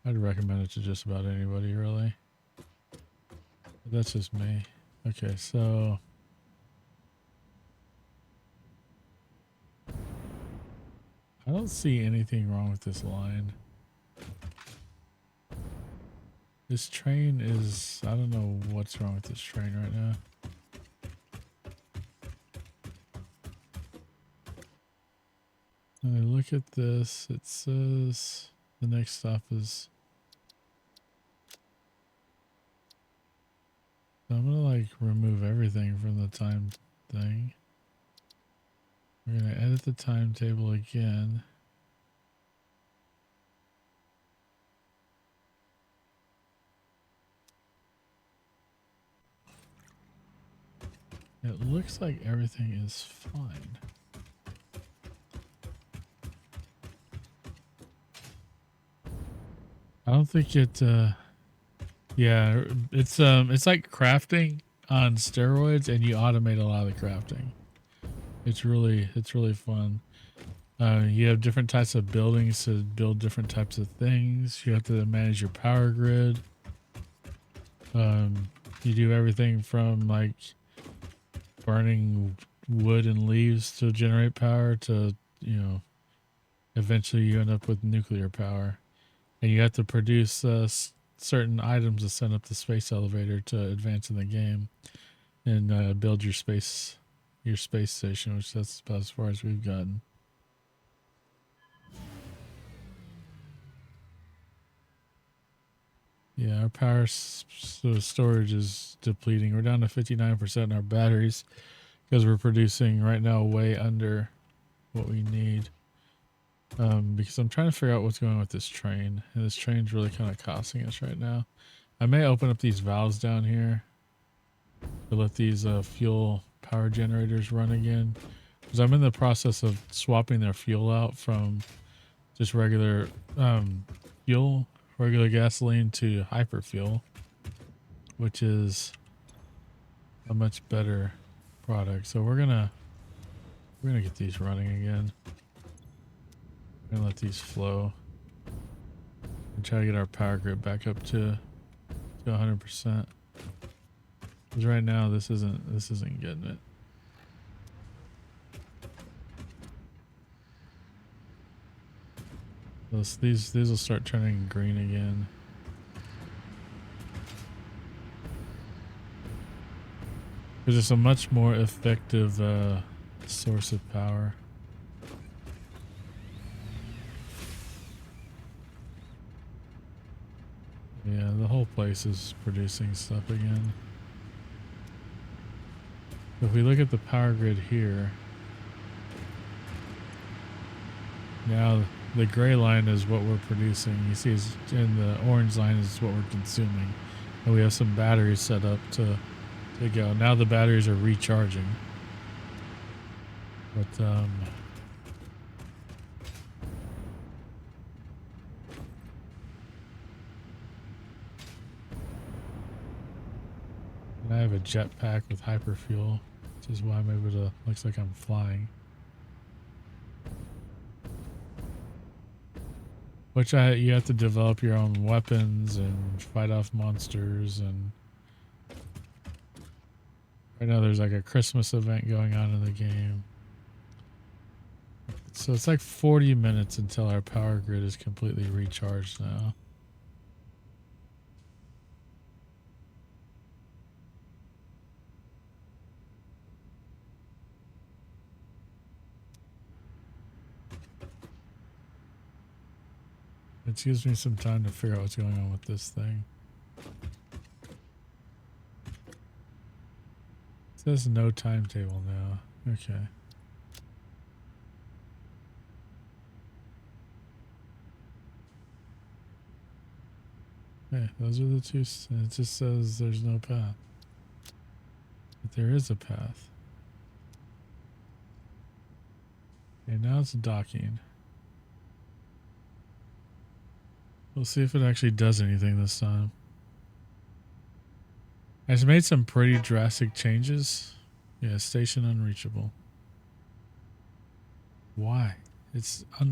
I'd recommend it to just about anybody, really. But that's just me. Okay, so I don't see anything wrong with this line. This train is, I don't know what's wrong with this train right now. When I look at this, it says the next stop is... So I'm gonna like remove everything from the time thing. We're gonna edit the timetable again. It looks like everything is fine. I don't think it, yeah, it's like crafting. on steroids, and you automate a lot of the crafting. It's really fun. You have different types of buildings to build different types of things. You have to manage your power grid. You do everything from like burning wood and leaves to generate power to, you know, eventually you end up with nuclear power. And you have to produce certain items to send up the space elevator to advance in the game and build your space station, which that's about as far as we've gotten. Yeah, our power storage is depleting. We're down to 59% in our batteries because we're producing right now way under what we need. Because I'm trying to figure out what's going on with this train, and this train's really kind of costing us right now. I may open up these valves down here to let these fuel power generators run again, because I'm in the process of swapping their fuel out from just regular regular gasoline to hyperfuel, which is a much better product. So we're gonna get these running again. We're gonna let these flow and try to get our power grid back up to 100%. Because right now this isn't getting it. These will start turning green again. Because it's a much more effective source of power. Yeah, the whole place is producing stuff again. If we look at the power grid here, now the gray line is what we're producing. You see, and the orange line is what we're consuming. And we have some batteries set up to go. Now the batteries are recharging. But and I have a jetpack with hyperfuel, which is why I'm able to, looks like I'm flying. Which you have to develop your own weapons and fight off monsters, and right now there's like a Christmas event going on in the game. So it's like 40 minutes until our power grid is completely recharged now. It gives me some time to figure out what's going on with this thing. It says no timetable now. Okay. Okay, those are the two. It just says there's no path. But there is a path. Okay, now it's docking. We'll see if it actually does anything this time. It's made some pretty drastic changes. Yeah, station unreachable. Why? It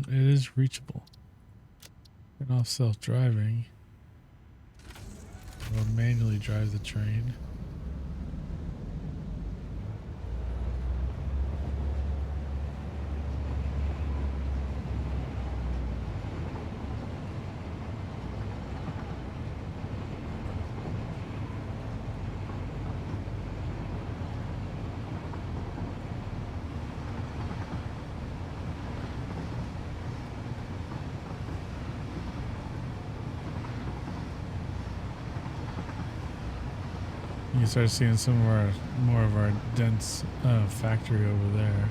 is reachable. Turn off self-driving. We'll manually drive the train. You start seeing some of more of our dense factory over there.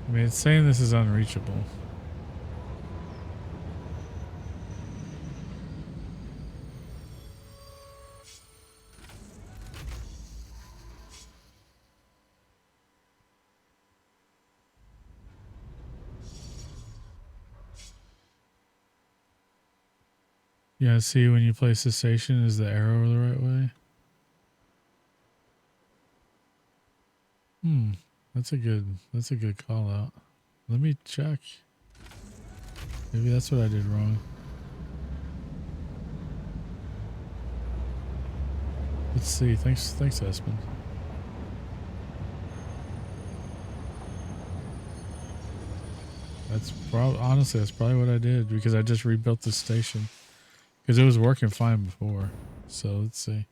I mean, it's saying this is unreachable. Yeah, see when you place the station, is the arrow the right way? That's a good call out. Let me check. Maybe that's what I did wrong. Let's see. Thanks, Espen. That's honestly, that's probably what I did because I just rebuilt the station because it was working fine before. So let's see.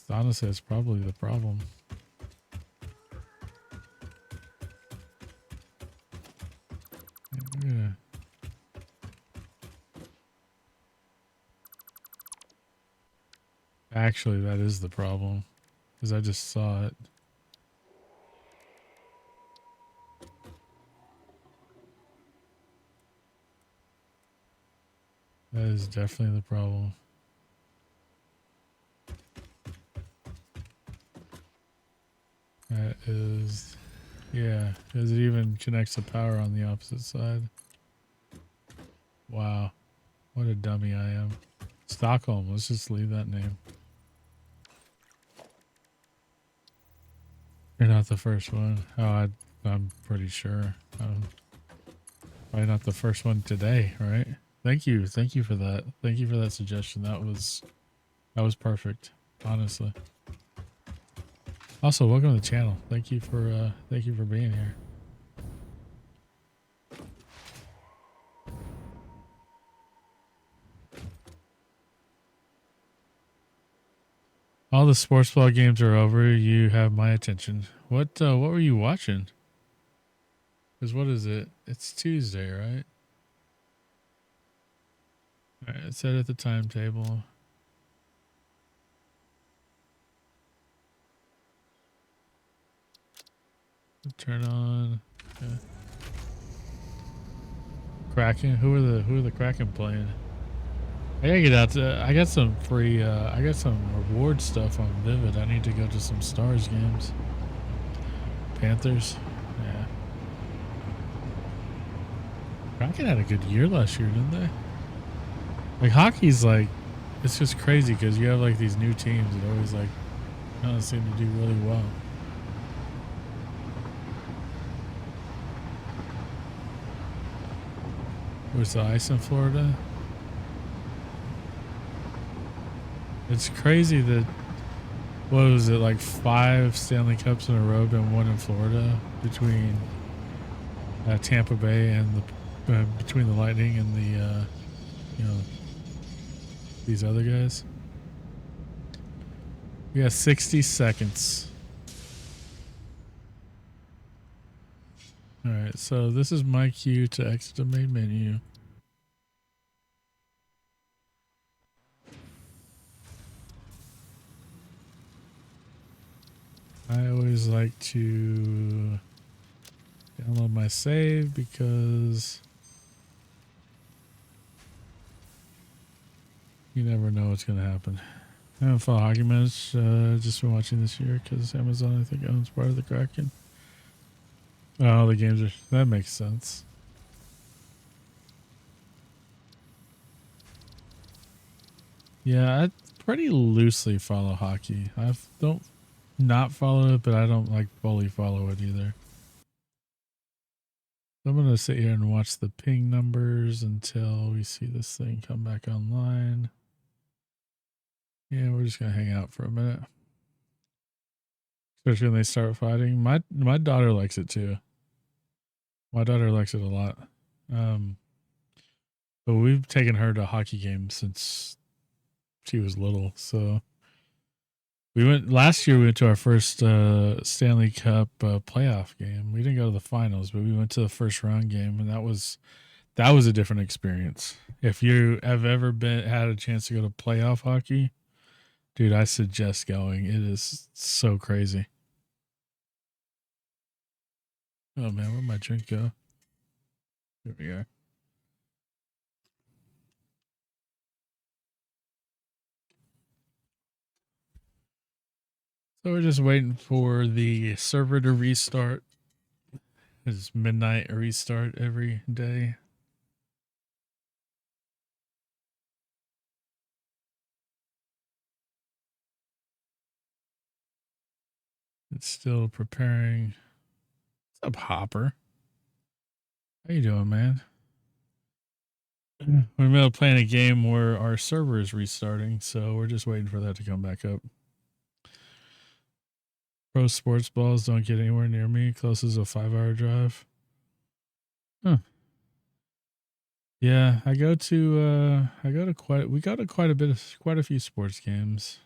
That's probably the problem. Yeah. Actually, that is the problem because I just saw it. That is definitely the problem. That is, yeah, because it even connects the power on the opposite side. Wow, what a dummy I am. Stockholm, let's just leave that name. You're not the first one. Oh, I'm pretty sure. Probably not the first one today, right? Thank you for that. Thank you for that suggestion. That was perfect, honestly. Also, welcome to the channel. Thank you for being here. All the sports ball games are over. You have my attention. What were you watching? Because what is it? It's Tuesday, right? All right, it's set at the timetable. Turn on. Okay. Kraken. Who are the Kraken playing? I gotta get out to. I got some free. I got some reward stuff on Vivid. I need to go to some Stars games. Panthers. Yeah. Kraken had a good year last year, didn't they? Like hockey's like, it's just crazy because you have like these new teams that always like kind of seem to do really well. Where's the ice in Florida? It's crazy that, what was it, like 5 Stanley Cups in a row been won in Florida between Tampa Bay and the between the Lightning and the you know, these other guys. We got 60 seconds. All right, so this is my cue to exit the main menu. I always like to download my save because you never know what's going to happen. I haven't followed hockey match, just been watching this year because Amazon, I think, owns part of the Kraken. Oh, the games are, that makes sense. Yeah, I pretty loosely follow hockey. I don't not follow it, but I don't like fully follow it either. I'm going to sit here and watch the ping numbers until we see this thing come back online. Yeah, we're just going to hang out for a minute. Especially when they start fighting. My daughter likes it too. My daughter likes it a lot. But we've taken her to hockey games since she was little. So last year we went to our first Stanley Cup playoff game. We didn't go to the finals, but we went to the first round game, and that was a different experience. If you have ever had a chance to go to playoff hockey, dude, I suggest going. It is so crazy. Oh man, where'd my drink go? Here we are. So we're just waiting for the server to restart. It's midnight restart every day. It's still preparing. What's up, Hopper? How you doing, man? We're in the middle of playing a game where our server is restarting, so we're just waiting for that to come back up. Pro sports balls don't get anywhere near me. Closest a 5-hour drive. Huh. Yeah, we go to quite a few sports games.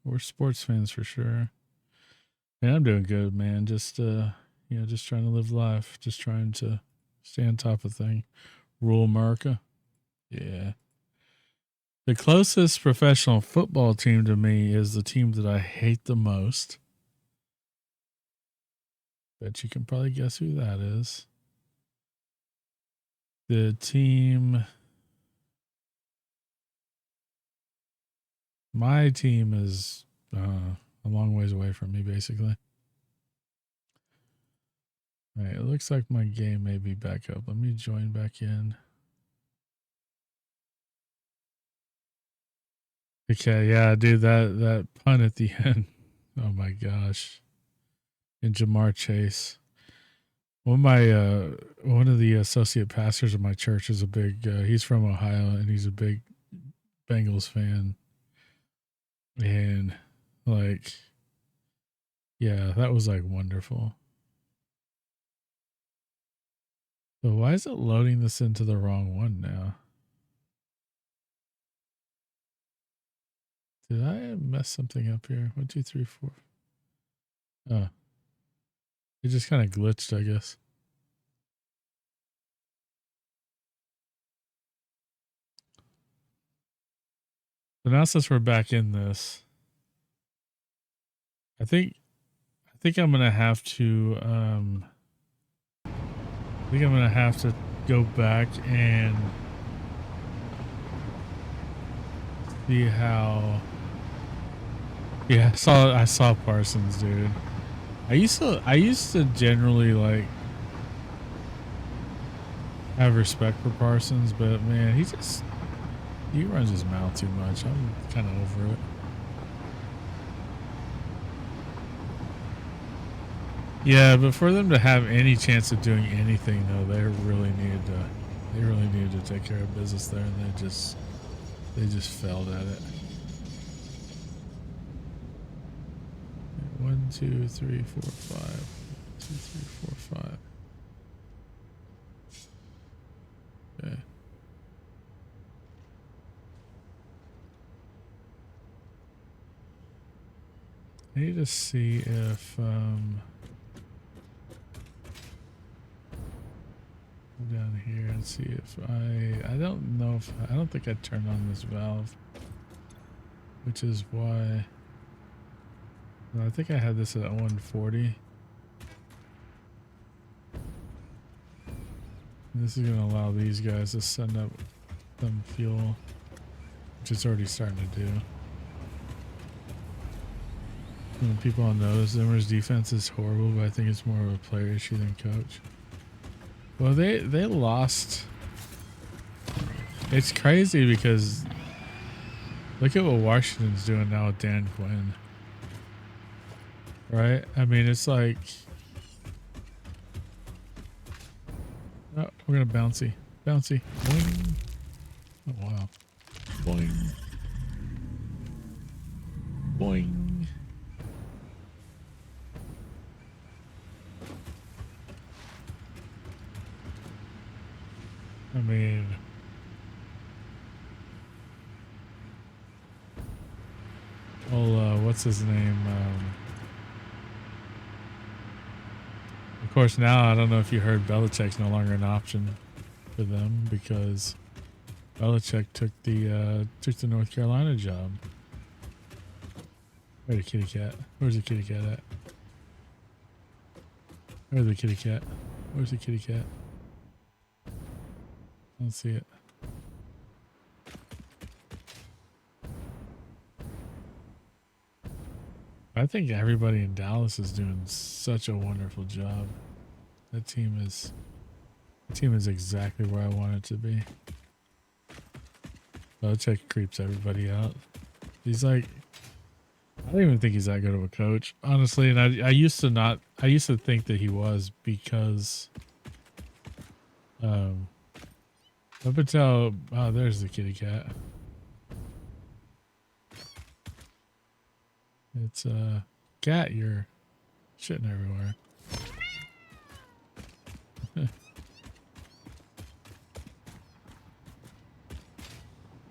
We're sports fans for sure. And I'm doing good, man. Just just trying to live life, just trying to stay on top of things. Rule America. Yeah. The closest professional football team to me is the team that I hate the most. Bet you can probably guess who that is. The team. My team is a long ways away from me, basically. All right, it looks like my game may be back up. Let me join back in. Okay, yeah, dude, that pun at the end. Oh my gosh. And Jamar Chase. One of the associate pastors of my church is a big he's from Ohio and he's a big Bengals fan. And like yeah, that was like wonderful. But why is it loading this into the wrong one now? Did I mess something up here? 1, 2, 3, 4. Oh. It just kind of glitched, I guess. So now since we're back in this, I think I'm gonna have to go back and see how. Yeah, I saw Parsons, dude. I used to generally like have respect for Parsons, but man, he runs his mouth too much. I'm kind of over it. Yeah, but for them to have any chance of doing anything though, they really needed to take care of business there, and they just failed at it. 1, 2, 3, 4, 5. 2, 3, 4, 5. Okay. I need to see if go down here and see if I don't think I turned on this valve, which is why. I think I had this at 140. And this is going to allow these guys to send up some fuel, which it's already starting to do. And people all know Zimmer's defense is horrible, but I think it's more of a player issue than coach. Well, they lost. It's crazy because look at what Washington's doing now with Dan Quinn. Right? I mean, it's like, oh, we're gonna bouncy. Boing. Oh wow. Boing. Boing. I mean, well, what's his name? Of course, now I don't know if you heard, Belichick's no longer an option for them because Belichick took the North Carolina job. Where's the kitty cat? Where's the kitty cat at? Where's the kitty cat? Where's the kitty cat? I don't see it. I think everybody in Dallas is doing such a wonderful job. That team is exactly where I want it to be. Belichick creeps everybody out. He's like, I don't even think he's that good of a coach, honestly. And I used to think that he was because, up until, oh, there's the kitty cat. It's cat, you're shitting everywhere.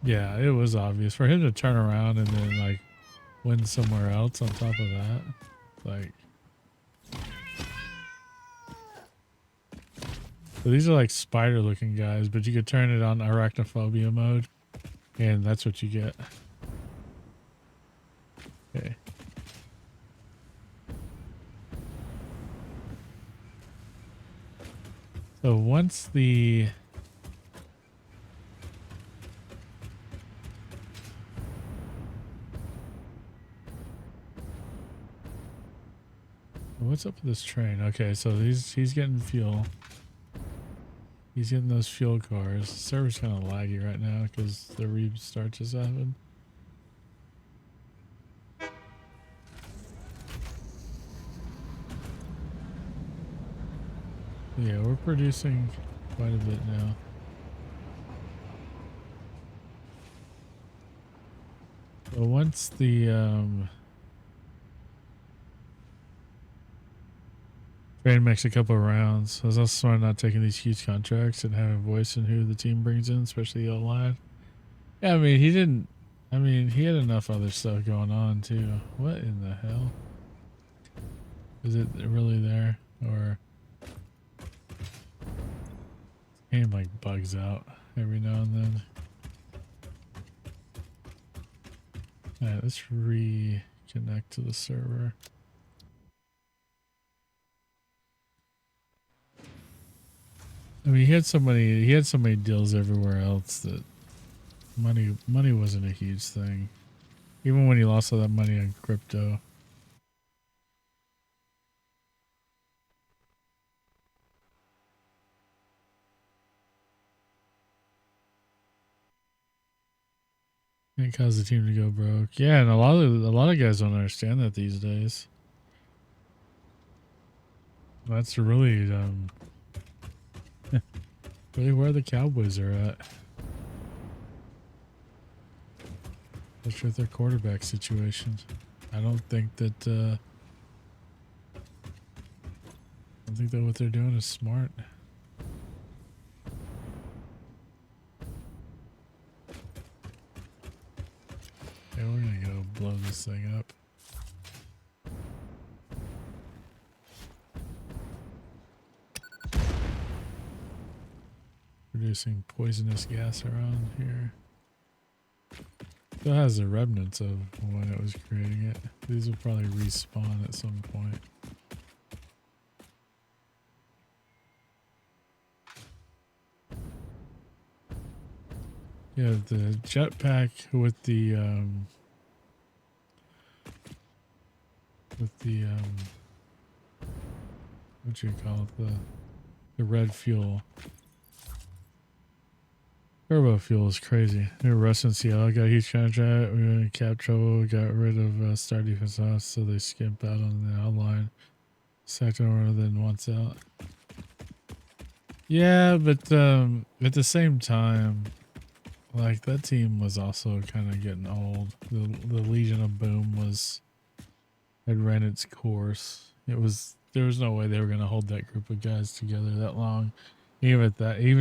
Yeah, it was obvious for him to turn around and then like win somewhere else on top of that. Like, so these are like spider looking guys, but you could turn it on arachnophobia mode and that's what you get. Okay. So once the what's up with this train? Okay, so he's getting fuel. He's getting those fuel cars. The server's kind of laggy right now because the restart just happened. Yeah, we're producing quite a bit now. So once the train makes a couple of rounds, I was also smart not taking these huge contracts and having a voice in who the team brings in, especially the line. Yeah, I mean he didn't. I mean he had enough other stuff going on too. What in the hell? Is it really there or? Game like bugs out every now and then. Alright, let's reconnect to the server. I mean, he had so many deals everywhere else that money wasn't a huge thing. Even when he lost all that money on crypto. It caused the team to go broke. Yeah, and a lot of guys don't understand that these days. That's really really where the Cowboys are at. Especially with their quarterback situation. I don't think that what they're doing is smart. Okay, we're gonna go blow this thing up. Producing poisonous gas around here. Still has the remnants of when it was creating it. These will probably respawn at some point. Yeah, the jetpack with the what you call it, the red fuel. Turbo fuel is crazy. New Rust and CL got a huge contract. We were in cap trouble. We got rid of Star Defense House, so they skimp out on the outline. Sector order then once out. Yeah, but at the same time, like that team was also kind of getting old. The Legion of Boom had ran its course. There was no way they were going to hold that group of guys together that long. Even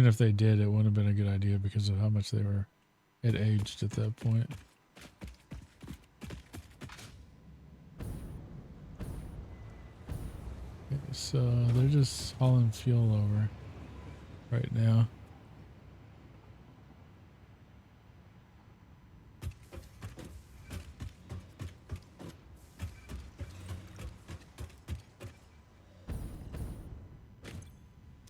if they did, it wouldn't have been a good idea because of how much they had aged at that point. Okay, so they're just hauling fuel over right now.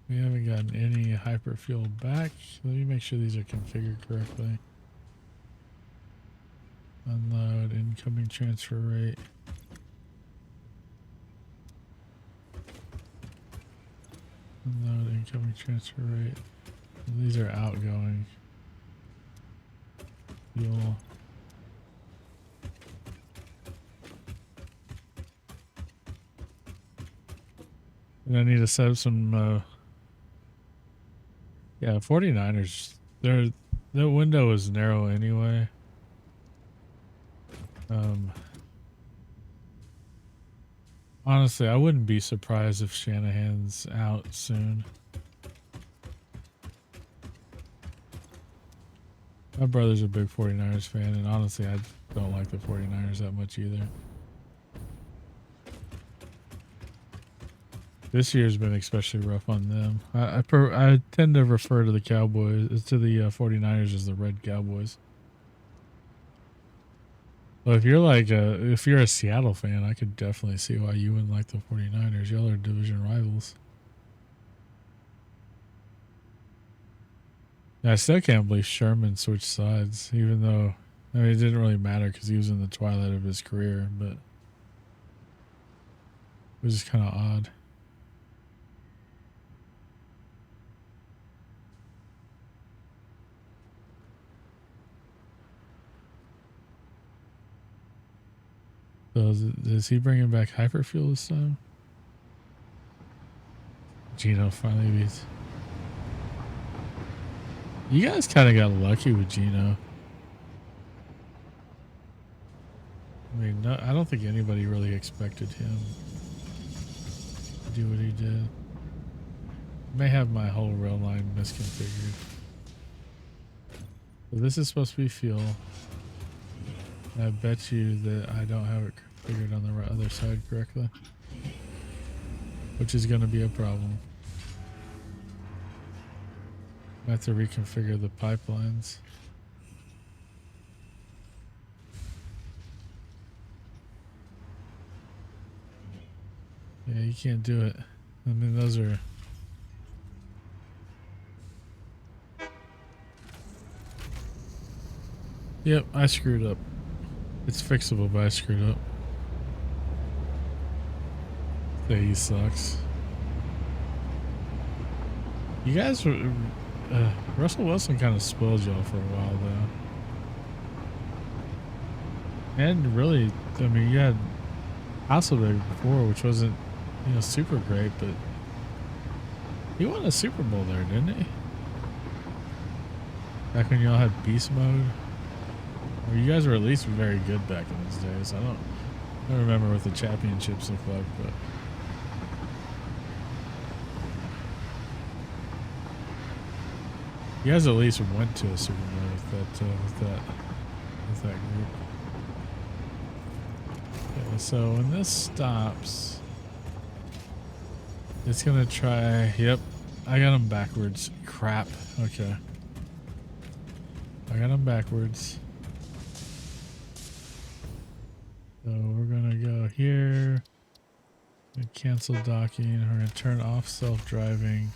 We haven't gotten any hyper fuel back. Let me make sure these are configured correctly. Unload, incoming transfer rate. Unload, incoming transfer rate. And these are outgoing. Fuel. I need to set up some, yeah, 49ers. The window is narrow anyway. Honestly, I wouldn't be surprised if Shanahan's out soon. My brother's a big 49ers fan, and honestly, I don't like the 49ers that much either. This year's been especially rough on them. I tend to refer to the Cowboys, to the 49ers as the Red Cowboys. Well, if you're a Seattle fan, I could definitely see why you wouldn't like the 49ers. Y'all are division rivals. I still can't believe Sherman switched sides, even though, I mean, it didn't really matter because he was in the twilight of his career, but it was just kind of odd. So is he bringing back Hyperfuel this time? Gino finally beats. You guys kind of got lucky with Gino. I mean, no, I don't think anybody really expected him to do what he did. May have my whole rail line misconfigured. So this is supposed to be fuel. I bet you that I don't have it configured on the other side correctly, which is going to be a problem. I have to reconfigure the pipelines. Yeah, you can't do it. I mean, those are... Yep, I screwed up. It's fixable, but I screwed up. Yeah, he sucks. You guys were... Russell Wilson kind of spoiled y'all for a while, though. And really, I mean, you had Hasselbeck before, which wasn't, super great, but he won a Super Bowl there, didn't he? Back when y'all had beast mode. Or you guys were at least very good back in those days. I don't remember what the championships look like, but you guys at least went to a Super Bowl with that group. Okay, so when this stops, it's gonna try. Yep, I got them backwards. Crap. Okay, I got them backwards. So we're gonna go here and cancel docking. We're gonna turn off self-driving.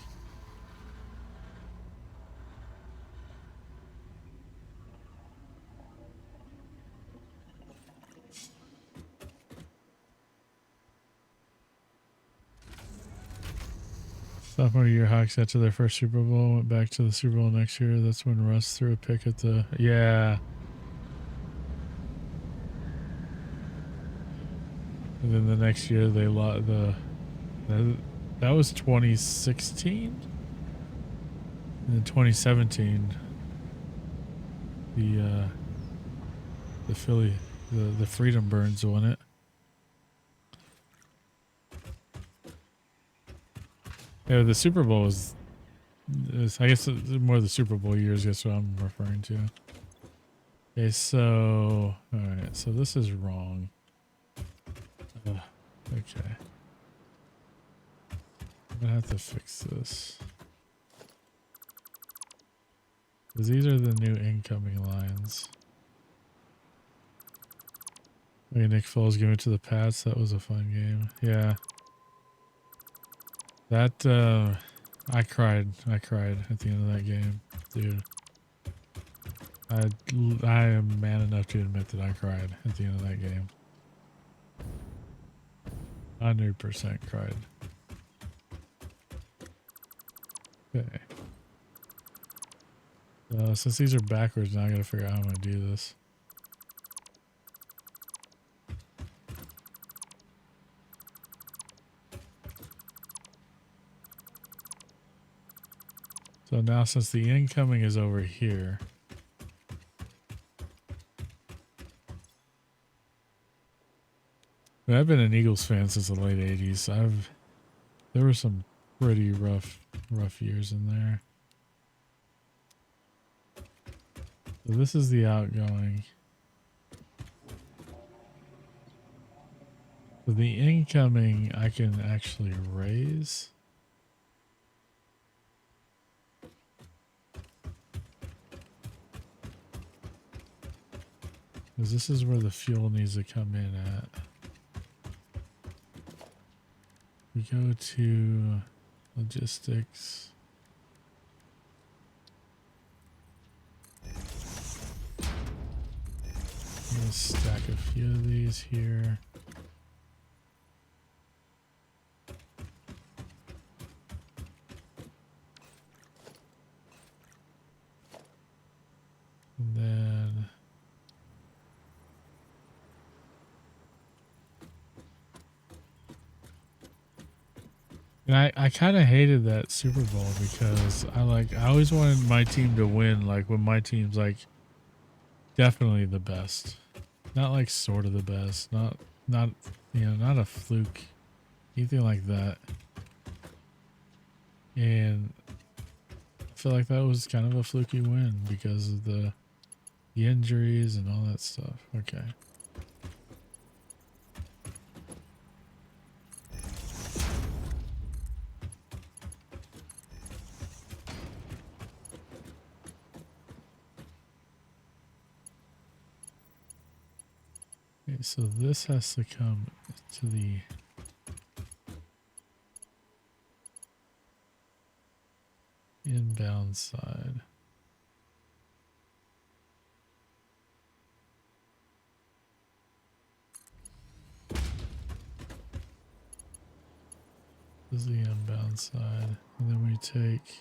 Sophomore year, Hawks after their first Super Bowl went back to the Super Bowl next year. That's when Russ threw a pick at the And then the next year they lost that was 2016. And in 2017, the Philly, the Freedom Burns won it. Yeah, the Super Bowl is I guess more the Super Bowl years. That's what I'm referring to. Okay, so all right, so this is wrong. Okay, I'm gonna have to fix this because these are the new incoming lines. Okay, Nick Foles giving it to the Pats. That was a fun game. Yeah. That, I cried at the end of that game, dude. I am man enough to admit that I cried at the end of that game. 100% cried. Okay. Since these are backwards, now I gotta figure out how I'm gonna do this. So now since the incoming is over here, I've been an Eagles fan since the late 80s. There were some pretty rough years in there. So this is the outgoing. So the incoming I can actually raise. Because this is where the fuel needs to come in at. We go to logistics. I'm gonna stack a few of these here. And then I kind of hated that Super Bowl because I always wanted my team to win, like when my team's like definitely the best. Not like sort of the best, not not a fluke, anything like that. And I feel like that was kind of a fluky win because of the injuries and all that stuff. Okay. Okay, so this has to come to the inbound side. This is the inbound side. And then we take...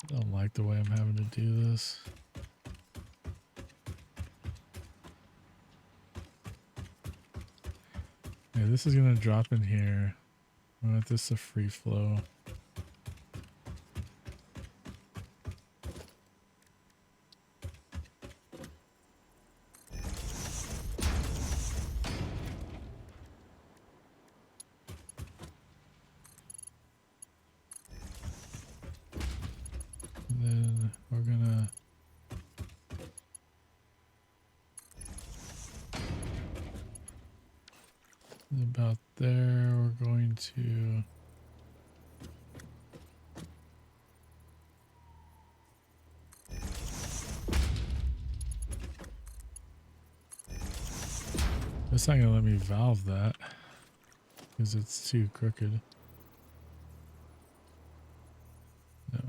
I don't like the way I'm having to do this. Okay, this is going to drop in here. I want this to free flow. And then we're gonna about there. We're going to it's not gonna let me valve that because it's too crooked. No.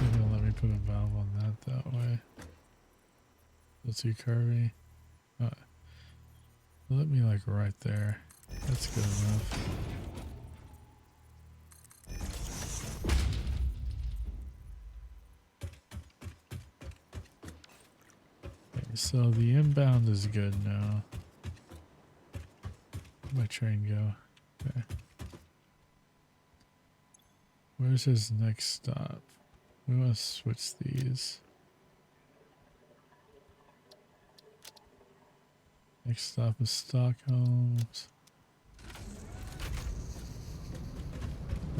They're gonna let me put a valve on that way. That's too curvy. Let me like right there. That's good enough. Okay, so the inbound is good now. Where'd my train go? Okay. Where's his next stop? We want to switch these. Next stop is Stockholm.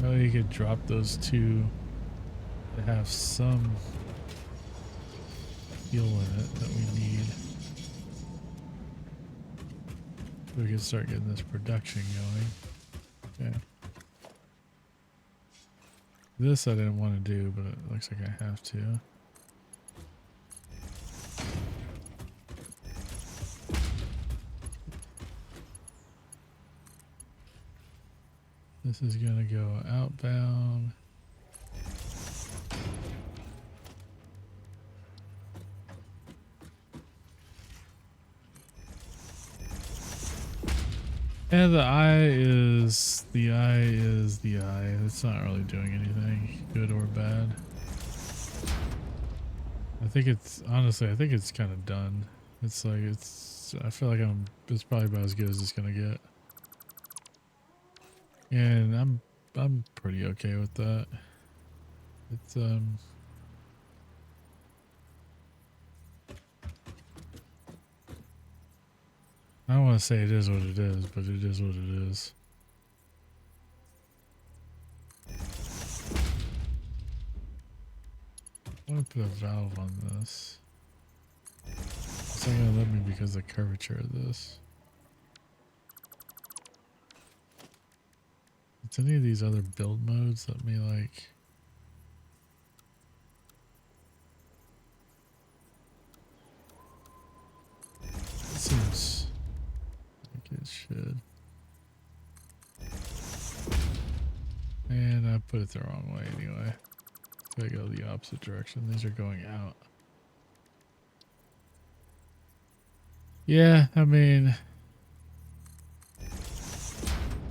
Oh, you could drop those two to have some fuel in it that we need. So we can start getting this production going. Okay. This I didn't want to do, but it looks like I have to. This is gonna go outbound. And the eye is the eye. It's not really doing anything good or bad. I think it's honestly, I think it's kind of done. It's like I feel like it's probably about as good as it's gonna get. And I'm pretty okay with that. It's I don't want to say it is what it is, but it is what it is. I'm gonna put a valve on this. It's not gonna let me because of the curvature of this. It's any of these other build modes let me like. It seems like it should. And I put it the wrong way anyway. So I go the opposite direction. These are going out. Yeah, I mean,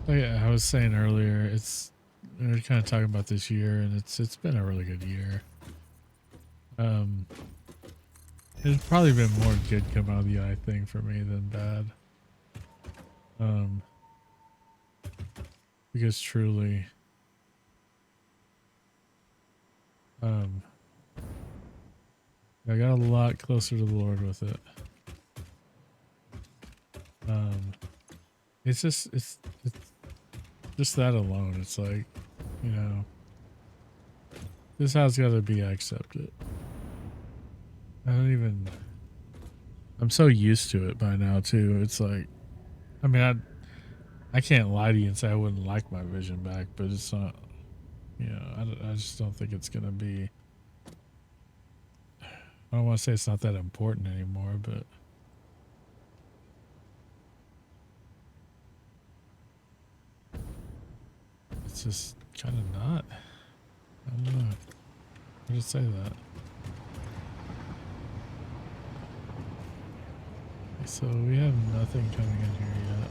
like I was saying earlier, we were kind of talking about this year, and it's been a really good year. There's probably been more good come out of the eye thing for me than bad. Because truly, I got a lot closer to the Lord with it. It's just that alone. It's like, you know, this has got to be accepted. I'm so used to it by now too. It's like, I mean, I can't lie to you and say I wouldn't like my vision back, but it's not, you know, I just don't think it's going to be, I don't want to say it's not that important anymore, but it's just kind of not. I don't know. I'll just say that. So we have nothing coming in here yet.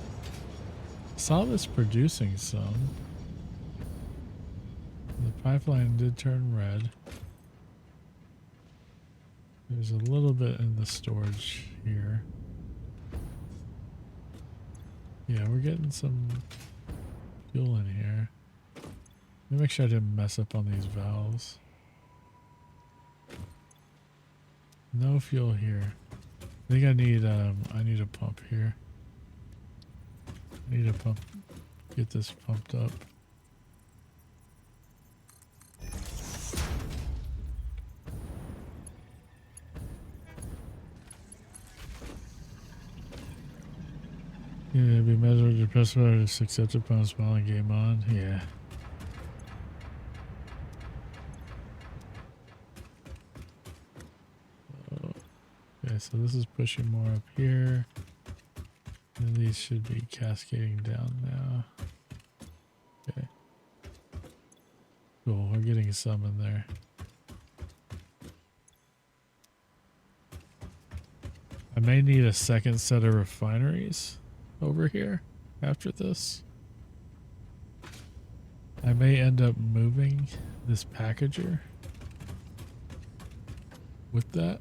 Saw this producing some. The pipeline did turn red. There's a little bit in the storage here. Yeah, we're getting some fuel in here. Let me make sure I didn't mess up on these valves. No fuel here. I think I need a pump here. I need a pump. Get this pumped up. Yeah, be measured, depressed about it, accepted upon smiling, game on. Yeah. Okay, so this is pushing more up here. And these should be cascading down now. Okay. Cool, we're getting some in there. I may need a second set of refineries over here after this. I may end up moving this packager with that.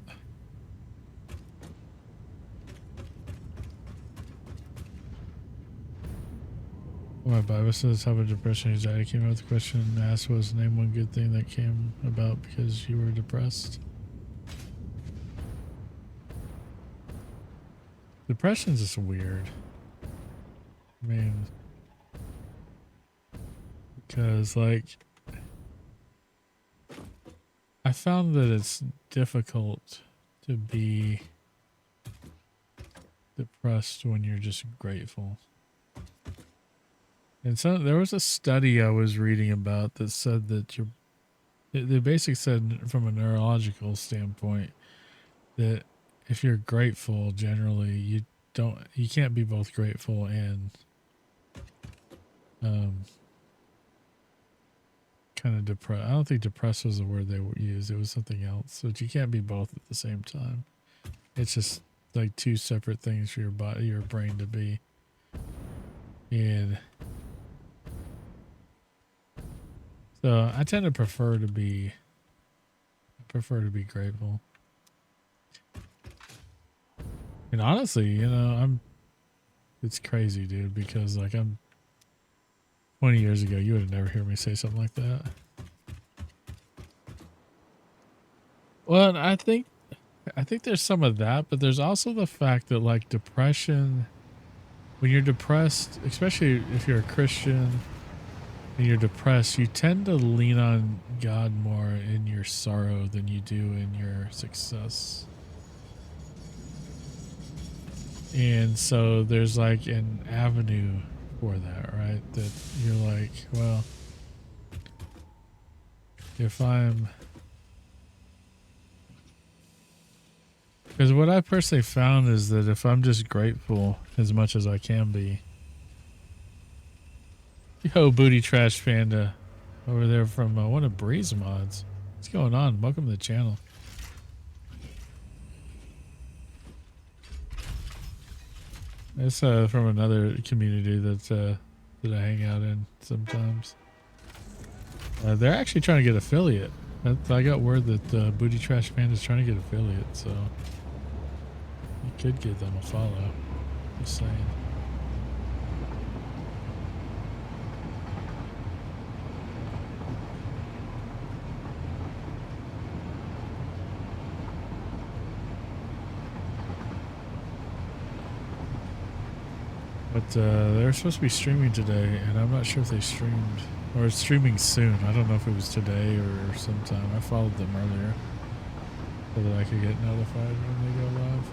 My Bible says, how about depression and anxiety? Came out with the question asked was, name one good thing that came about because you were depressed. Depression's just weird. I mean, because like, I found that it's difficult to be depressed when you're just grateful. And so there was a study I was reading about that said that they basically said from a neurological standpoint that if you're grateful, generally you can't be both grateful and kind of depressed. I don't think depressed was the word they used. It was something else. But you can't be both at the same time. It's just like two separate things for your body, your brain to be. And so I tend to prefer to be grateful. And honestly, you know, it's crazy, dude, because like 20 years ago, you would have never heard me say something like that. Well, and I think there's some of that, but there's also the fact that like depression, when you're depressed, especially if you're a Christian and you're depressed, you tend to lean on God more in your sorrow than you do in your success. And so there's like an avenue for that, right? That you're like, well, if I'm, because what I personally found is that if I'm just grateful as much as I can be, yo, Booty Trash Panda over there from one of Breeze mods. What's going on? Welcome to the channel. It's from another community that I hang out in sometimes. They're actually trying to get affiliate. I got word that Booty Trash Panda is trying to get affiliate, so you could give them a follow. Just saying. But they're supposed to be streaming today, and I'm not sure if they streamed or it's streaming soon. I don't know if it was today or sometime. I followed them earlier so that I could get notified when they go live.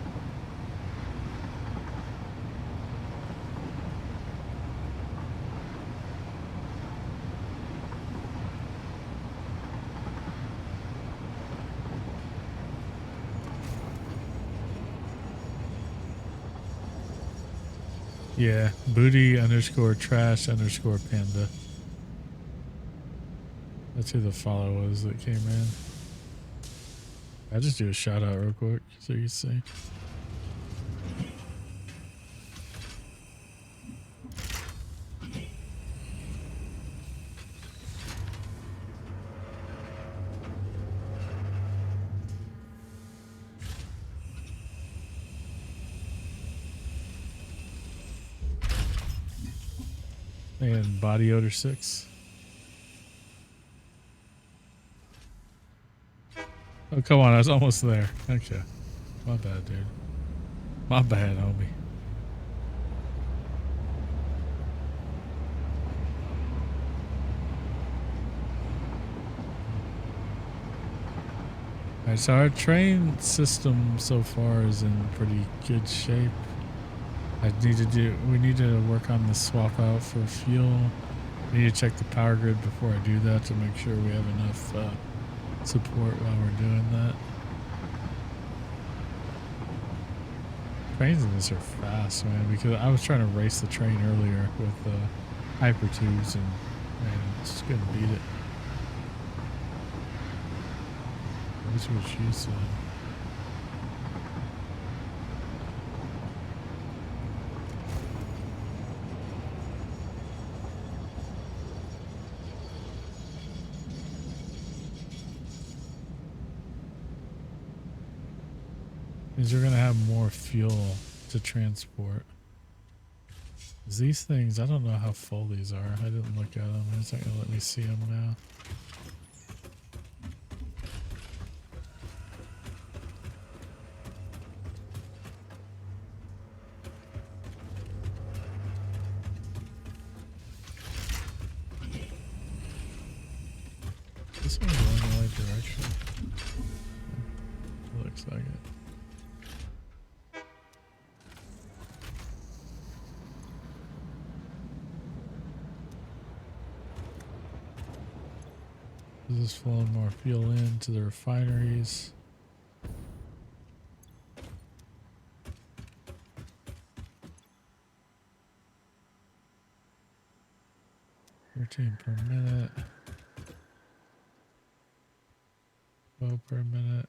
Yeah, booty_trash_panda. That's who the follow was that came in. I'll just do a shout out real quick so you can see. And Body Odor 6. Oh, come on. I was almost there. Okay. My bad, dude. My bad, homie. Alright, so our train system so far is in pretty good shape. We need to work on the swap out for fuel. I need to check the power grid before I do that to make sure we have enough support while we're doing that. Trains in this are fast, man, because I was trying to race the train earlier with hyper tubes and man, just couldn't beat it. That's what she said. Means we're gonna have more fuel to transport. These things, I don't know how full these are. I didn't look at them. It's not gonna let me see them now. This one's going the right direction. Looks like it. This is flowing more fuel into the refineries. $13 per minute. go per minute.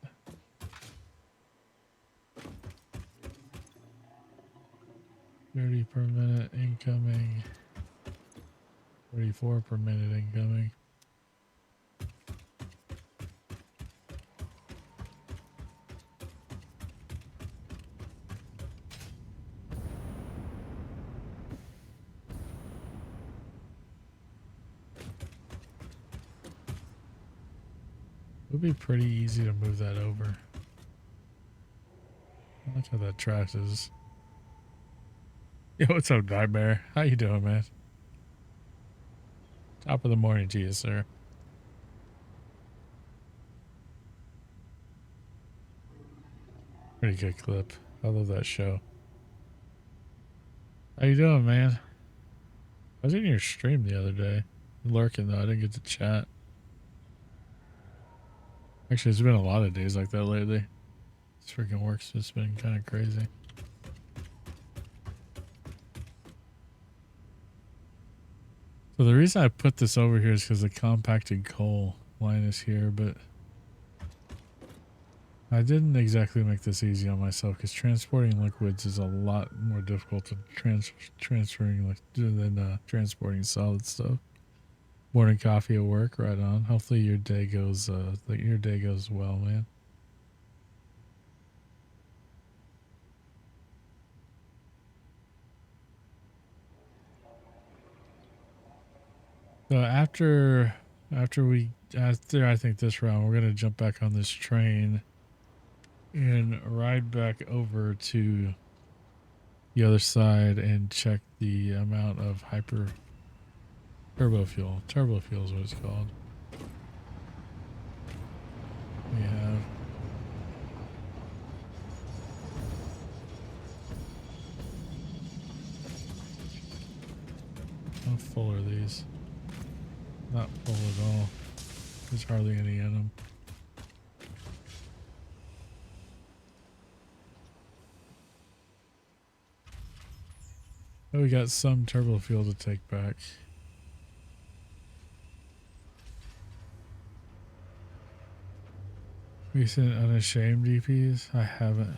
30 per minute incoming. 34 per minute incoming. It would be pretty easy to move that over. I like how that track is. Yo, what's up, Nightmare? How you doing, man? Top of the morning to you, sir. Pretty good clip. I love that show. How you doing, man? I was in your stream the other day. Lurking, though. I didn't get to chat. Actually, there's been a lot of days like that lately. This freaking work's just been kind of crazy. So the reason I put this over here is because the compacted coal line is here, but I didn't exactly make this easy on myself because transporting liquids is a lot more difficult to transferring than transporting solid stuff. Morning coffee at work, right on. Hopefully your day goes well, man. So after I think this round, we're gonna jump back on this train and ride back over to the other side and check the amount of turbo fuel. Turbo fuel is what it's called. We have how full are these? Not full at all. There's hardly any in them. Oh, we got some turbo fuel to take back. Recent unashamed EPs? I haven't.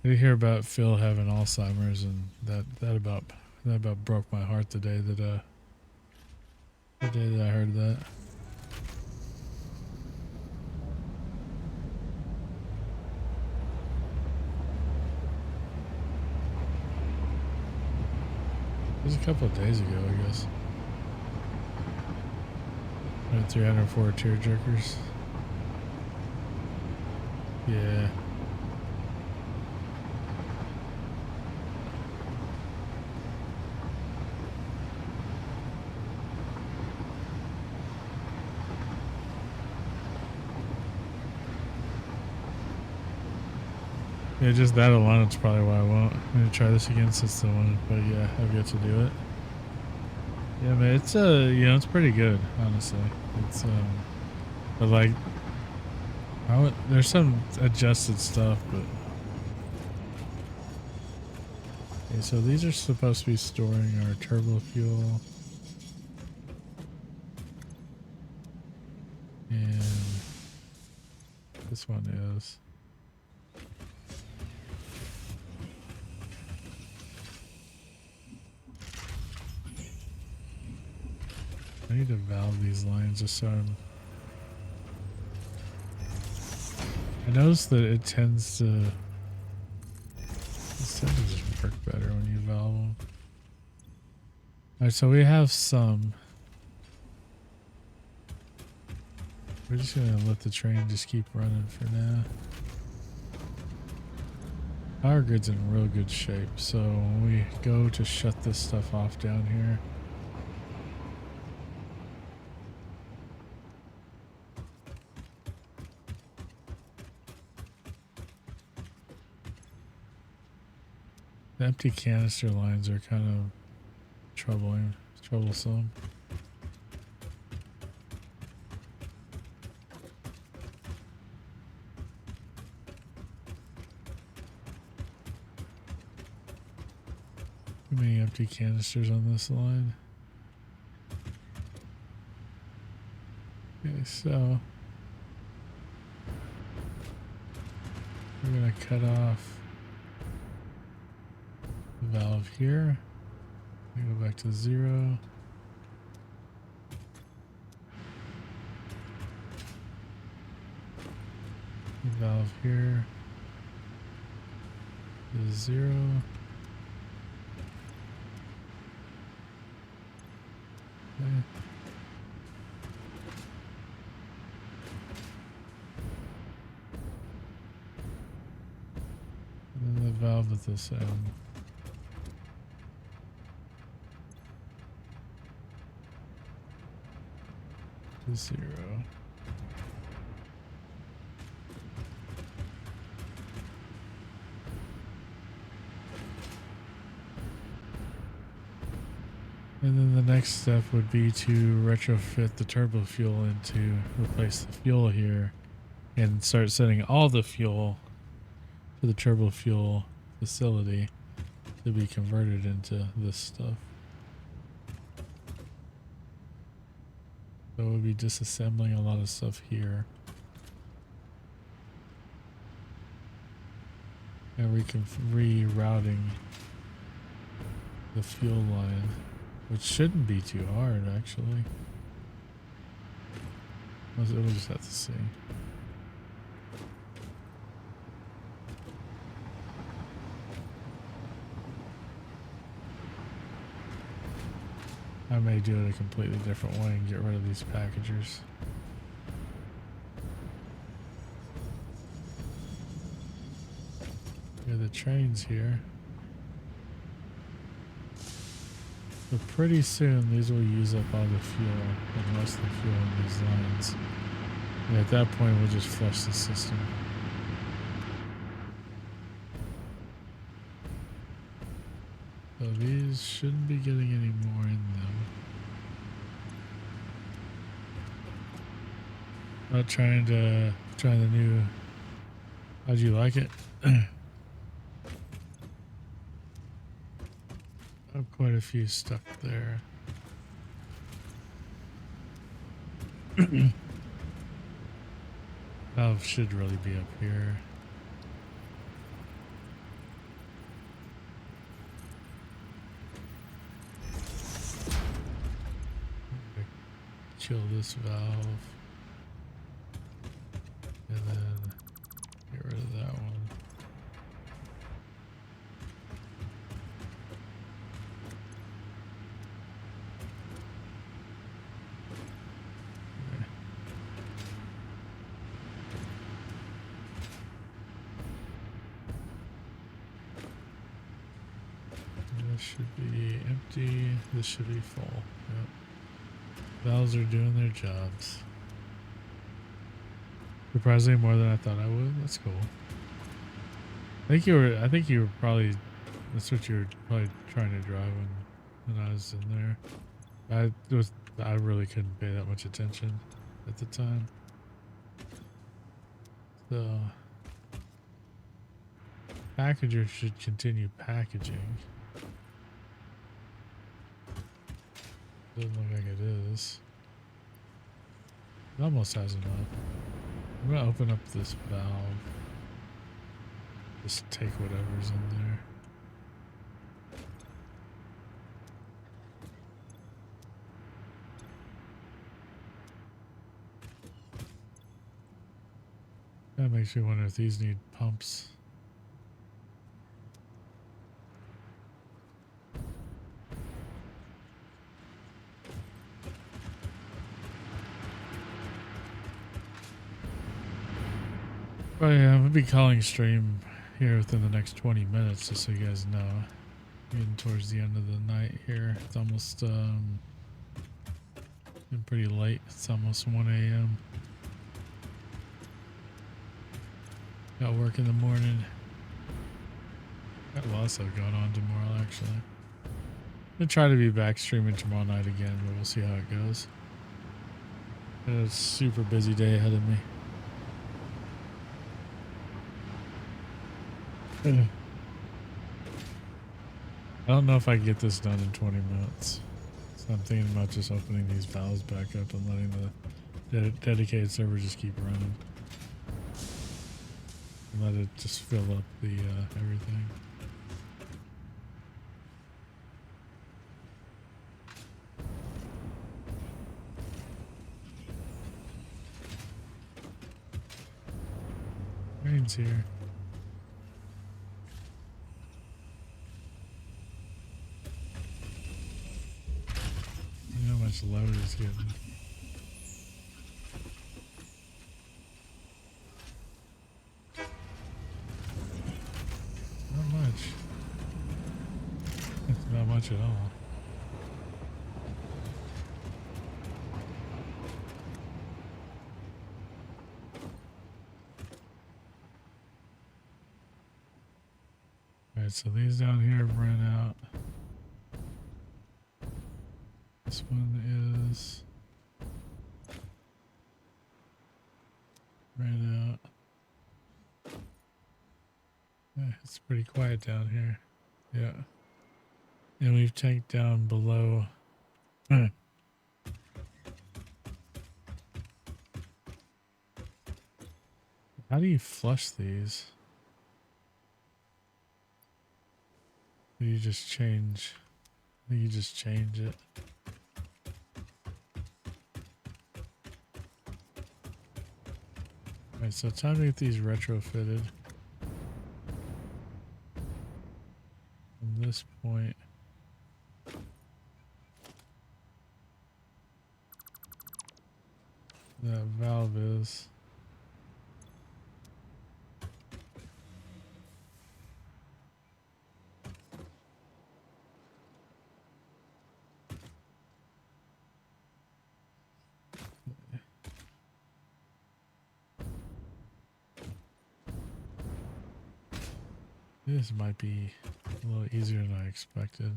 I did hear about Phil having Alzheimer's, and that about broke my heart the day that I heard that. It was a couple of days ago, I guess. 304 tear jerkers. Yeah. Yeah, just that alone, it's probably why I won't. I'm gonna try this again since the one, but yeah, I've got to do it. Yeah, man, it's it's pretty good, honestly. It's but like, there's some adjusted stuff, but okay. So these are supposed to be storing our turbo fuel, and this one is. I need to valve these lines just so I noticed that it tends to just work better when you valve them. Alright, so we have some. We're just gonna let the train just keep running for now. Power grid's in real good shape, so when we go to shut this stuff off down here, the empty canister lines are kind of troublesome. Too many empty canisters on this line. Okay, so We're gonna cut off the valve here. We go back to 0. The valve here is 0. Okay. And then the valve at this end. To 0. And then the next step would be to retrofit the turbo fuel into replace the fuel here and start sending all the fuel to the turbo fuel facility to be converted into this stuff. So we'll be disassembling a lot of stuff here. And rerouting the fuel line, which shouldn't be too hard actually. We'll just have to see. I may do it a completely different way and get rid of these packagers. Yeah, the train's here. So pretty soon these will use up all the fuel and most of the fuel in these lines. And at that point we'll just flush the system. So these shouldn't be getting any more in them. Not trying the new. How'd you like it? Oh, quite a few stuck there. Valve should really be up here. Kill this valve. And then get rid of that one. Okay. This should be empty. This should be full. Yep. Valves are doing their jobs. Surprisingly more than I thought I would. That's cool. I think you were probably, that's what you were probably trying to drive when I was in there. I really couldn't pay that much attention at the time. So packager should continue packaging. Doesn't look like it is. It almost has enough. I'm gonna open up this valve. Just take whatever's in there. That makes me wonder if these need pumps. But yeah, I'm gonna be calling stream here within the next 20 minutes, just so you guys know. Getting towards the end of the night here. It's almost been pretty late. It's almost 1 a.m. Got work in the morning. Got a lot of stuff going on tomorrow actually. I'm gonna try to be back streaming tomorrow night again, but we'll see how it goes. It's a super busy day ahead of me. I don't know if I can get this done in 20 minutes. So I'm thinking about just opening these valves back up and letting the dedicated server just keep running. Let it just fill up the everything. Rain's here. You know how much load is getting. Not much. It's not much at all. Alright, so these down here have ran out. This one is ran out. Yeah, it's pretty quiet down here. Yeah. And we've tanked down below. How do you flush these? Do you just change? I think you just change it. Alright, so time to get these retrofitted. From this point. That valve is. This might be a little easier than I expected.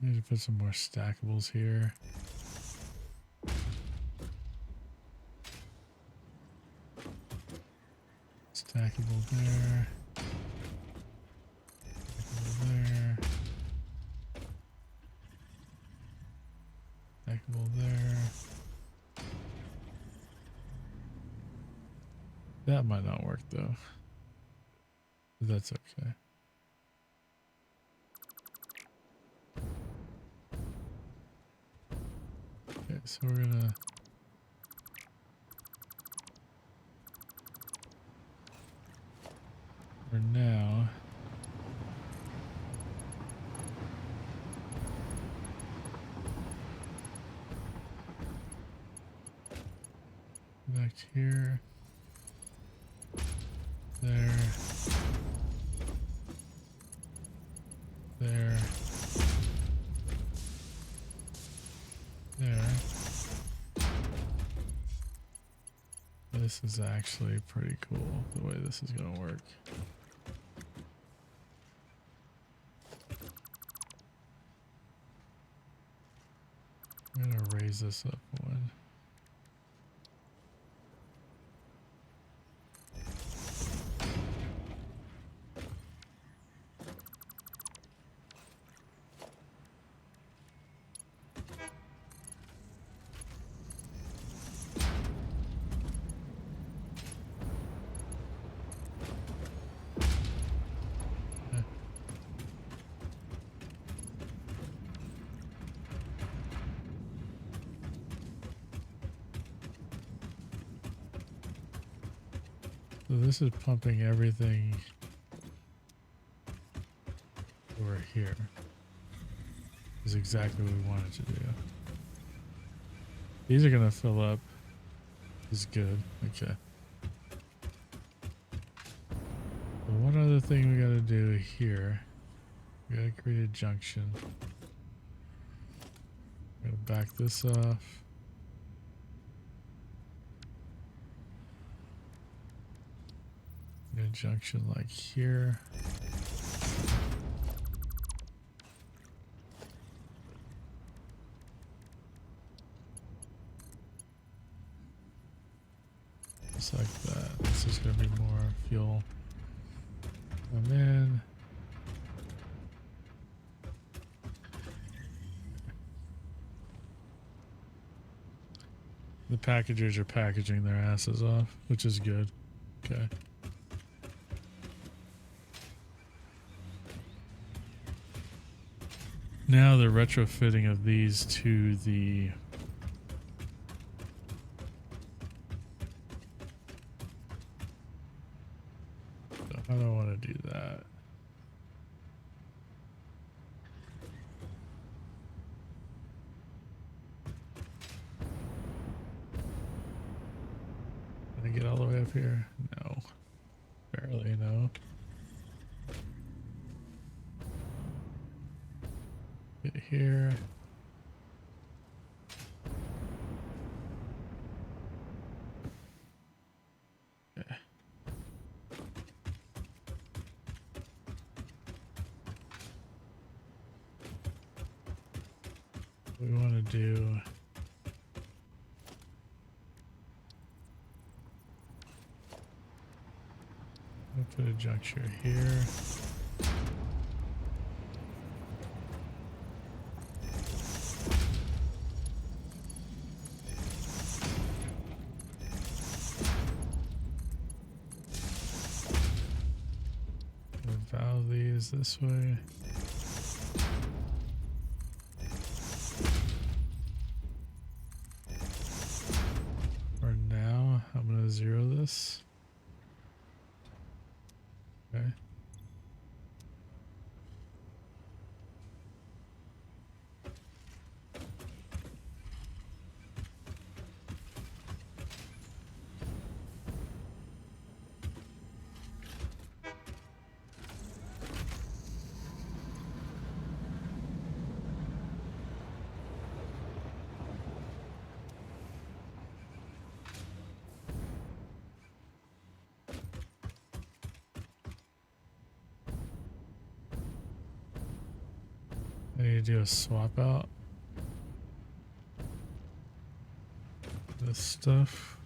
Need to put some more stackables here. Stackable there. Stackable there. Stackable there. That might not work though. But that's okay. Okay, so we're gonna for now connect here, there, there, there. This is actually pretty cool the way this is going to work. I'm going to raise this up one. So this is pumping everything over here. Is exactly what we wanted to do. These are gonna fill up. Is good. Okay. So one other thing we gotta do here. We gotta create a junction. We're gonna back this off. A junction like here. Just like that. This is going to be more fuel. Come in. The packagers are packaging their asses off, which is good. Okay. Now the retrofitting of these to the so how do I want to do that? Can I get all the way up here? No. Barely, no. Get here. Okay. What we want to do. I'll put a juncture here. Valve these this way. For now, I'm going to zero this. Okay. I need to do a swap out. This stuff.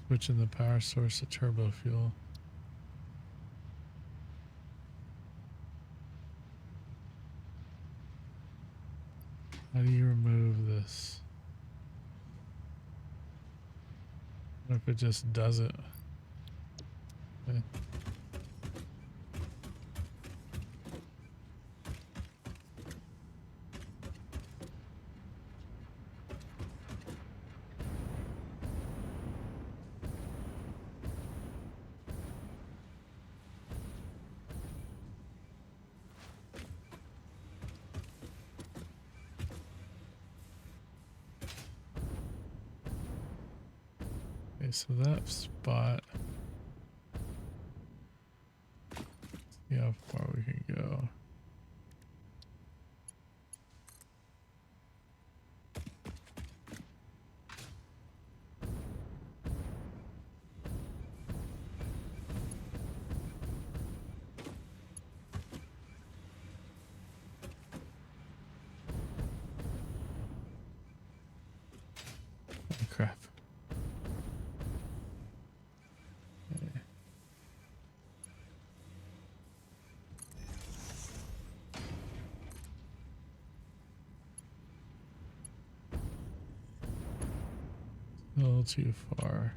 Switching the power source to turbo fuel. How do you remove this? What if it just does it? Okay. Okay, so that spot. See how far we can go. Oh, crap. Okay. A little too far.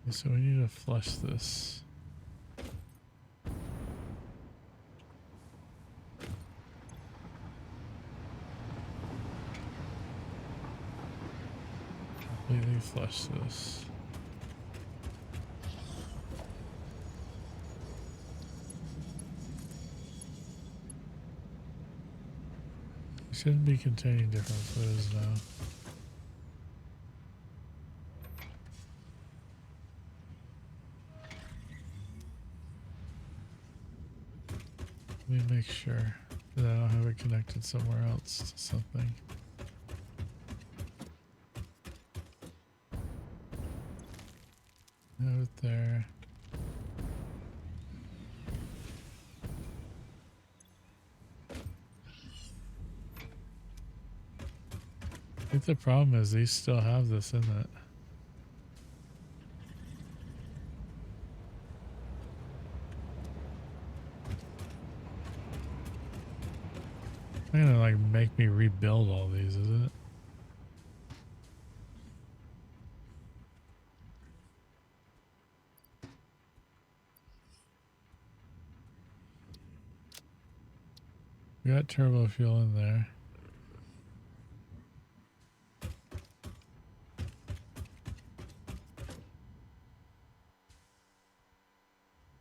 Okay, so we need to flush this. Completely flush this. Shouldn't be containing different fluids now. Let me make sure that I don't have it connected somewhere else to something. Have it there. I think the problem is these still have this in it. It's gonna like make me rebuild all these, is it? We got turbo fuel in there.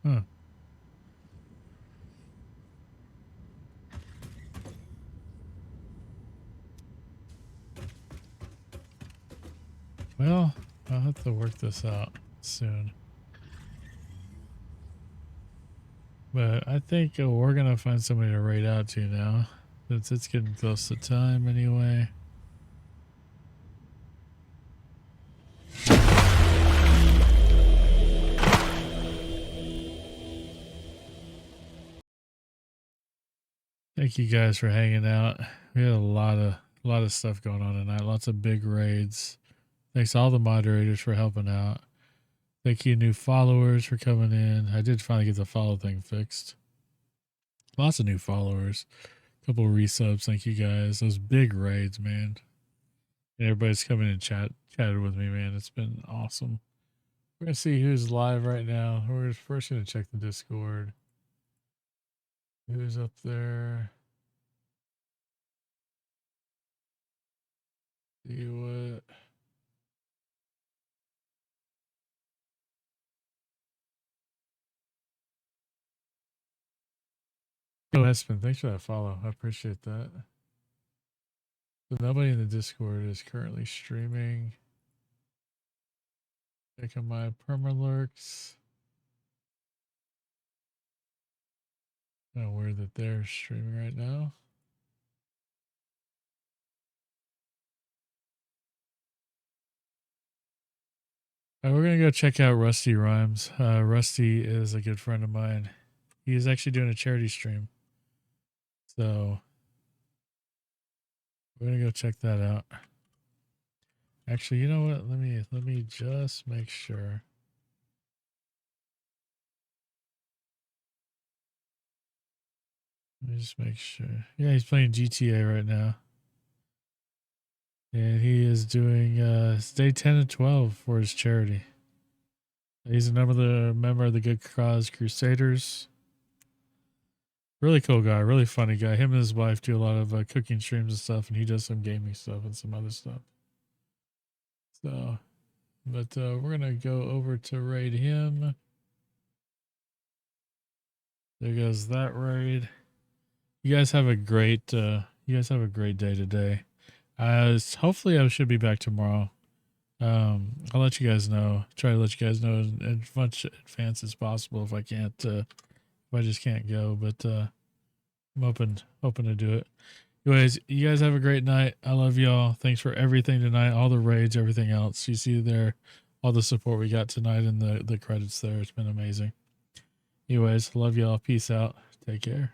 Huh. Well, I'll have to work this out soon. But I think we're going to find somebody to raid out to now. Since it's getting close to time anyway. Thank you guys for hanging out. We had a lot of stuff going on tonight. Lots of big raids. Thanks to all the moderators for helping out. Thank you new followers for coming in. I did finally get the follow thing fixed. Lots of new followers. A couple of resubs. Thank you guys. Those big raids, man. And everybody's coming and chatted with me, man. It's been awesome. We're gonna see who's live right now. We're first gonna check the Discord. Who's up there? See what? Oh, Espen, thanks for that follow. I appreciate that. So nobody in the Discord is currently streaming. Checking my permalurks. Kind of weird that they're streaming right now. All right, we're gonna go check out Rusty Rhymes. Rusty is a good friend of mine. He is actually doing a charity stream, so we're gonna go check that out. Actually, you know what? Let me just make sure. Let me just make sure. Yeah, he's playing GTA right now. And he is doing day 10 and 12 for his charity. He's a member of the Good Cause Crusaders. Really cool guy, really funny guy. Him and his wife do a lot of cooking streams and stuff, and he does some gaming stuff and some other stuff. So, but we're gonna go over to raid him. There goes that raid. You guys have a great day today. Hopefully I should be back tomorrow. I'll let you guys know. Try to let you guys know in as much advance as possible if I can't if I just can't go, but I'm open to do it. Anyways, you guys have a great night. I love y'all. Thanks for everything tonight, all the raids, everything else. You see there all the support we got tonight and the credits there. It's been amazing. Anyways, love y'all. Peace out. Take care.